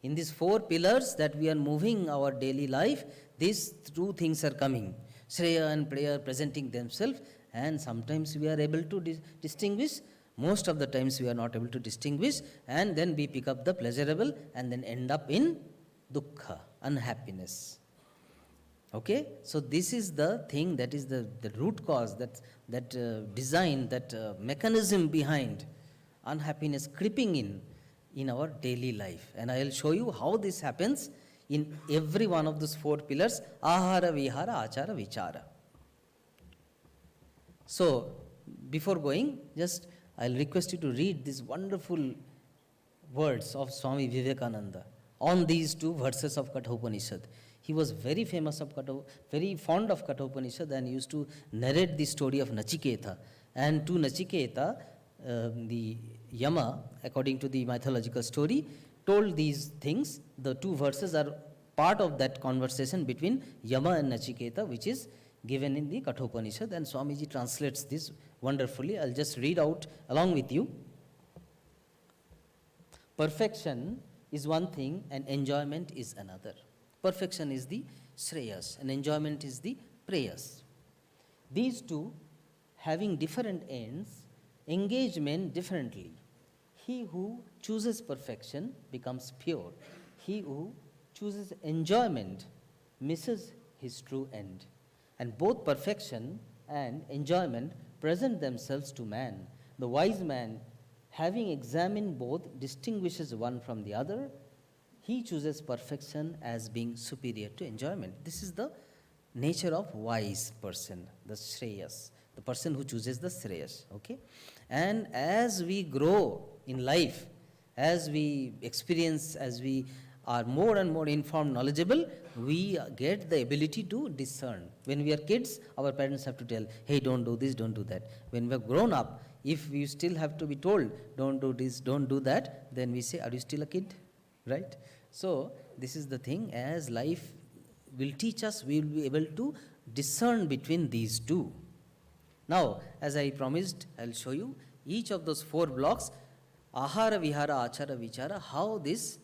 S13: In these 4 pillars that we are moving our daily life, these 2 things are coming. Shreya and Preya presenting themselves, and sometimes we are able to distinguish, most of the times we are not able to distinguish, and then we pick up the pleasurable and then end up in dukkha, unhappiness. Okay, so this is the thing that is the root cause, that design, that mechanism behind unhappiness creeping in our daily life. And I will show you how this happens in every one of those 4 pillars, ahara, vihara, achara, vichara. So, before going, just I'll request you to read these wonderful words of Swami Vivekananda on these 2 verses of Kathopanishad. He was very famous of very fond of Kathopanishad, and used to narrate the story of Nachiketa. And to Nachiketa, the Yama, according to the mythological story, told these things. The 2 verses are part of that conversation between Yama and Nachiketa, which is given in the Kathopanishad, and Swamiji translates this wonderfully. I'll just read out along with you. Perfection is one thing and enjoyment is another. Perfection is the Shreyas and enjoyment is the Preyas. These 2, having different ends, engage men differently. He who chooses perfection becomes pure. He who chooses enjoyment misses his true end. And both perfection and enjoyment present themselves to man. The wise man, having examined both, distinguishes one from the other. He chooses perfection as being superior to enjoyment. This is the nature of wise person, the Shreyas, the person who chooses the Shreyas. Okay? And as we grow in life, as we experience, as we are more and more informed, knowledgeable, we get the ability to discern. When we are kids, our parents have to tell, hey, don't do this, don't do that. When we have grown up, if we still have to be told, don't do this, don't do that, then we say, are you still a kid? Right? So, this is the thing, as life will teach us, we will be able to discern between these 2. Now, as I promised, I will show you each of those 4 blocks, ahara, vihara, achara, vichara, how this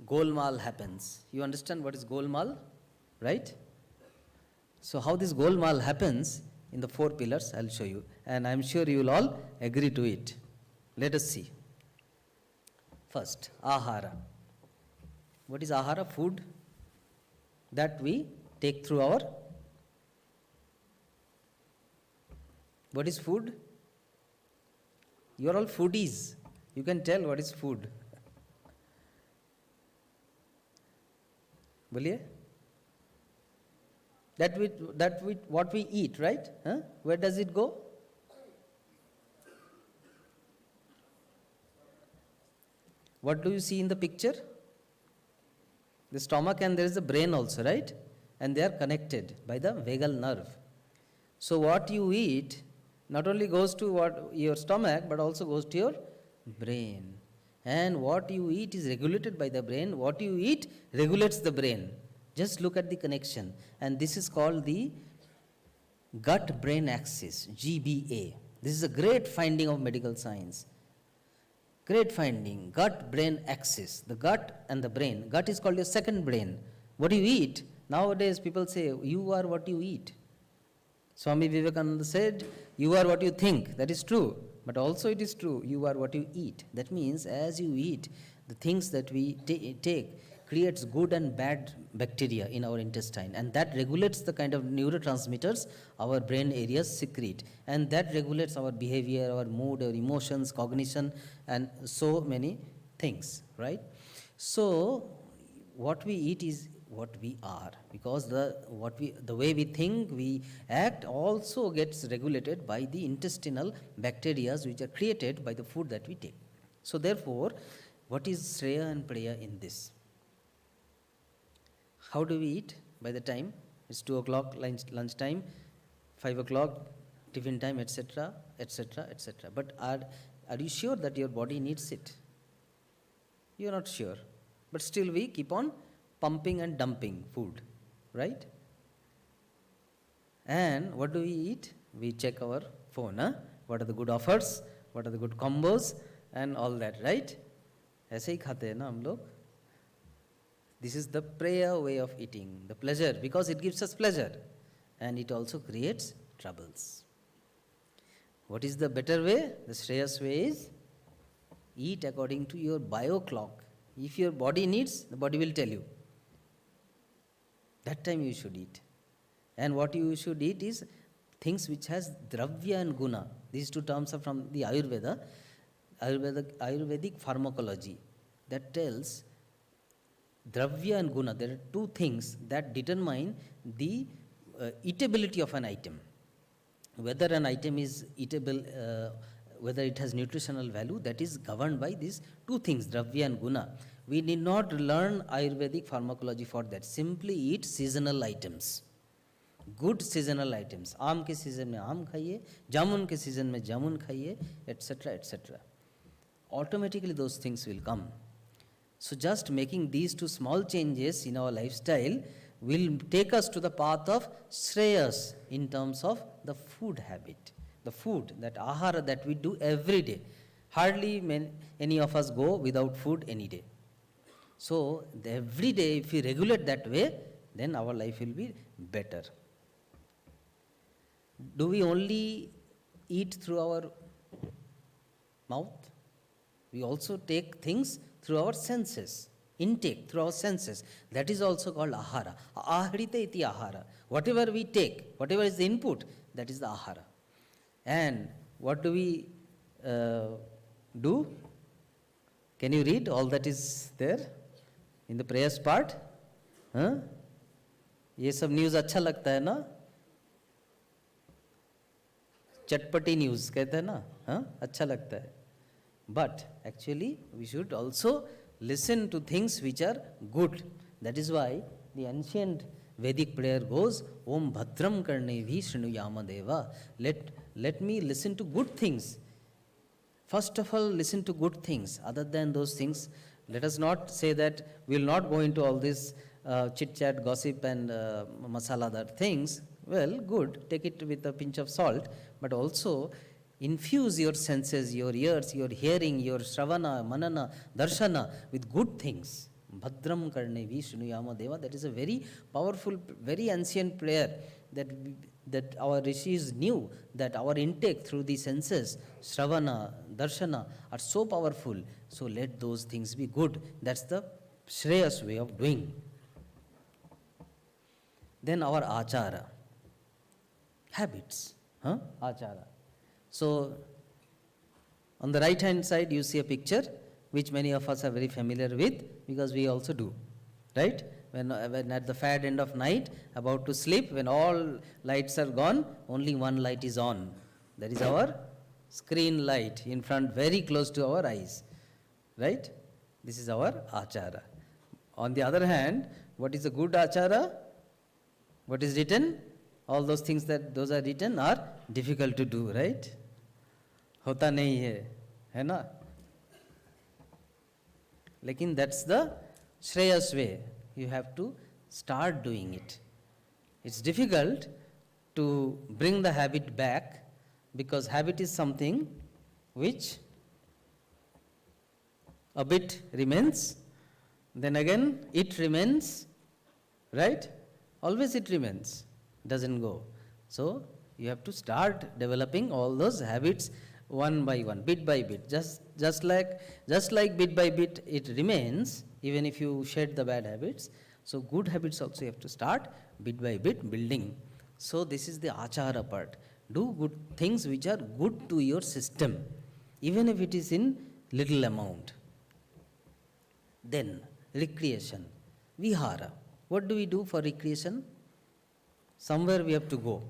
S13: golmaal happens. You understand what is golmaal, right? So how this golmaal happens in the 4 pillars, I'll show you. And I'm sure you will all agree to it. Let us see. First, ahara. What is ahara? Food that we take through our... What is food? You are all foodies. You can tell what is food. Boliye? What we eat, right? Huh? Where does it go? What do you see in the picture? The stomach, and there is the brain also, right? And they are connected by the vagal nerve. So what you eat not only goes to your stomach, but also goes to your brain. And what you eat is regulated by the brain. What you eat regulates the brain. Just look at the connection. And this is called the gut-brain axis, GBA. This is a great finding of medical science. Great finding, gut-brain axis. The gut and the brain. Gut is called your second brain. What you eat, nowadays people say, you are what you eat. Swami Vivekananda said, you are what you think. That is true. But also it is true, you are what you eat. That means as you eat, the things that we take creates good and bad bacteria in our intestine. And that regulates the kind of neurotransmitters our brain areas secrete. And that regulates our behavior, our mood, our emotions, cognition, and so many things, right? So what we eat is what we are, because the way we think, we act also gets regulated by the intestinal bacteria which are created by the food that we take. So therefore, what is Shreya and Preya in this? How do we eat? By the time it's 2 o'clock lunch time, 5 o'clock tiffin time, etc., etc., etc. But are you sure that your body needs it? You are not sure, but still we keep on pumping and dumping food, right? And what do we eat? We check our phone. What are the good offers? What are the good combos? And all that, right? ऐसे ही खाते हैं ना हम लोग. This is the prayer way of eating, the pleasure, because it gives us pleasure. And it also creates troubles. What is the better way? The Shreyas way is eat according to your bio clock. If your body needs, the body will tell you. That time you should eat. And what you should eat is things which has dravya and guna. These two terms are from the Ayurvedic pharmacology that tells dravya and guna. There are two things that determine the eatability of an item. Whether an item is eatable, whether it has nutritional value, that is governed by these two things, dravya and guna. We need not learn Ayurvedic pharmacology for that. Simply eat seasonal items. Good seasonal items. आम के season में आम खाइए, जामुन के season में जामुन खाइए, etc., etc. Automatically those things will come. So just making these two small changes in our lifestyle will take us to the path of Shreyas in terms of the food habit. The food, that ahara that we do every day. Hardly any of us go without food any day. So every day if we regulate that way, then our life will be better. Do we only eat through our mouth? We also take things through our senses, intake through our senses. That is also called ahara. Aharita iti ahara. Whatever we take, whatever is the input, that is the ahara. And what do we do? Can you read all that is there in the prayers part? ये सब news अच्छा लगता है ना? चटपटी news कहते हैं ना? अच्छा लगता है. But actually we should also listen to things which are good. That is why the ancient Vedic prayer goes, Om Bhadram Karnevi Srinuyama Deva. Let me listen to good things. First of all, listen to good things. Other than those things, let us not say that we will not go into all this chit-chat, gossip and masaladar things. Well, good, take it with a pinch of salt, but also infuse your senses, your ears, your hearing, your shravana, manana, darshana with good things. Bhadram Karnevi Srinuyama Deva. That is a very powerful, very ancient prayer that our rishis knew that our intake through the senses, shravana, darshana, are so powerful. So let those things be good. That's the Shreyas way of doing. Then our achara, habits, achara. So on the right hand side you see a picture which many of us are very familiar with because we also do, right? When at the fad end of night, about to sleep, when all lights are gone, only one light is on. That is our screen light in front, very close to our eyes, right? This is our achara. On the other hand, what is a good achara? What is written? All those things that those are written are difficult to do, right? Hota nahi hai na? Lekin that's the Shreyas way. You have to start doing it. It's difficult to bring the habit back because habit is something which a bit remains, then again it remains, right? Always it remains, doesn't go. So You have to start developing all those habits one by one, bit by bit. Just like bit by bit it remains, even if you shed the bad habits. So good habits also you have to start bit by bit building. So this is the achara part. Do good things which are good to your system, even if it is in little amount. Then recreation, vihara. What do we do for recreation? Somewhere we have to go,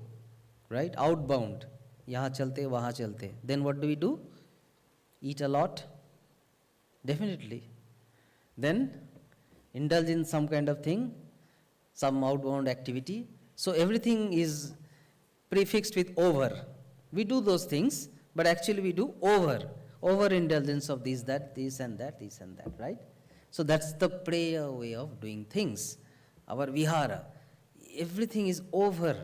S13: right? Outbound. Yahan chalte, wahan chalte. Then what do we do? Eat a lot? Definitely. Then indulge in some kind of thing, some outbound activity. So everything is prefixed with over. We do those things, but actually we do overindulgence of this and that, right? So that's the prayer way of doing things. Our vihara, everything is over.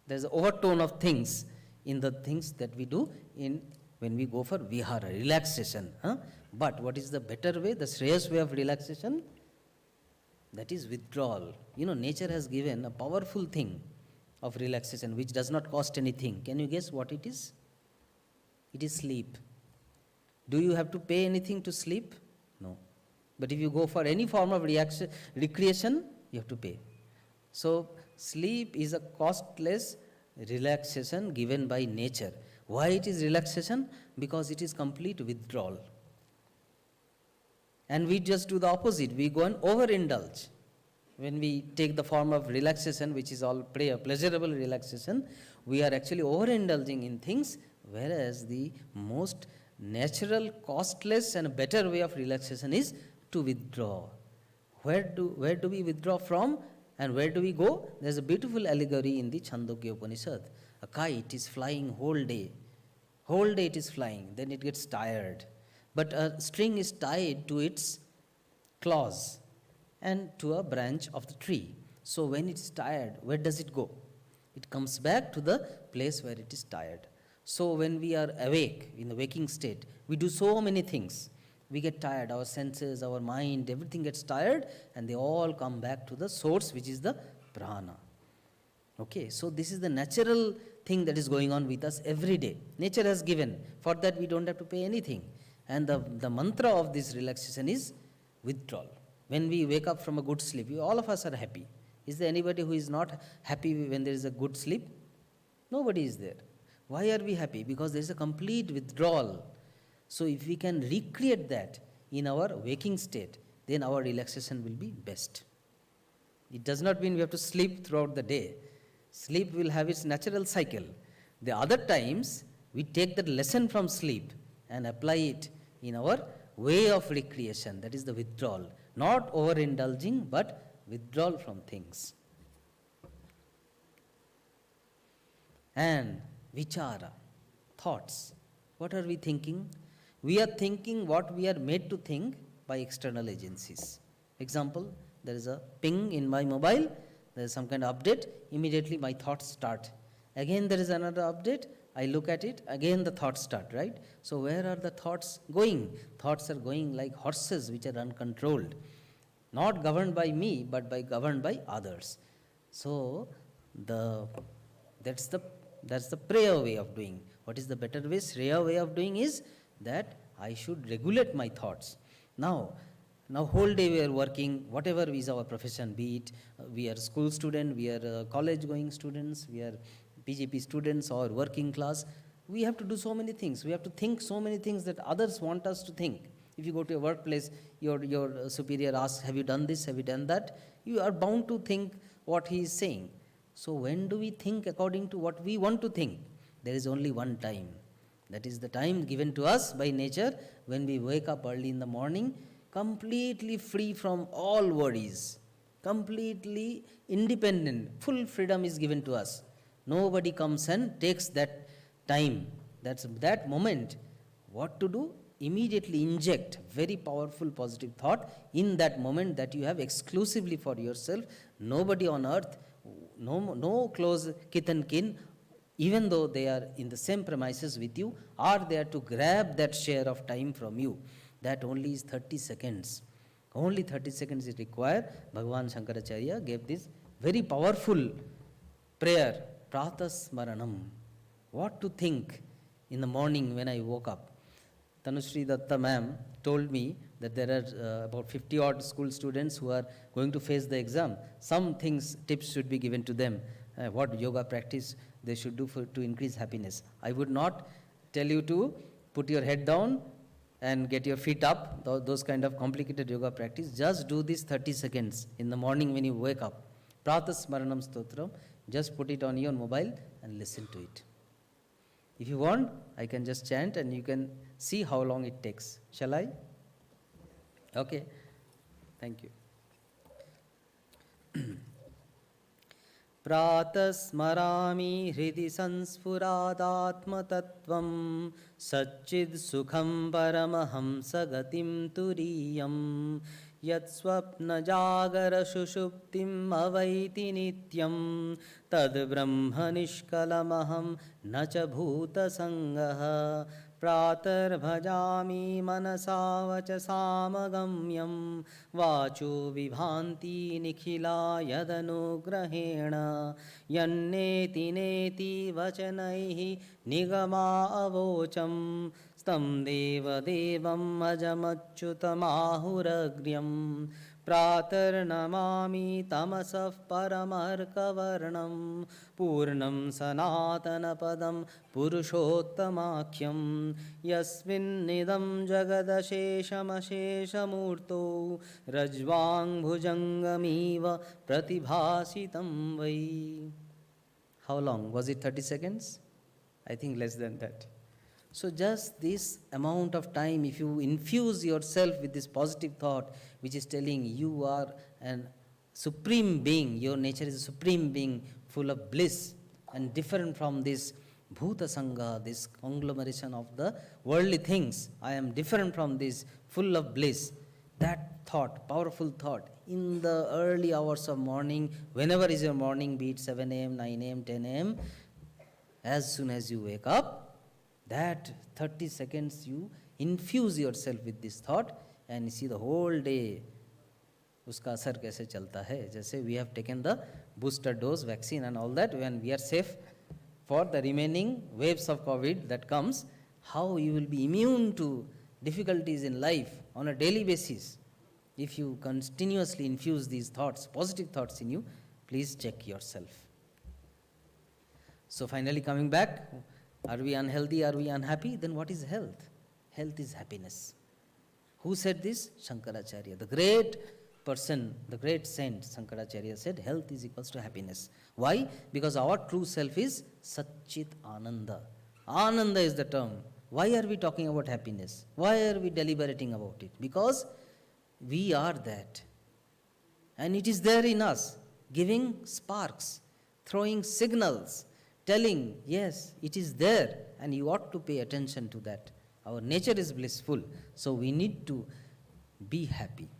S13: There's an overtone of things in the things that we do when we go for vihara, relaxation. But what is the better way, the shreyas way of relaxation? That is withdrawal. Nature has given a powerful thing of relaxation which does not cost anything. Can you guess what it is? It is sleep. Do you have to pay anything to sleep? No. But if you go for any form of recreation, you have to pay. So sleep is a costless relaxation given by nature. Why it is relaxation? Because it is complete withdrawal. And we just do the opposite. We go and overindulge. When we take the form of relaxation, which is all pleasurable relaxation, we are actually overindulging in things, whereas the most natural, costless and better way of relaxation is to withdraw. Where do we withdraw from and where do we go? There's a beautiful allegory in the Chandogya Upanishad. A kite is flying whole day. Whole day it is flying, then it gets tired. But a string is tied to its claws and to a branch of the tree. So when it is tired, where does it go? It comes back to the place where it is tired. So when we are awake, in the waking state, we do so many things. We get tired, our senses, our mind, everything gets tired, and they all come back to the source, which is the prana. Okay, so this is the natural thing that is going on with us every day. Nature has given. For that we don't have to pay anything. And the mantra of this relaxation is withdrawal. When we wake up from a good sleep, all of us are happy. Is there anybody who is not happy when there is a good sleep? Nobody is there. Why are we happy? Because there is a complete withdrawal. So if we can recreate that in our waking state, then our relaxation will be best. It does not mean we have to sleep throughout the day. Sleep will have its natural cycle. The other times, we take that lesson from sleep and apply it in our way of recreation, that is the withdrawal. Not overindulging, but withdrawal from things. And vichara, thoughts. What are we thinking? We are thinking what we are made to think by external agencies. Example, there is a ping in my mobile, there is some kind of update, immediately my thoughts start. Again there is another update, I look at it, again the thoughts start, right? So where are the thoughts going? Thoughts are going like horses which are uncontrolled. Not governed by me, but governed by others. So that's the prayer way of doing. What is the better way? Shreya way of doing is that I should regulate my thoughts. Now whole day we are working, whatever is our profession, be it we are school student, we are college going students, we are PGP students or working class, we have to do so many things. We have to think so many things that others want us to think. If you go to a workplace, your superior asks, have you done this, have you done that? You are bound to think what he is saying. So when do we think according to what we want to think? There is only one time. That is the time given to us by nature when we wake up early in the morning, completely free from all worries, completely independent, full freedom is given to us. Nobody comes and takes that time, that moment. What to do? Immediately inject very powerful positive thought in that moment that you have exclusively for yourself. Nobody on earth, no close kith and kin, even though they are in the same premises with you, are there to grab that share of time from you. That only is 30 seconds. Only 30 seconds is required. Bhagavan Shankaracharya gave this very powerful prayer Pratasmaranam. What to think in the morning when I woke up. Tanushree Datta ma'am told me that there are about 50 odd school students who are going to face the exam. Some things, tips should be given to them. What yoga practice they should do to increase happiness. I would not tell you to put your head down and get your feet up, those kind of complicated yoga practice. Just do this 30 seconds in the morning when you wake up. Pratasmaranam Stotram. Just put it on your mobile and listen to it. If you want, I can just chant and you can see how long it takes. Shall I? Okay. Thank you. Pratasmarami hridi sanspuradatmatattvam Satchid sukham paramahamsa gatim turiyam Yat swapna jagara shushuptim avaiti nityam Tad brahma nishkalamaham nacha bhuta sangaha Pratar bhajami manasa vachasamagamyam Vacho vibhanti nikhila yadanugrahena Yanneti neti vachanaihi nigama avocham Stam deva devam ajamachyutamahuраग्र्यं Pratar namami tamasaf paramarkavarnam Purnam sanatana padam purushottamaख्यं Yasmin nidam jagadasheshamasheshamurto Rajvang bhujangamiva pratibhasitam vai. How long? Was it 30 seconds? I think less than that. So just this amount of time, if you infuse yourself with this positive thought, which is telling you are a supreme being, your nature is a supreme being full of bliss and different from this bhuta sangha, this conglomeration of the worldly things. I am different from this, full of bliss. That thought, powerful thought, in the early hours of morning, whenever is your morning, be it 7 a.m., 9 a.m., 10 a.m., as soon as you wake up, that 30 seconds you infuse yourself with this thought and you see the whole day uska asar kaise chalta hai. Jaise we have taken the booster dose vaccine and all that, when we are safe for the remaining waves of COVID that comes, how you will be immune to difficulties in life on a daily basis. If you continuously infuse these thoughts, positive thoughts in you, please check yourself. So finally coming back, are we unhealthy? Are we unhappy? Then what is health? Health is happiness. Who said this? Shankaracharya. The great person, the great saint Shankaracharya said, health is equals to happiness. Why? Because our true self is Satchit Ananda. Ananda is the term. Why are we talking about happiness? Why are we deliberating about it? Because we are that. And it is there in us, giving sparks, throwing signals, telling, yes, it is there and you ought to pay attention to that. Our nature is blissful, so we need to be happy.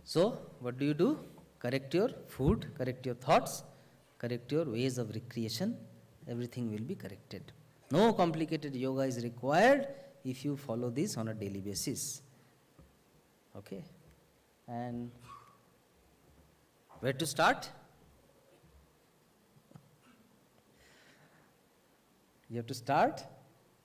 S13: So, what do? Correct your food, correct your thoughts, correct your ways of recreation, everything will be corrected. No complicated yoga is required if you follow this on a daily basis. Okay? And where to start? You have to start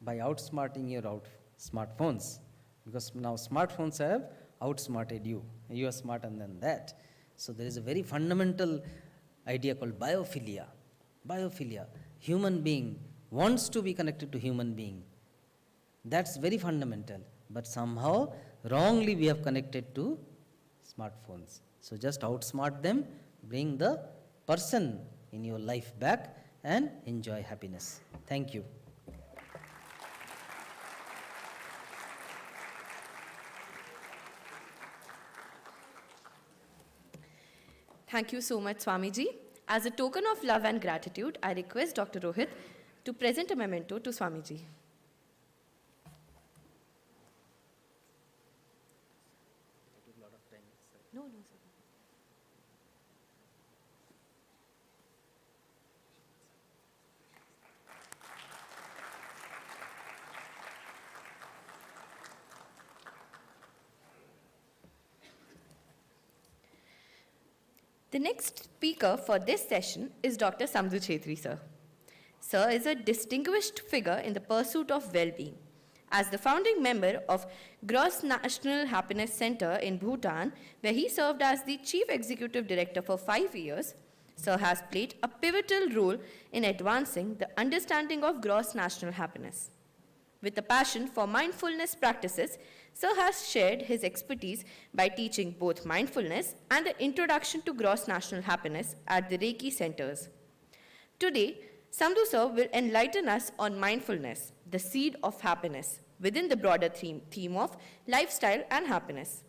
S13: by outsmarting your smartphones, because now smartphones have outsmarted you. You are smarter than that. So there is a very fundamental idea called biophilia. Biophilia. Human being wants to be connected to human being. That's very fundamental. But somehow wrongly we have connected to smartphones. So just outsmart them, bring the person in your life back and enjoy happiness. Thank you.
S2: Thank you so much, Swamiji. As a token of love and gratitude, I request Dr. Rohit to present a memento to Swamiji. No, sir. The next speaker for this session is Dr. Samdhu Chhetri, sir. Sir is a distinguished figure in the pursuit of well-being. As the founding member of Gross National Happiness Center in Bhutan, where he served as the Chief Executive Director for 5 years, Sir has played a pivotal role in advancing the understanding of gross national happiness. With a passion for mindfulness practices, Sir has shared his expertise by teaching both mindfulness and the introduction to gross national happiness at the Reiki centers. Today, Samdhu sir will enlighten us on mindfulness, the seed of happiness, within the broader theme of lifestyle and happiness.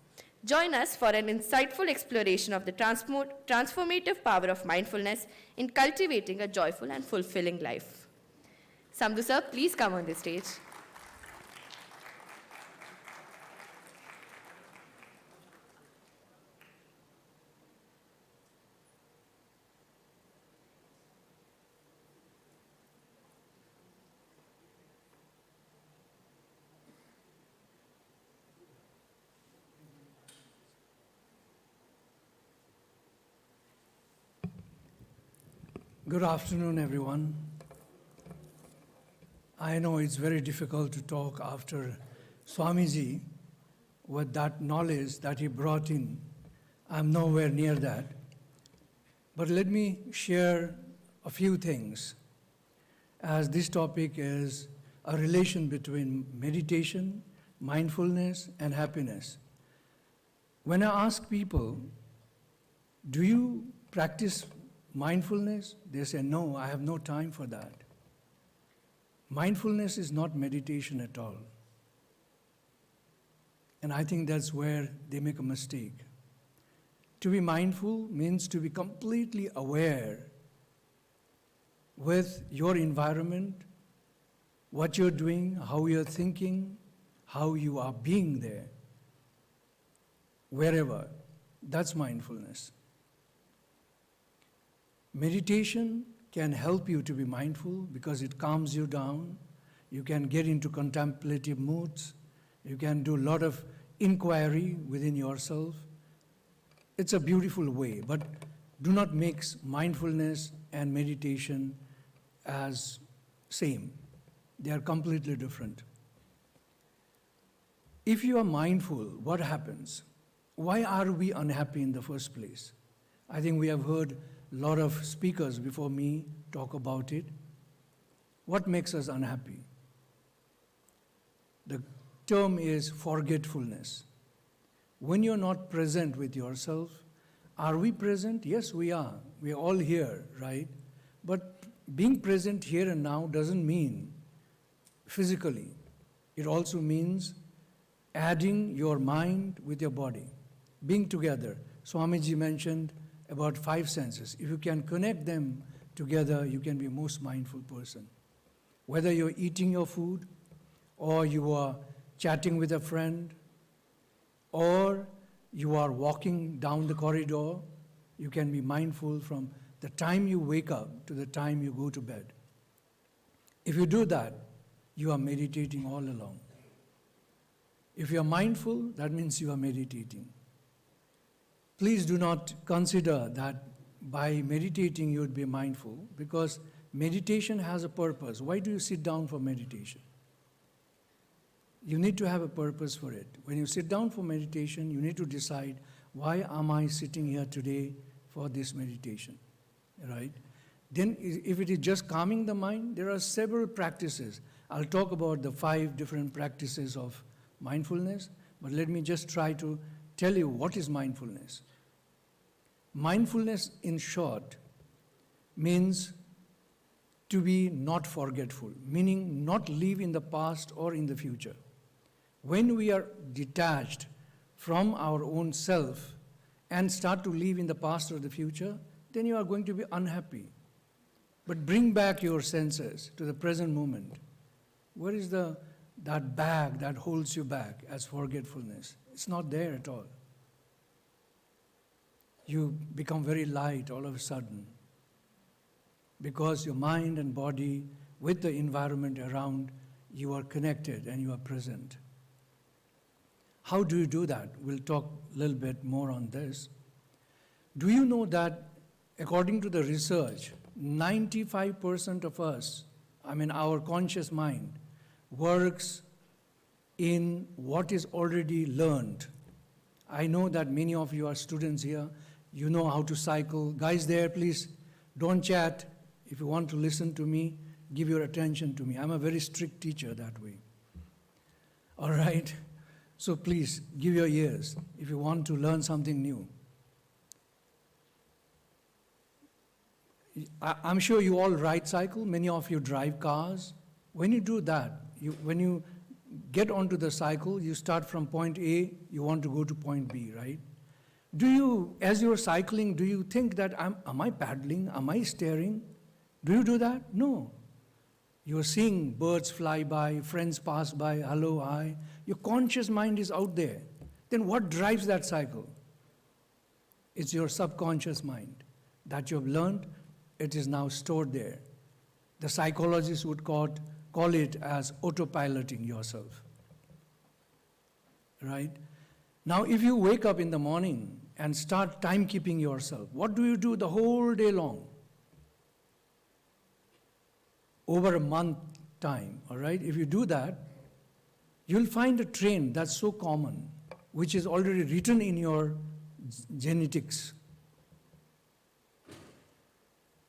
S2: Join us for an insightful exploration of the transformative power of mindfulness in cultivating a joyful and fulfilling life. Samdhu sir, please come on the stage.
S14: Good afternoon, everyone. I know it's very difficult to talk after Swamiji with that knowledge that he brought in. I'm nowhere near that. But let me share a few things, as this topic is a relation between meditation, mindfulness, and happiness. When I ask people, do you practice mindfulness? They say, no, I have no time for that. Mindfulness is not meditation at all. And I think that's where they make a mistake. To be mindful means to be completely aware with your environment, what you're doing, how you're thinking, how you are being there, wherever. That's mindfulness. Meditation can help you to be mindful because it calms you down. You can get into contemplative moods. You can do a lot of inquiry within yourself. It's a beautiful way, but do not mix mindfulness and meditation as same. They are completely different. If you are mindful, what happens? Why are we unhappy in the first place? I think we have heard a lot of speakers before me talk about it. What makes us unhappy? The term is forgetfulness. When you're not present with yourself, are we present? Yes, we are. We are all here, right? But being present here and now doesn't mean physically. It also means adding your mind with your body, being together. Swamiji mentioned about 5 senses. If you can connect them together, you can be a most mindful person. Whether you're eating your food, or you are chatting with a friend, or you are walking down the corridor, you can be mindful from the time you wake up to the time you go to bed. If you do that, you are meditating all along. If you are mindful, that means you are meditating. Please do not consider that by meditating you would be mindful, because meditation has a purpose. Why do you sit down for meditation? You need to have a purpose for it. When you sit down for meditation, you need to decide, why am I sitting here today for this meditation, right? Then if it is just calming the mind, there are several practices. I'll talk about the 5 different practices of mindfulness, but let me just try to tell you what is mindfulness. Mindfulness, in short, means to be not forgetful, meaning not live in the past or in the future. When we are detached from our own self and start to live in the past or the future, then you are going to be unhappy. But bring back your senses to the present moment. Where is that bag that holds you back as forgetfulness? It's not there at all. You become very light all of a sudden because your mind and body with the environment around you are connected and you are present. How do you do that? We'll talk a little bit more on this. Do you know that according to the research, 95% of us, our conscious mind, works in what is already learned. I know that many of you are students here. You know how to cycle. Guys there, please don't chat. If you want to listen to me, give your attention to me. I'm a very strict teacher that way. All right? So please give your ears if you want to learn something new. I'm sure you all ride cycle. Many of you drive cars. When you do that, when you get onto the cycle, you start from point A, you want to go to point B, right? Do you, as you're cycling, do you think that am I paddling? Am I steering? Do you do that? No. You're seeing birds fly by, friends pass by, hello, hi. Your conscious mind is out there. Then what drives that cycle? It's your subconscious mind that you've learned. It is now stored there. The psychologists would call it as autopiloting yourself. Right? Now, if you wake up in the morning and start timekeeping yourself, what do you do the whole day long? Over a month time, all right? If you do that, you'll find a trend that's so common, which is already written in your genetics.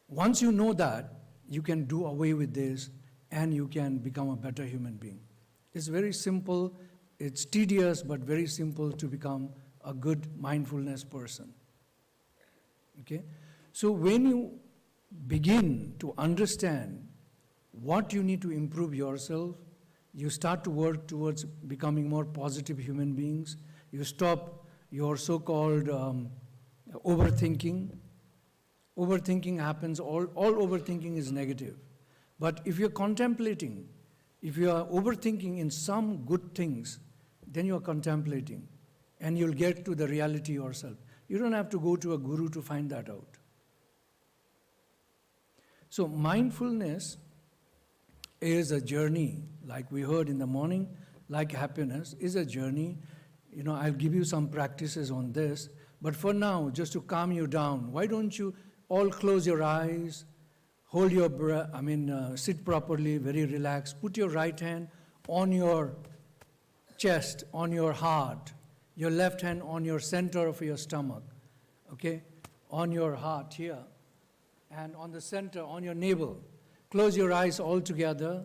S14: Once you know that, you can do away with this and you can become a better human being. It's very simple, it's tedious, but very simple to become a good mindfulness person. Okay? So when you begin to understand what you need to improve yourself, you start to work towards becoming more positive human beings. You stop your so-called overthinking. Overthinking happens, all overthinking is negative. But if you're contemplating, if you are overthinking in some good things, then you're contemplating and you'll get to the reality yourself. You don't have to go to a guru to find that out. So mindfulness is a journey, like we heard in the morning, like happiness is a journey. You know, I'll give you some practices on this, but for now, just to calm you down, why don't you all close your eyes, hold your breath, sit properly, very relaxed, put your right hand on your chest, on your heart, your left hand on your center of your stomach, okay, on your heart here, and on the center, on your navel. Close your eyes all together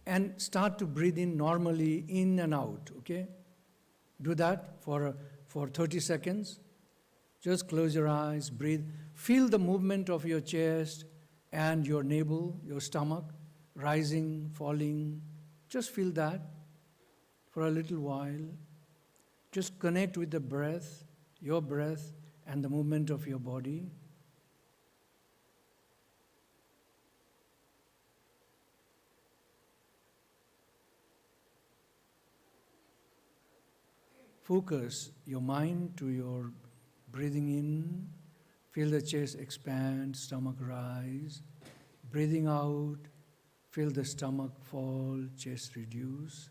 S14: and start to breathe in normally, in and out, okay? Do that for 30 seconds. Just close your eyes, breathe. Feel the movement of your chest and your navel, your stomach, rising, falling. Just feel that for a little while. Just connect with the breath, your breath, and the movement of your body. Focus your mind to your breathing in. Feel the chest expand, stomach rise. Breathing out, feel the stomach fall, chest reduce.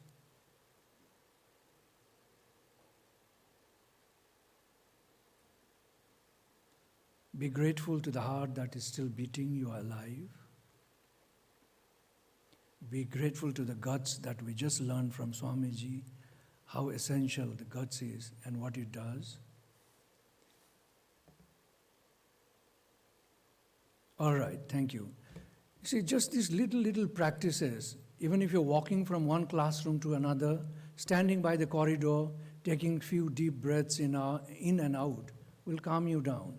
S14: Be grateful to the heart that is still beating, you are alive. Be grateful to the guts that we just learned from Swamiji, how essential the guts is and what it does. All right, thank you. See, just these little practices, even if you're walking from one classroom to another, standing by the corridor, taking few deep breaths in and out, will calm you down.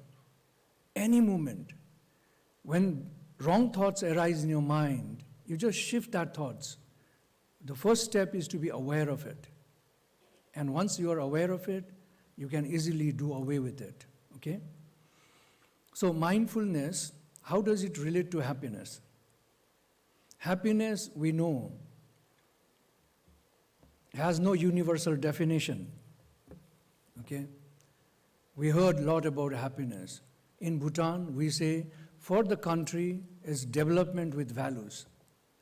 S14: Any moment, when wrong thoughts arise in your mind, you just shift that thoughts. The first step is to be aware of it. And once you are aware of it, you can easily do away with it, okay? So mindfulness, how does it relate to happiness? Happiness, we know, has no universal definition, okay? We heard a lot about happiness. In Bhutan, we say, for the country is development with values.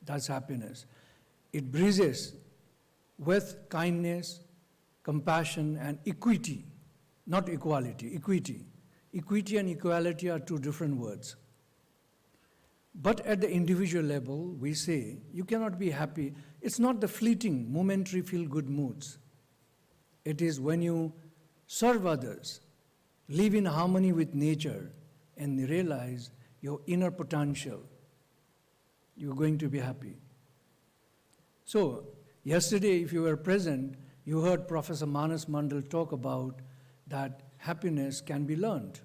S14: That's happiness. It breezes with kindness, compassion, and equity, not equality, equity. Equity and equality are two different words. But at the individual level, we say, you cannot be happy. It's not the fleeting, momentary feel-good moods. It is when you serve others, live in harmony with nature, and realize your inner potential, you're going to be happy. So, yesterday, if you were present, you heard Professor Manas Mandal talk about that happiness can be learned.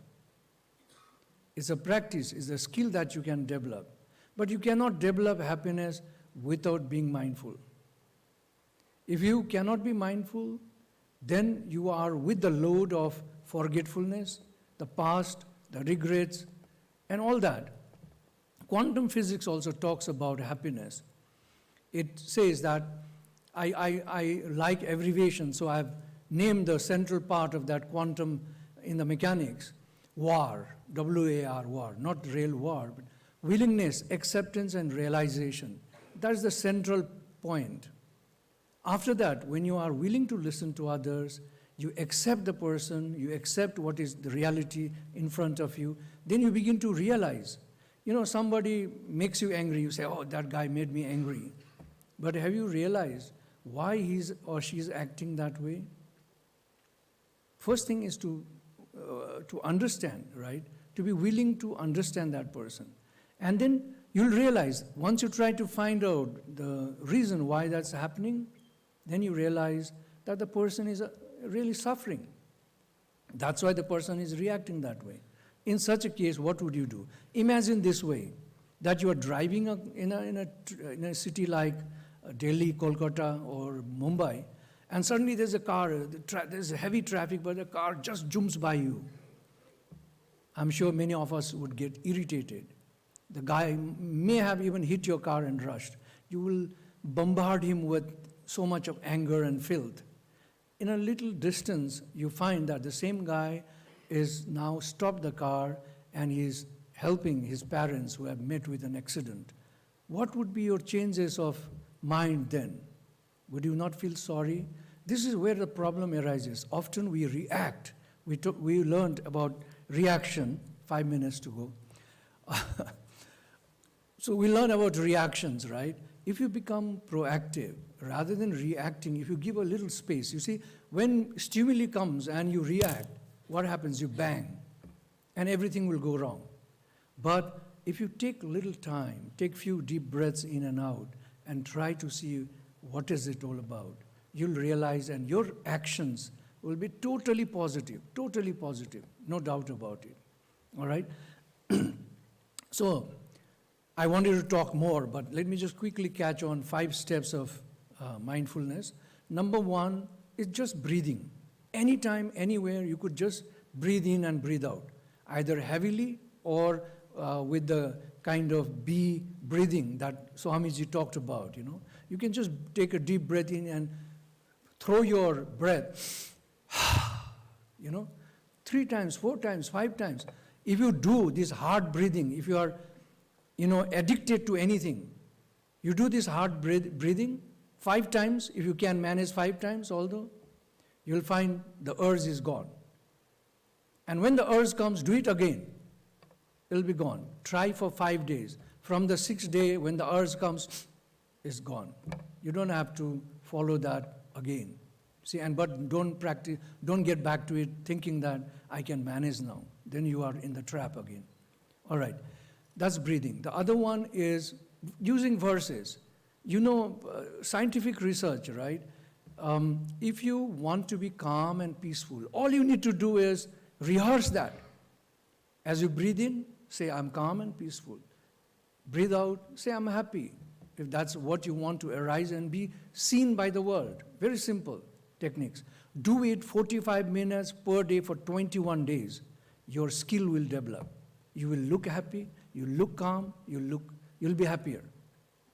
S14: It's a practice, it's a skill that you can develop. But you cannot develop happiness without being mindful. If you cannot be mindful, then you are with the load of forgetfulness, the past, the regrets, and all that. Quantum physics also talks about happiness. It says that I like abbreviation, so I've named the central part of that quantum in the mechanics, WAR, W-A-R, war, not real war, but willingness, acceptance, and realization. That's the central point. After that, when you are willing to listen to others, you accept the person, you accept what is the reality in front of you, then you begin to realize. You know, somebody makes you angry, you say, oh, that guy made me angry. But have you realized why he's or she's acting that way? First thing is to understand, right? To be willing to understand that person. And then you'll realize, once you try to find out the reason why that's happening, then you realize that the person is really suffering. That's why the person is reacting that way. In such a case, what would you do? Imagine this way, that you are driving in a city like Delhi, Kolkata, or Mumbai, and suddenly there's a car, there's heavy traffic, but the car just jumps by you. I'm sure many of us would get irritated. The guy may have even hit your car and rushed. You will bombard him with so much of anger and filth. In a little distance, you find that the same guy is now stopped the car and he's helping his parents who have met with an accident. What would be your changes of mind then? Would you not feel sorry? This is where the problem arises. Often we react. We learned about reaction 5 minutes to go. So we learn about reactions, right? If you become proactive, rather than reacting, if you give a little space, you see, when stimuli comes and you react, what happens? You bang, and everything will go wrong. But if you take a little time, take few deep breaths in and out, and try to see what is it all about, you'll realize, and your actions will be totally positive, no doubt about it. All right? So, I wanted to talk more, but let me just quickly catch on 5 steps of mindfulness. Number 1 is just breathing. Anytime, anywhere, you could just breathe in and breathe out, either heavily or with the kind of bee breathing that Swamiji talked about, you know. You can just take a deep breath in and throw your breath, you know, 3 times, 4 times, 5 times. If you do this hard breathing, if you are, you know, addicted to anything, you do this hard breathing 5 times, if you can manage 5 times, although, you'll find the urge is gone. And when the urge comes, do it again. It'll be gone. Try for 5 days. From the 6th day, when the urge comes, it's gone. You don't have to follow that again. See, but don't get back to it thinking that I can manage now. Then you are in the trap again. All right, that's breathing. The other one is using verses. You know, scientific research, right? If you want to be calm and peaceful, all you need to do is rehearse that. As you breathe in, say, I'm calm and peaceful. Breathe out, say, I'm happy. If that's what you want to arise and be seen by the world. Very simple techniques. Do it 45 minutes per day for 21 days. Your skill will develop. You will look happy, you look calm, you'll be happier.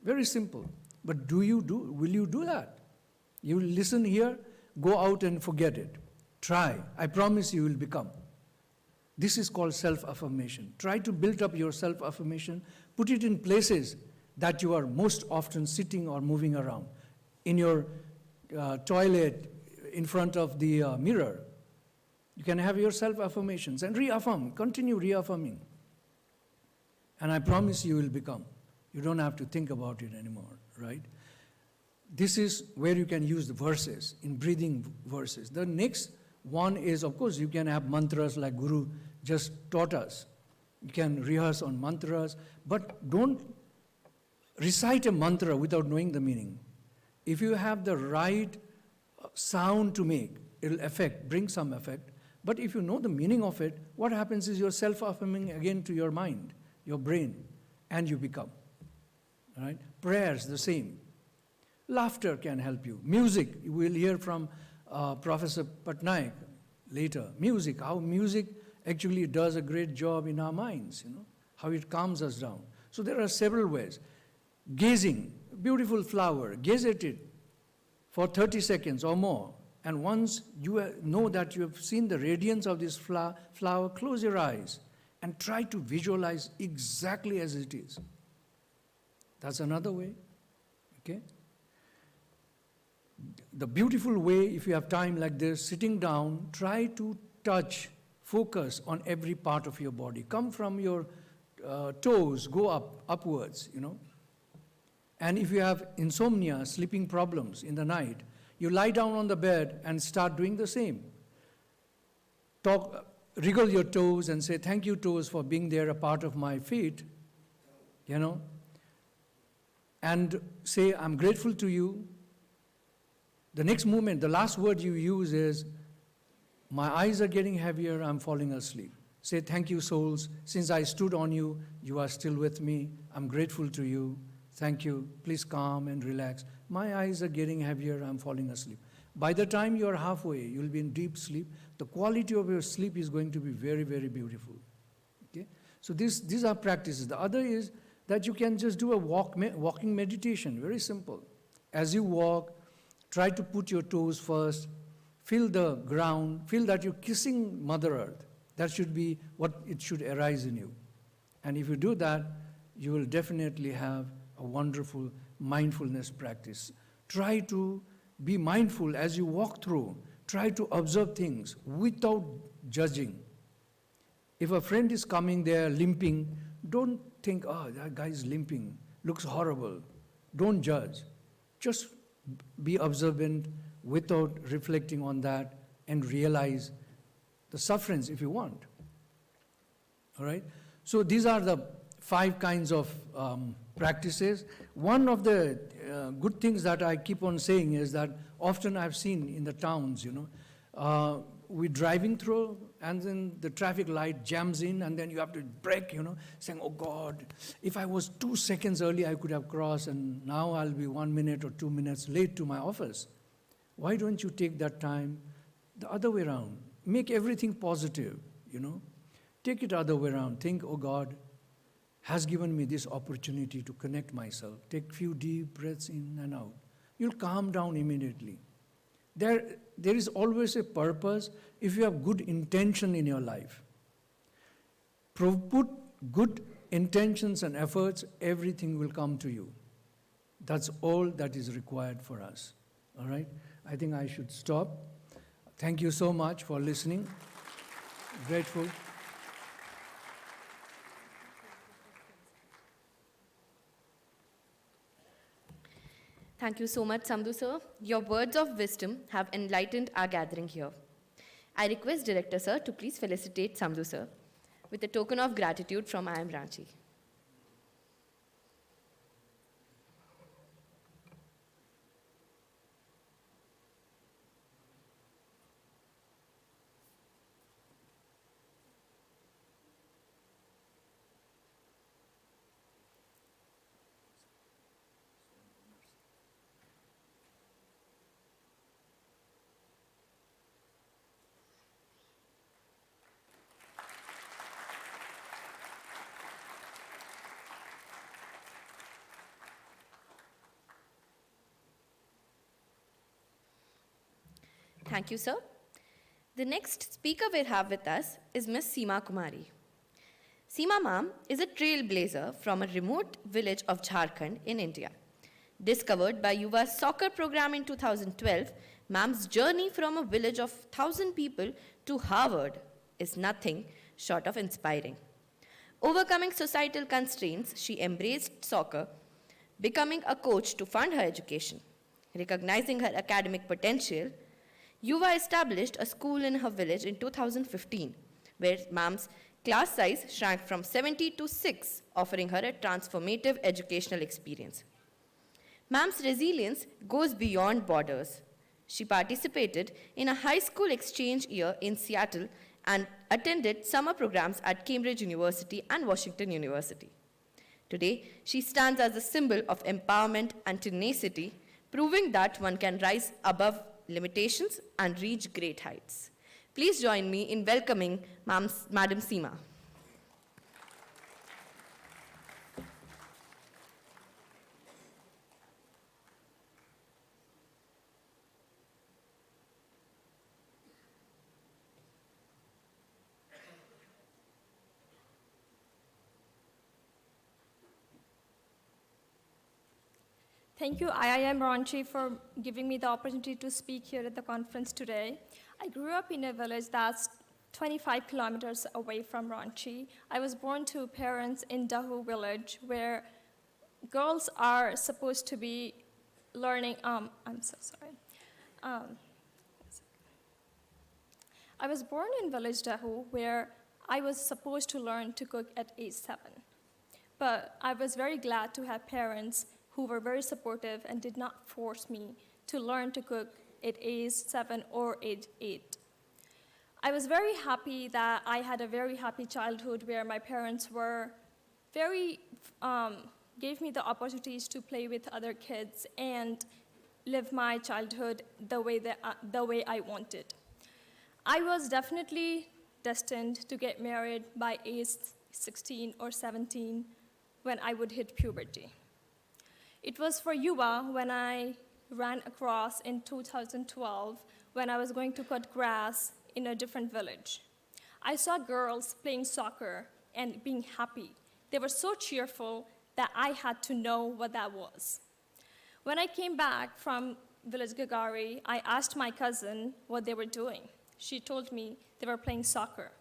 S14: Very simple. But will you do that? You will listen here, go out and forget it. Try. I promise you will become. This is called self-affirmation. Try to build up your self-affirmation. Put it in places that you are most often sitting or moving around. In your toilet, in front of the mirror. You can have your self-affirmations and reaffirm, continue reaffirming. And I promise you will become. You don't have to think about it anymore, right? This is where you can use the verses, in breathing verses. The next one is, of course, you can have mantras like Guru just taught us. You can rehearse on mantras, but don't recite a mantra without knowing the meaning. If you have the right sound to make, it'll bring some effect. But if you know the meaning of it, what happens is you're self-affirming again to your mind, your brain, and you become. All right? Prayers, the same. Laughter can help you. Music, you will hear from Professor Patnaik later. Music, how music actually does a great job in our minds, how it calms us down. So there are several ways. Gazing, beautiful flower, gaze at it for 30 seconds or more. And once you know that you have seen the radiance of this flower, close your eyes and try to visualize exactly as it is. That's another way, okay? The beautiful way, if you have time like this, sitting down, try to touch, focus on every part of your body. Come from your toes, go upwards, And if you have insomnia, sleeping problems in the night, you lie down on the bed and start doing the same. Wriggle your toes and say, thank you, toes, for being there, a part of my feet, And say, I'm grateful to you. The next moment, the last word you use is, my eyes are getting heavier, I'm falling asleep. Say, thank you, souls. Since I stood on you, you are still with me. I'm grateful to you. Thank you. Please calm and relax. My eyes are getting heavier, I'm falling asleep. By the time you're halfway, you'll be in deep sleep. The quality of your sleep is going to be very, very beautiful. Okay? So these are practices. The other is that you can just do a walking meditation, very simple. As you walk, try to put your toes first, feel the ground, feel that you're kissing Mother Earth. That should be what it should arise in you. And if you do that, you will definitely have a wonderful mindfulness practice. Try to be mindful as you walk through. Try to observe things without judging. If a friend is coming there limping, don't think, oh, that guy is limping, looks horrible. Don't judge. Just be observant without reflecting on that and realize the sufferings if you want. All right? So these are the 5 kinds of practices. One of the good things that I keep on saying is that often I've seen in the towns, we're driving through and then the traffic light jams in and then you have to brake, saying, oh God, if I was 2 seconds early, I could have crossed and now I'll be 1 minute or 2 minutes late to my office. Why don't you take that time the other way around? Make everything positive, Take it other way around. Think, oh God has given me this opportunity to connect myself. Take few deep breaths in and out. You'll calm down immediately. There is always a purpose if you have good intention in your life. Put good intentions and efforts, everything will come to you. That's all that is required for us. All right? I think I should stop. Thank you so much for listening. Grateful.
S2: Thank you so much, Samdhu sir. Your words of wisdom have enlightened our gathering here. I request Director sir to please felicitate Samdhu sir with a token of gratitude from IIM Ranchi. Thank you, sir. The next speaker we have with us is Ms. Seema Kumari. Seema ma'am is a trailblazer from a remote village of Jharkhand in India. Discovered by Yuva's soccer program in 2012, Ma'am's journey from a village of 1,000 people to Harvard is nothing short of inspiring. Overcoming societal constraints, she embraced soccer, becoming a coach to fund her education. Recognizing her academic potential, Yuva established a school in her village in 2015, where Ma'am's class size shrank from 70 to 6, offering her a transformative educational experience. Ma'am's resilience goes beyond borders. She participated in a high school exchange year in Seattle and attended summer programs at Cambridge University and Washington University. Today, she stands as a symbol of empowerment and tenacity, proving that one can rise above limitations and reach great heights. Please join me in welcoming Madam Seema.
S15: Thank you, IIM Ranchi, for giving me the opportunity to speak here at the conference today. I grew up in a village that's 25 kilometers away from Ranchi. I was born to parents in Dahu village, where girls are supposed to be learning, I'm so sorry. I was born in village Dahu, where I was supposed to learn to cook at age 7. But I was very glad to have parents who were very supportive and did not force me to learn to cook at age 7 or age 8. I was very happy that I had a very happy childhood where my parents were gave me the opportunities to play with other kids and live my childhood the way I wanted. I was definitely destined to get married by age 16 or 17 when I would hit puberty. It was for Yuva when I ran across in 2012 when I was going to cut grass in a different village. I saw girls playing soccer and being happy. They were so cheerful that I had to know what that was. When I came back from village Gagari, I asked my cousin what they were doing. She told me they were playing soccer.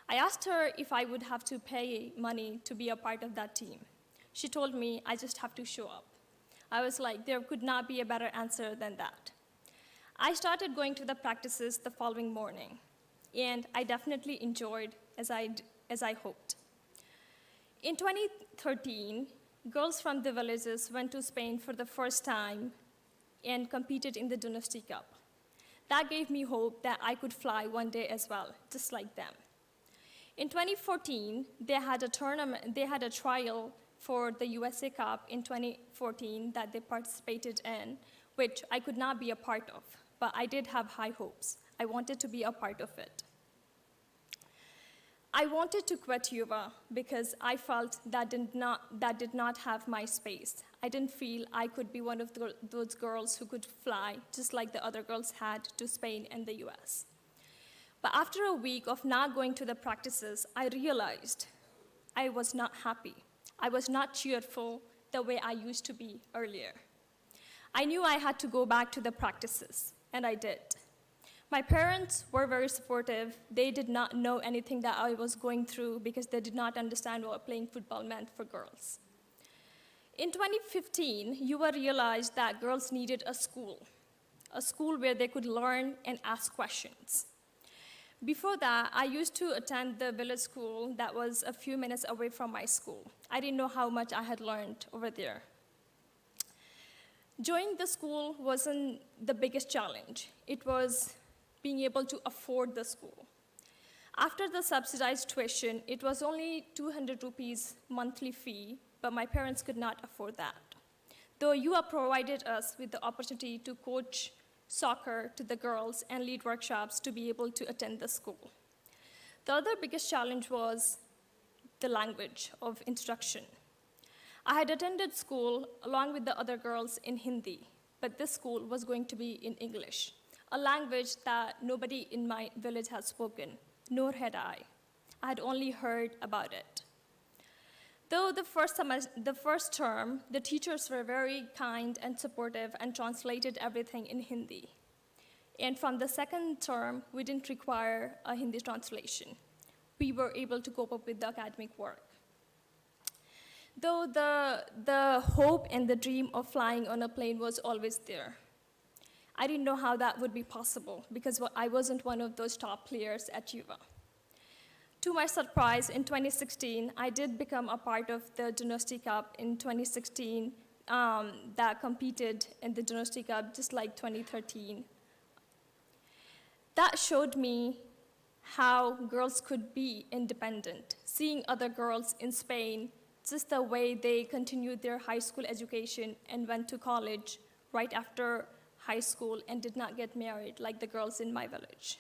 S15: I asked her if I would have to pay money to be a part of that team. She told me I just have to show up. I was like, there could not be a better answer than that. I started going to the practices the following morning, and I definitely enjoyed as I hoped. In 2013, girls from the villages went to Spain for the first time and competed in the Dynasty Cup. That gave me hope that I could fly one day as well, just like them. In 2014, they had a trial for the USA Cup in 2014 that they participated in, which I could not be a part of, but I did have high hopes. I wanted to be a part of it. I wanted to quit Yuva because I felt that did not have my space. I didn't feel I could be one of those girls who could fly, just like the other girls had, to Spain and the US. But after a week of not going to the practices, I realized I was not happy. I was not cheerful the way I used to be earlier. I knew I had to go back to the practices, and I did. My parents were very supportive. They did not know anything that I was going through because they did not understand what playing football meant for girls. In 2015, Yuva realized that girls needed a school where they could learn and ask questions. Before that, I used to attend the village school that was a few minutes away from my school. I didn't know how much I had learned over there. Joining the school wasn't the biggest challenge. It was being able to afford the school. After the subsidized tuition, it was only 200 rupees monthly fee, but my parents could not afford that. Though UA provided us with the opportunity to coach soccer to the girls and lead workshops to be able to attend the school. The other biggest challenge was the language of instruction. I had attended school along with the other girls in Hindi, but this school was going to be in English, a language that nobody in my village had spoken, nor had I. I had only heard about it. Though the first term, the teachers were very kind and supportive and translated everything in Hindi. And from the second term, we didn't require a Hindi translation. We were able to cope up with the academic work. Though the hope and the dream of flying on a plane was always there. I didn't know how that would be possible because I wasn't one of those top players at UVA. To my surprise, in 2016, I did become a part of the Dynasty Cup in 2016 that competed in the Dynasty Cup just like 2013. That showed me how girls could be independent, seeing other girls in Spain, just the way they continued their high school education and went to college right after high school and did not get married like the girls in my village.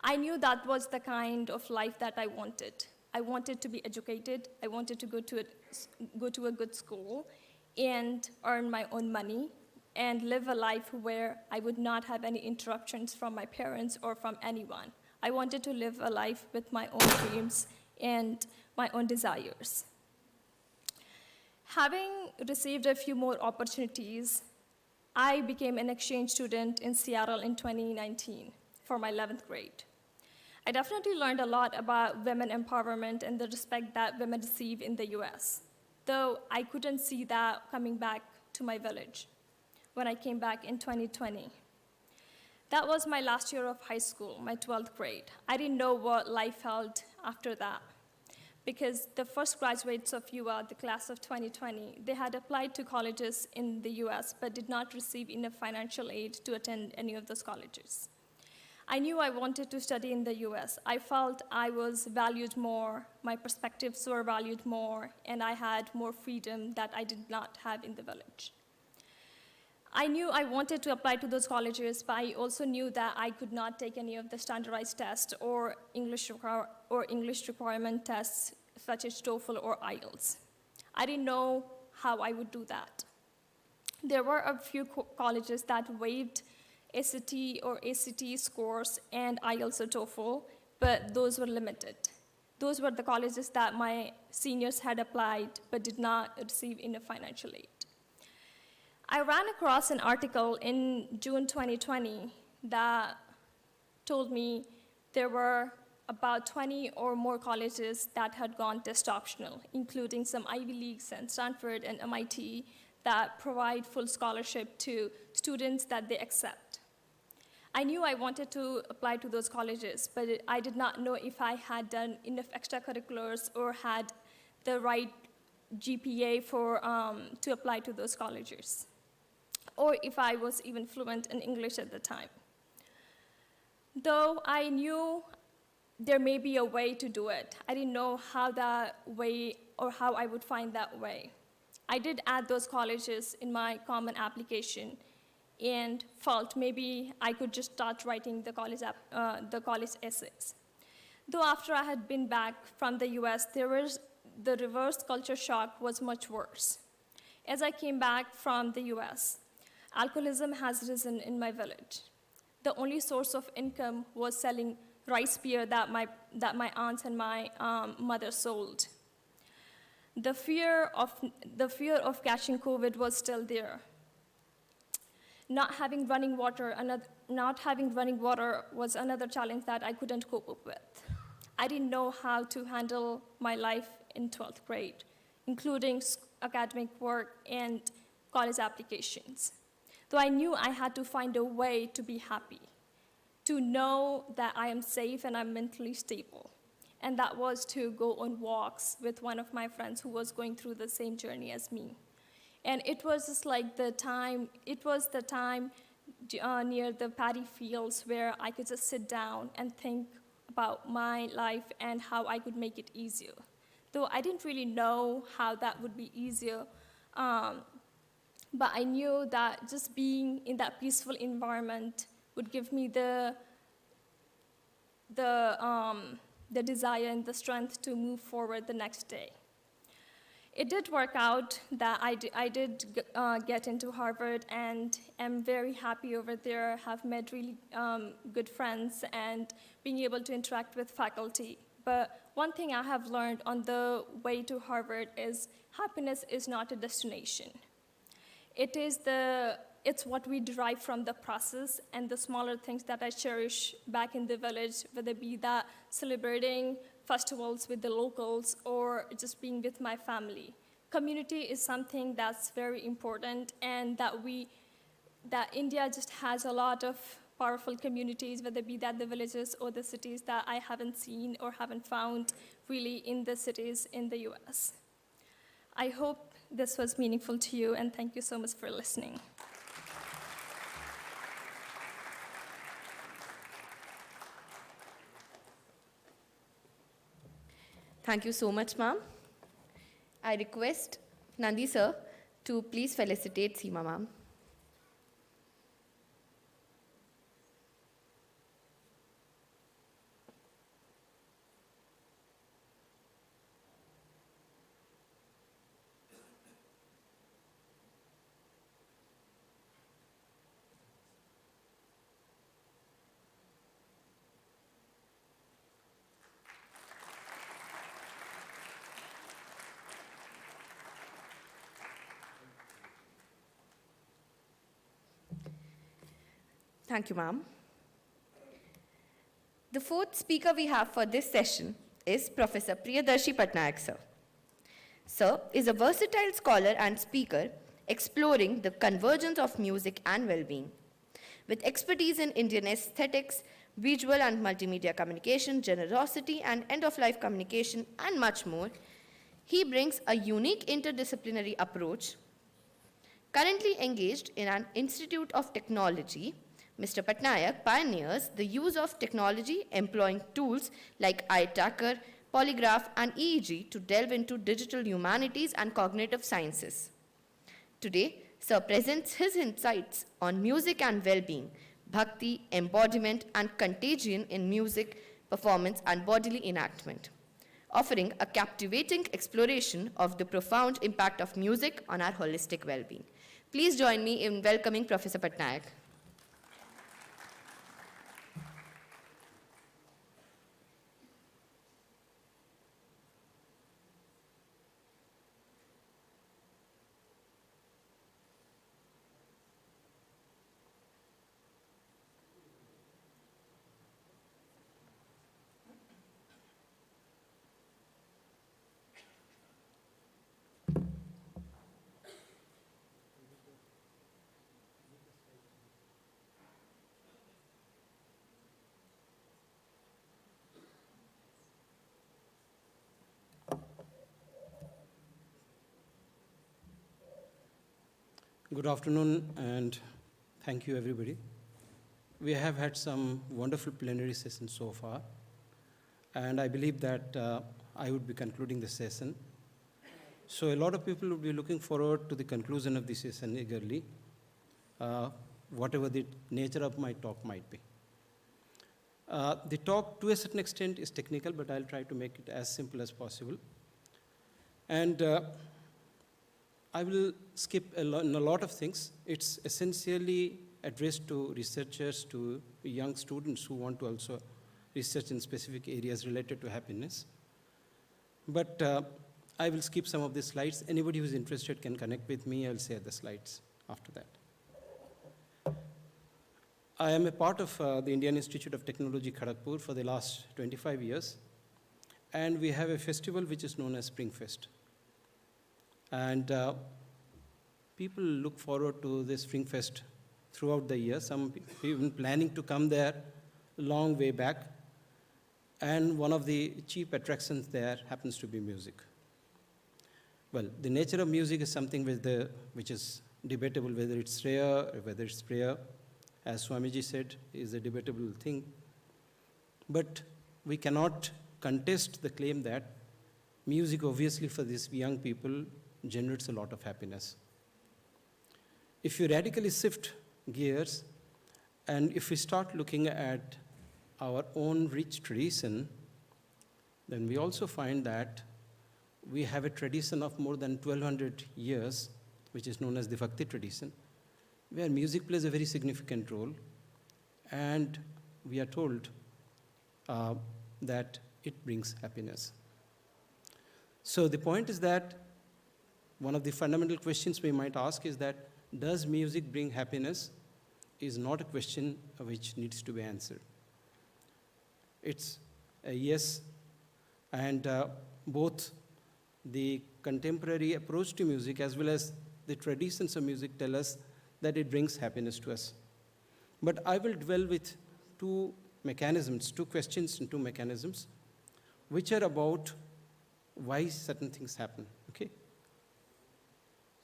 S15: I knew that was the kind of life that I wanted. I wanted to be educated. I wanted to go to a good school and earn my own money and live a life where I would not have any interruptions from my parents or from anyone. I wanted to live a life with my own dreams and my own desires. Having received a few more opportunities, I became an exchange student in Seattle in 2019 for my 11th grade. I definitely learned a lot about women empowerment and the respect that women receive in the US, though I couldn't see that coming back to my village when I came back in 2020. That was my last year of high school, my 12th grade. I didn't know what life held after that because the first graduates of UA, the class of 2020, they had applied to colleges in the US but did not receive enough financial aid to attend any of those colleges. I knew I wanted to study in the US. I felt I was valued more, my perspectives were valued more, and I had more freedom that I did not have in the village. I knew I wanted to apply to those colleges, but I also knew that I could not take any of the standardized tests or English requirement tests such as TOEFL or IELTS. I didn't know how I would do that. There were a few colleges that waived SAT or ACT scores and IELTS or TOEFL, but those were limited. Those were the colleges that my seniors had applied but did not receive enough financial aid. I ran across an article in June 2020 that told me there were about 20 or more colleges that had gone test optional, including some Ivy Leagues and Stanford and MIT that provide full scholarship to students that they accept. I knew I wanted to apply to those colleges, but I did not know if I had done enough extracurriculars or had the right GPA to apply to those colleges, or if I was even fluent in English at the time. Though I knew there may be a way to do it, I didn't know how that way or how I would find that way. I did add those colleges in my common application and felt maybe I could just start writing the college essays. Though after I had been back from the US, the reverse culture shock was much worse. As I came back from the US, alcoholism has risen in my village. The only source of income was selling rice beer that my aunts and my mother sold. The fear of catching COVID was still there. Not having running water was another challenge that I couldn't cope up with. I didn't know how to handle my life in 12th grade, including academic work and college applications. Though I knew I had to find a way to be happy, to know that I am safe and I'm mentally stable. And that was to go on walks with one of my friends who was going through the same journey as me. And it was just like the time near the paddy fields where I could just sit down and think about my life and how I could make it easier. Though I didn't really know how that would be easier, but I knew that just being in that peaceful environment would give me the desire and the strength to move forward the next day. It did work out that I did get into Harvard and am very happy over there, have made really good friends and being able to interact with faculty. But one thing I have learned on the way to Harvard is happiness is not a destination. It is the it's what we derive from the process and the smaller things that I cherish back in the village, whether it be that celebrating festivals with the locals or just being with my family. Community is something that's very important, and that India just has a lot of powerful communities, whether it be that the villages or the cities that I haven't seen or haven't found really in the cities in the US. I hope this was meaningful to you, and thank you so much for listening.
S2: Thank you so much, ma'am. I request Nandi sir to please felicitate Seema ma'am. Thank you, ma'am. The fourth speaker we have for this session is Professor Priyadarshi Patnaik, sir. Sir is a versatile scholar and speaker exploring the convergence of music and well-being. With expertise in Indian aesthetics, visual and multimedia communication, generosity and end-of-life communication, and much more, he brings a unique interdisciplinary approach. Currently engaged in an Institute of Technology, Mr. Patnaik pioneers the use of technology employing tools like eye tracker, polygraph, and EEG to delve into digital humanities and cognitive sciences. Today, Sir presents his insights on music and well-being, bhakti, embodiment, and contagion in music, performance, and bodily enactment, offering a captivating exploration of the profound impact of music on our holistic well-being. Please join me in welcoming Professor Patnaik.
S16: Good afternoon, and thank you, everybody. We have had some wonderful plenary sessions so far, and I believe that I would be concluding the session. So a lot of people would be looking forward to the conclusion of the session eagerly, whatever the nature of my talk might be. The talk, to a certain extent, is technical, but I'll try to make it as simple as possible. And I will skip a lot of things. It's essentially addressed to researchers, to young students who want to also research in specific areas related to happiness. But I will skip some of the slides. Anybody who's interested can connect with me. I'll share the slides after that. I am a part of the Indian Institute of Technology, Kharagpur, for the last 25 years. And we have a festival which is known as Spring Fest. And people look forward to this Spring Fest throughout the year. Some even planning to come there a long way back. And one of the chief attractions there happens to be music. Well, the nature of music is something which is debatable, whether it's rare or whether it's rare. As Swamiji said, is a debatable thing. But we cannot contest the claim that music, obviously, for these young people, generates a lot of happiness. If you radically shift gears, and if we start looking at our own rich tradition, then we also find that we have a tradition of more than 1200 years, which is known as the Bhakti tradition, where music plays a very significant role, and we are told that it brings happiness. So the point is that one of the fundamental questions we might ask is that, does music bring happiness, is not a question which needs to be answered. It's a yes, and both the contemporary approach to music as well as the traditions of music tell us that it brings happiness to us. But I will dwell with two questions and two mechanisms, which are about why certain things happen, okay?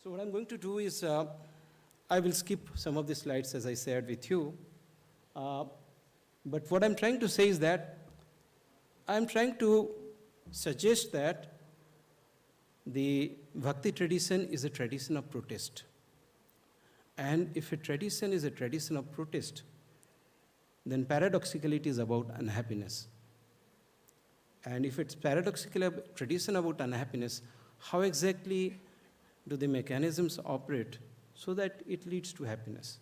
S16: So what I'm going to do is, I will skip some of the slides as I shared with you. But what I'm trying to say is that I'm trying to suggest that the Bhakti tradition is a tradition of protest. And if a tradition is a tradition of protest, then paradoxically it is about unhappiness. And if it's paradoxically a tradition about unhappiness, how exactly do the mechanisms operate so that it leads to happiness?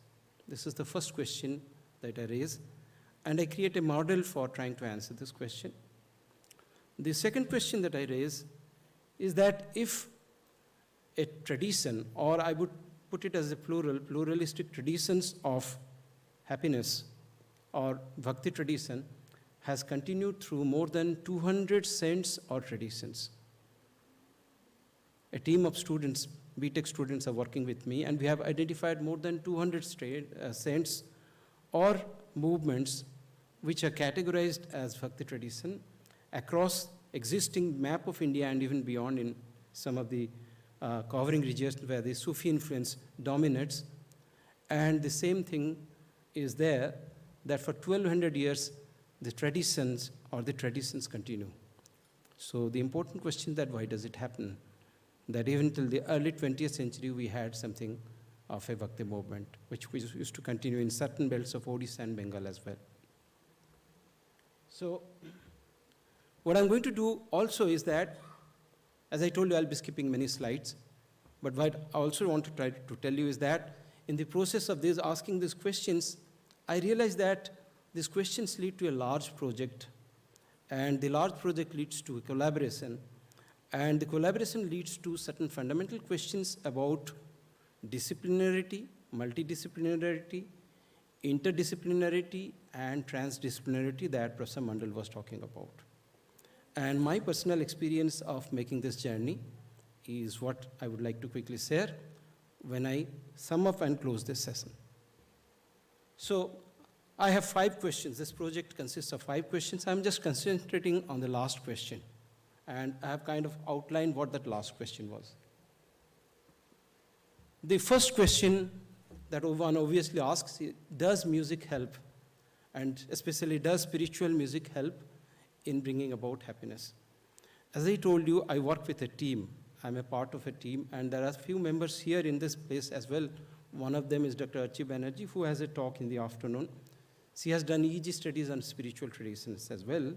S16: This is the first question that I raise, and I create a model for trying to answer this question. The second question that I raise is that if a tradition, or I would put it as a pluralistic traditions of happiness or Bhakti tradition has continued through more than 200 saints or traditions. A team of students, BTech students, are working with me, and we have identified more than 200 saints or movements which are categorized as Bhakti tradition across existing map of India and even beyond in some of the covering regions where the Sufi influence dominates. And the same thing is there, that for 1200 years, the traditions continue. So the important question that why does it happen? That even till the early 20th century, we had something of a Bhakti movement, which used to continue in certain belts of Odisha and Bengal as well. So what I'm going to do also is that, as I told you, I'll be skipping many slides, but what I also want to try to tell you is that in the process of asking these questions, I realized that these questions lead to a large project, and the large project leads to a collaboration, and the collaboration leads to certain fundamental questions about disciplinarity, multidisciplinarity, interdisciplinarity, and transdisciplinarity that Professor Mandal was talking about. And my personal experience of making this journey is what I would like to quickly share when I sum up and close this session. So I have 5 questions. This project consists of 5 questions. I'm just concentrating on the last question. And I have kind of outlined what that last question was. The first question that one obviously asks is, does music help? And especially, does spiritual music help in bringing about happiness? As I told you, I work with a team. I'm a part of a team, and there are a few members here in this place as well. One of them is Dr. Archie Banerjee, who has a talk in the afternoon. She has done EG studies on spiritual traditions as well,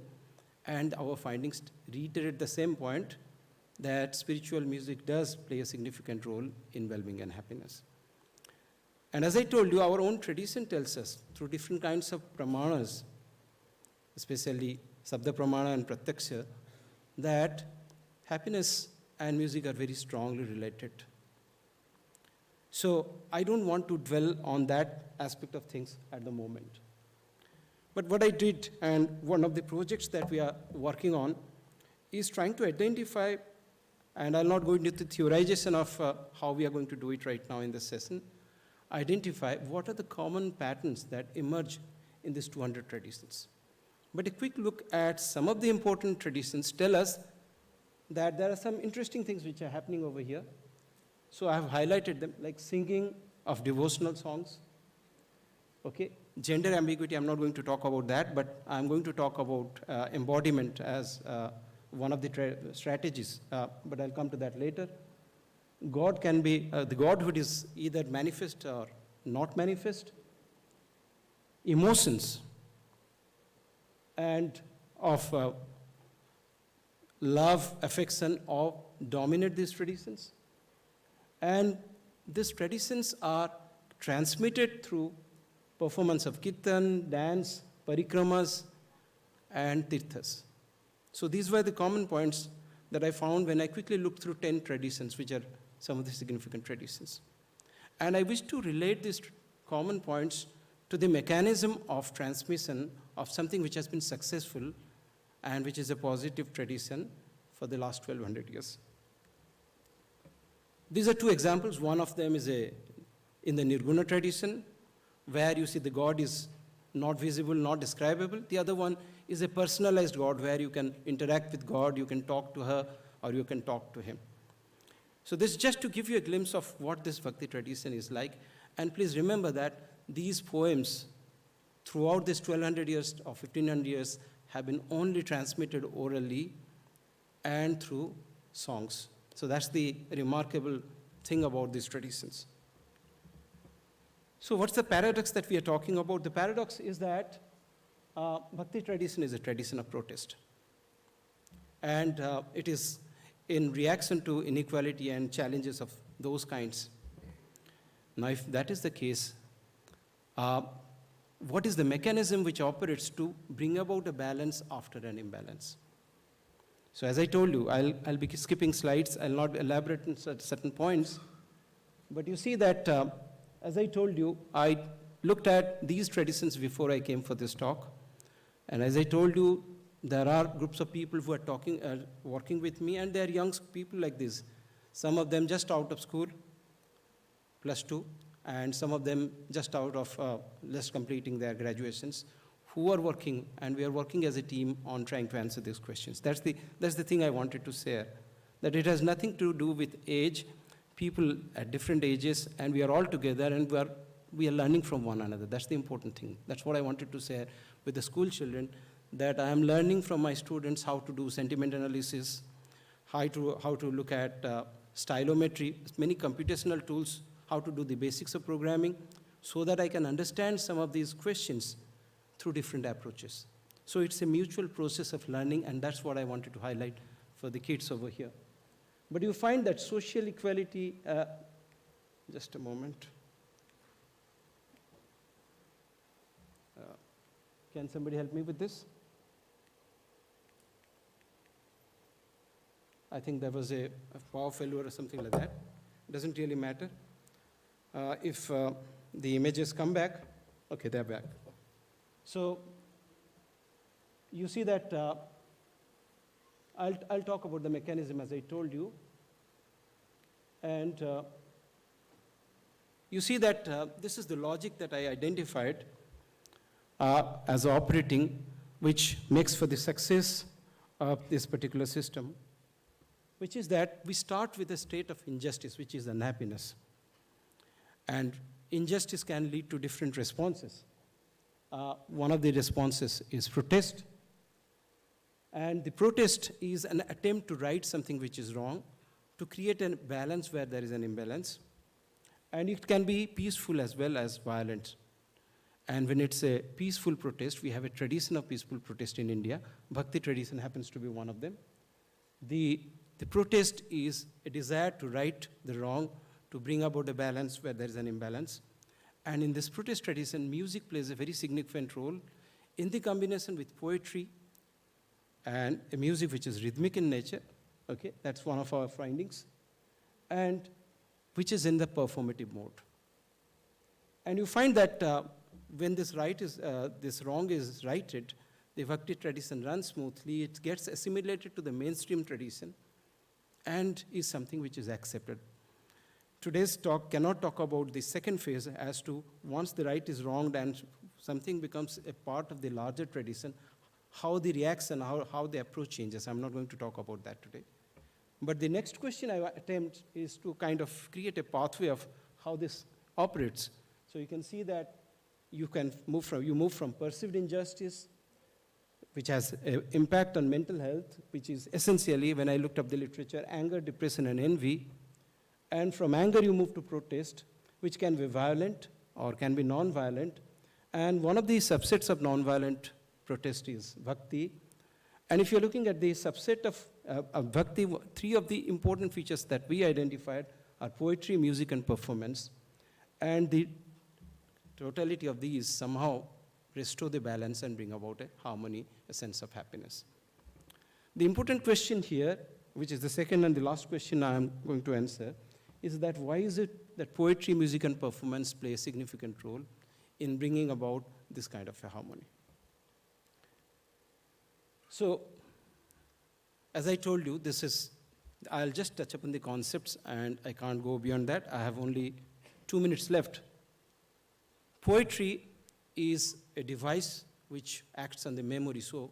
S16: and our findings reiterate the same point, that spiritual music does play a significant role in well-being and happiness. And as I told you, our own tradition tells us through different kinds of pramanas, especially Sabda Pramana and Pratyaksha, that happiness and music are very strongly related. So I don't want to dwell on that aspect of things at the moment. But what I did, and one of the projects that we are working on, is trying to identify, and I'll not go into the theorization of how we are going to do it right now in this session, identify what are the common patterns that emerge in these 200 traditions. But a quick look at some of the important traditions tell us that there are some interesting things which are happening over here. So I have highlighted them, like singing of devotional songs. Okay, gender ambiguity, I'm not going to talk about that, but I'm going to talk about embodiment as one of the strategies, but I'll come to that later. God can be, the Godhood is either manifest or not manifest. Emotions and of love, affection, all dominate these traditions. And these traditions are transmitted through performance of kirtan, dance, parikramas, and tirthas. So these were the common points that I found when I quickly looked through 10 traditions, which are some of the significant traditions. And I wish to relate these common points to the mechanism of transmission of something which has been successful and which is a positive tradition for the last 1200 years. These are two examples. One of them is in the Nirguna tradition, where you see the God is not visible, not describable. The other one is a personalized God, where you can interact with God, you can talk to her, or you can talk to him. So this is just to give you a glimpse of what this Bhakti tradition is like. And please remember that these poems, throughout this 1200 years or 1500 years, have been only transmitted orally and through songs. So that's the remarkable thing about these traditions. So what's the paradox that we are talking about? The paradox is that Bhakti tradition is a tradition of protest. And it is in reaction to inequality and challenges of those kinds. Now, if that is the case, what is the mechanism which operates to bring about a balance after an imbalance? So as I told you, I'll be skipping slides. I'll not elaborate on certain points. But you see that, as I told you, I looked at these traditions before I came for this talk. And as I told you, there are groups of people who are working with me, and they are young people like this. Some of them just out of school, +2, and some of them just out of just completing their graduations, who are working, and we are working as a team on trying to answer these questions. That's the thing I wanted to say, that it has nothing to do with age, people at different ages, and we are all together, and we are learning from one another. That's the important thing. That's what I wanted to say with the school children, that I am learning from my students how to do sentiment analysis, how to look at stylometry, many computational tools, how to do the basics of programming, so that I can understand some of these questions through different approaches. So it's a mutual process of learning, and that's what I wanted to highlight for the kids over here. But you find that social equality, just a moment. Can somebody help me with this? I think there was a power failure or something like that. It doesn't really matter. If the images come back, okay, they're back. So you see that I'll talk about the mechanism as I told you. And you see that this is the logic that I identified as operating, which makes for the success of this particular system, which is that we start with a state of injustice, which is unhappiness. And injustice can lead to different responses. One of the responses is protest. And the protest is an attempt to right something which is wrong, to create a balance where there is an imbalance. And it can be peaceful as well as violent. And when it's a peaceful protest, we have a tradition of peaceful protest in India. Bhakti tradition happens to be one of them. The protest is a desire to right the wrong, to bring about a balance where there is an imbalance. And in this protest tradition, music plays a very significant role in the combination with poetry and a music which is rhythmic in nature. Okay, that's one of our findings, and which is in the performative mode. And you find that when this wrong is righted, the Bhakti tradition runs smoothly. It gets assimilated to the mainstream tradition, and is something which is accepted. Today's talk cannot talk about the second phase as to once the right is wronged and something becomes a part of the larger tradition, how the reaction, how the approach changes. I'm not going to talk about that today. But the next question I attempt is to kind of create a pathway of how this operates. So you can see that you move from perceived injustice, which has an impact on mental health, which is essentially, when I looked up the literature, anger, depression, and envy. And from anger, you move to protest, which can be violent or can be non-violent. And one of the subsets of non-violent protest is bhakti. And if you're looking at the subset of bhakti, three of the important features that we identified are poetry, music, and performance. And the totality of these somehow restore the balance and bring about a harmony, a sense of happiness. The important question here, which is the second and the last question I am going to answer, is that why is it that poetry, music, and performance play a significant role in bringing about this kind of a harmony? So, as I told you, I'll just touch upon the concepts and I can't go beyond that. I have only 2 minutes left. Poetry is a device which acts on the memory. So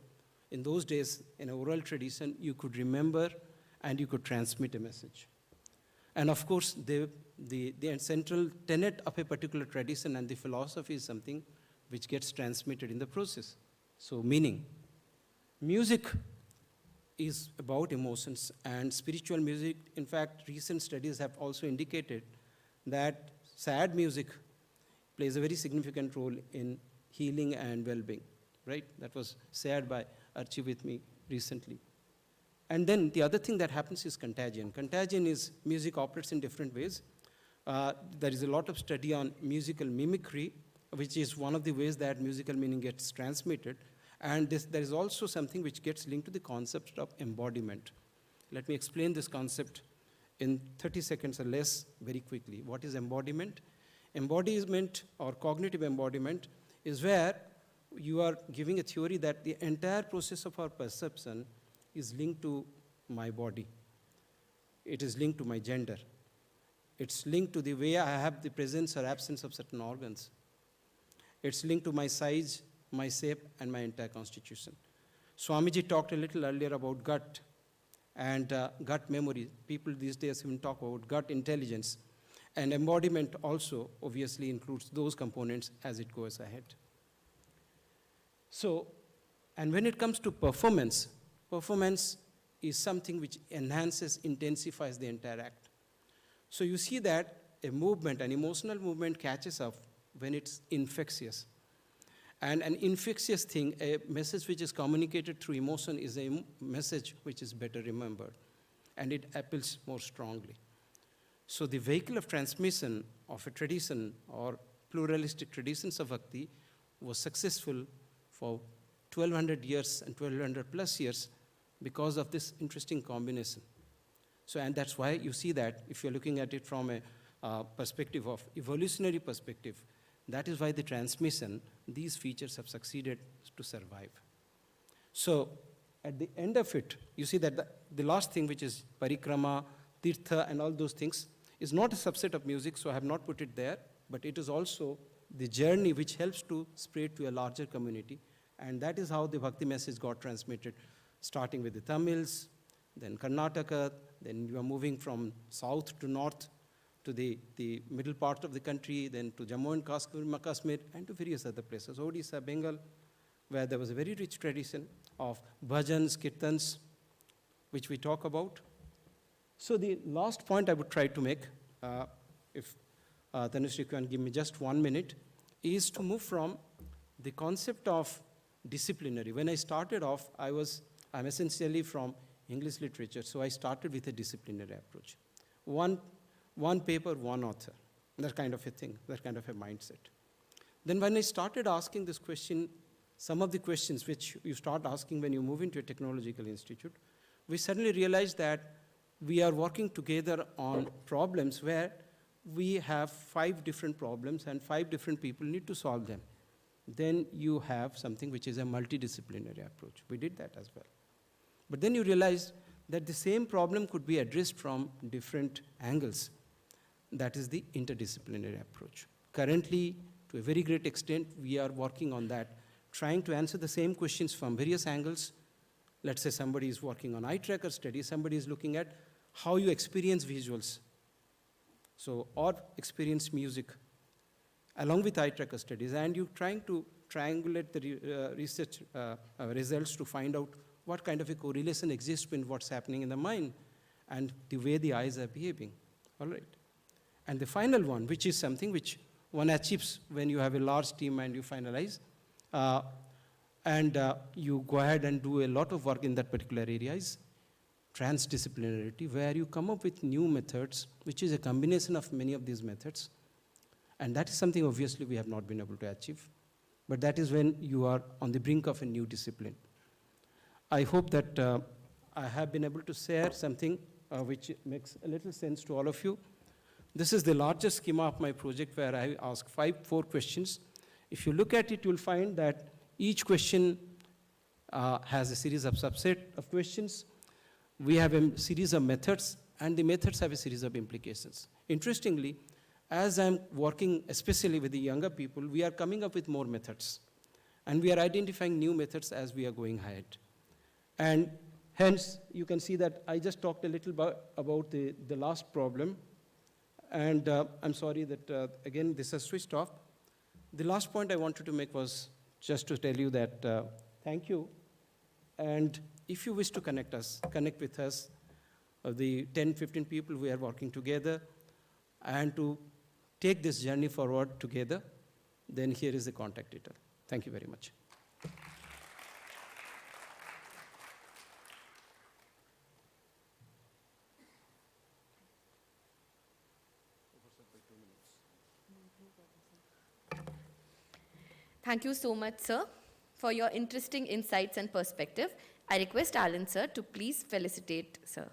S16: in those days, in a oral tradition, you could remember and you could transmit a message. And of course, the central tenet of a particular tradition and the philosophy is something which gets transmitted in the process. So meaning, music is about emotions and spiritual music. In fact, recent studies have also indicated that sad music plays a very significant role in healing and well-being, right? That was shared by Archie with me recently. And then the other thing that happens is contagion. Contagion is music operates in different ways. There is a lot of study on musical mimicry, which is one of the ways that musical meaning gets transmitted. And there is also something which gets linked to the concept of embodiment. Let me explain this concept in 30 seconds or less very quickly. What is embodiment? Embodiment or cognitive embodiment is where you are giving a theory that the entire process of our perception is linked to my body. It is linked to my gender. It's linked to the way I have the presence or absence of certain organs. It's linked to my size, my shape, and my entire constitution. Swamiji talked a little earlier about gut and gut memory. People these days even talk about gut intelligence. And embodiment also obviously includes those components as it goes ahead. So, and when it comes to performance, performance is something which enhances, intensifies the entire act. So you see that a movement, an emotional movement catches up when it's infectious. And an infectious thing, a message which is communicated through emotion is a message which is better remembered. And it appeals more strongly. So the vehicle of transmission of a tradition or pluralistic traditions of Bhakti was successful for 1200 years and 1200 plus years because of this interesting combination. So, and that's why you see that if you're looking at it from a perspective of evolutionary perspective, that is why the transmission, these features have succeeded to survive. So at the end of it, you see that the last thing, which is parikrama, tirtha, and all those things, is not a subset of music, so I have not put it there, but it is also the journey which helps to spread to a larger community. And that is how the Bhakti message got transmitted, starting with the Tamils, then Karnataka, then you are moving from south to north to the middle part of the country, then to Jammu and Kashmir, and to various other places. Odisha, Bengal, where there was a very rich tradition of bhajans, kirtans, which we talk about. So the last point I would try to make, if Tanushree can give me just 1 minute, is to move from the concept of disciplinary. When I started off, I'm essentially from English literature, so I started with a disciplinary approach. One paper, one author, that kind of a thing, that kind of a mindset. Then when I started asking this question, some of the questions which you start asking when you move into a technological institute, we suddenly realized that we are working together on problems where we have 5 different problems and 5 different people need to solve them. Then you have something which is a multidisciplinary approach. We did that as well. But then you realize that the same problem could be addressed from different angles. That is the interdisciplinary approach. Currently, to a very great extent, we are working on that, trying to answer the same questions from various angles. Let's say somebody is working on eye tracker study, somebody is looking at how you experience visuals. So, or experience music, along with eye tracker studies, and you're trying to triangulate the research results to find out what kind of a correlation exists between what's happening in the mind and the way the eyes are behaving, all right? And the final one, which is something which one achieves when you have a large team and you finalize, you go ahead and do a lot of work in that particular area, is transdisciplinarity, where you come up with new methods, which is a combination of many of these methods. And that is something obviously we have not been able to achieve. But that is when you are on the brink of a new discipline. I hope that I have been able to share something which makes a little sense to all of you. This is the largest schema of my project where I ask 4 questions. If you look at it, you'll find that each question has a series of subset of questions. We have a series of methods, and the methods have a series of implications. Interestingly, as I'm working especially with the younger people, we are coming up with more methods. And we are identifying new methods as we are going ahead. And hence, you can see that I just talked a little about the last problem. And I'm sorry that, again, this has switched off. The last point I wanted to make was just to tell you that thank you. And if you wish to connect with us, the 10, 15 people we are working together, and to take this journey forward together, then here is the contact detail. Thank you very much.
S2: Thank you so much, sir, for your interesting insights and perspective. I request Alan, sir, to please felicitate, sir.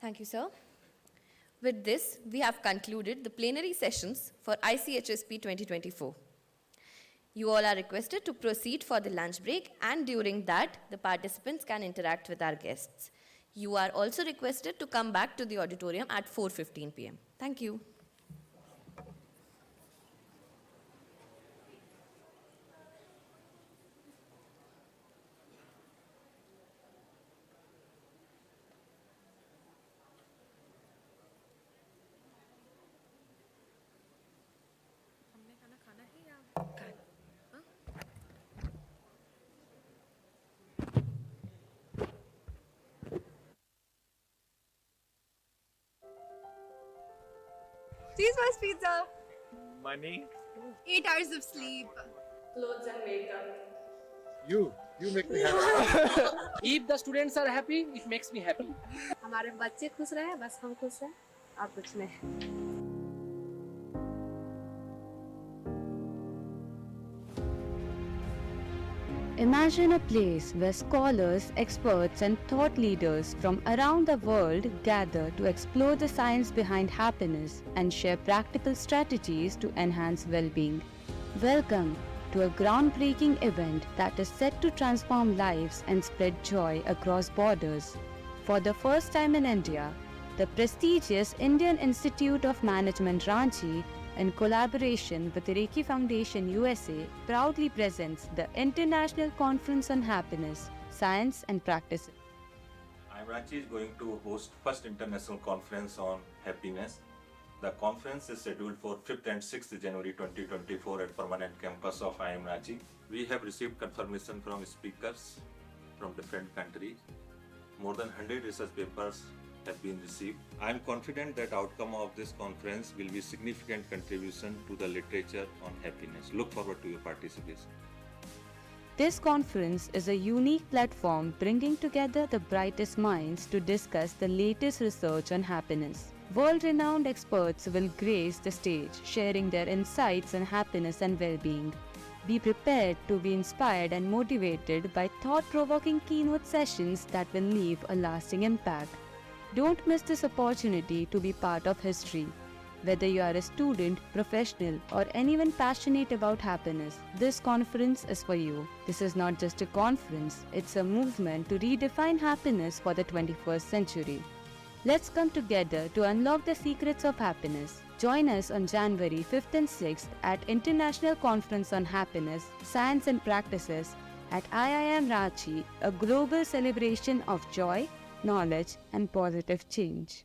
S2: Thank you, sir. With this, we have concluded the plenary sessions for ICHSP 2024. You all are requested to proceed for the lunch break, and during that, the participants can interact with our guests. You are also requested to come back to the auditorium at 4:15 p.m. Thank you.
S17: Cheese fast pizza.
S18: Money.
S17: 8 hours of sleep.
S2: Clothes and makeup.
S18: You make me happy.
S19: If the students are happy, it makes me happy.
S17: हमारे बच्चे खुश रहे, बस हम खुश हैं, और कुछ नहीं.
S20: Imagine a place where scholars, experts, and thought leaders from around the world gather to explore the science behind happiness and share practical strategies to enhance well-being. Welcome to a groundbreaking event that is set to transform lives and spread joy across borders. For the first time in India, the prestigious Indian Institute of Management Ranchi, in collaboration with the Reiki Foundation USA, proudly presents the International Conference on Happiness, Science and Practice.
S21: Ranchi is going to host first international conference on happiness. The conference is scheduled for 5th and 6th January 2024 at permanent campus of IIM Ranchi. We have received confirmation from speakers from different countries. More than 100 research papers have been received. I am confident that outcome of this conference will be significant contribution to the literature on happiness. Look forward to your participation.
S20: This conference is a unique platform bringing together the brightest minds to discuss the latest research on happiness. World-renowned experts will grace the stage, sharing their insights on happiness and well-being. Be prepared to be inspired and motivated by thought-provoking keynote sessions that will leave a lasting impact. Don't miss this opportunity to be part of history. Whether you are a student, professional, or anyone passionate about happiness, this conference is for you. This is not just a conference, it's a movement to redefine happiness for the 21st century. Let's come together to unlock the secrets of happiness. Join us on January 5th and 6th at International Conference on Happiness, Science and Practices at IIM Ranchi, a global celebration of joy, knowledge, and positive change.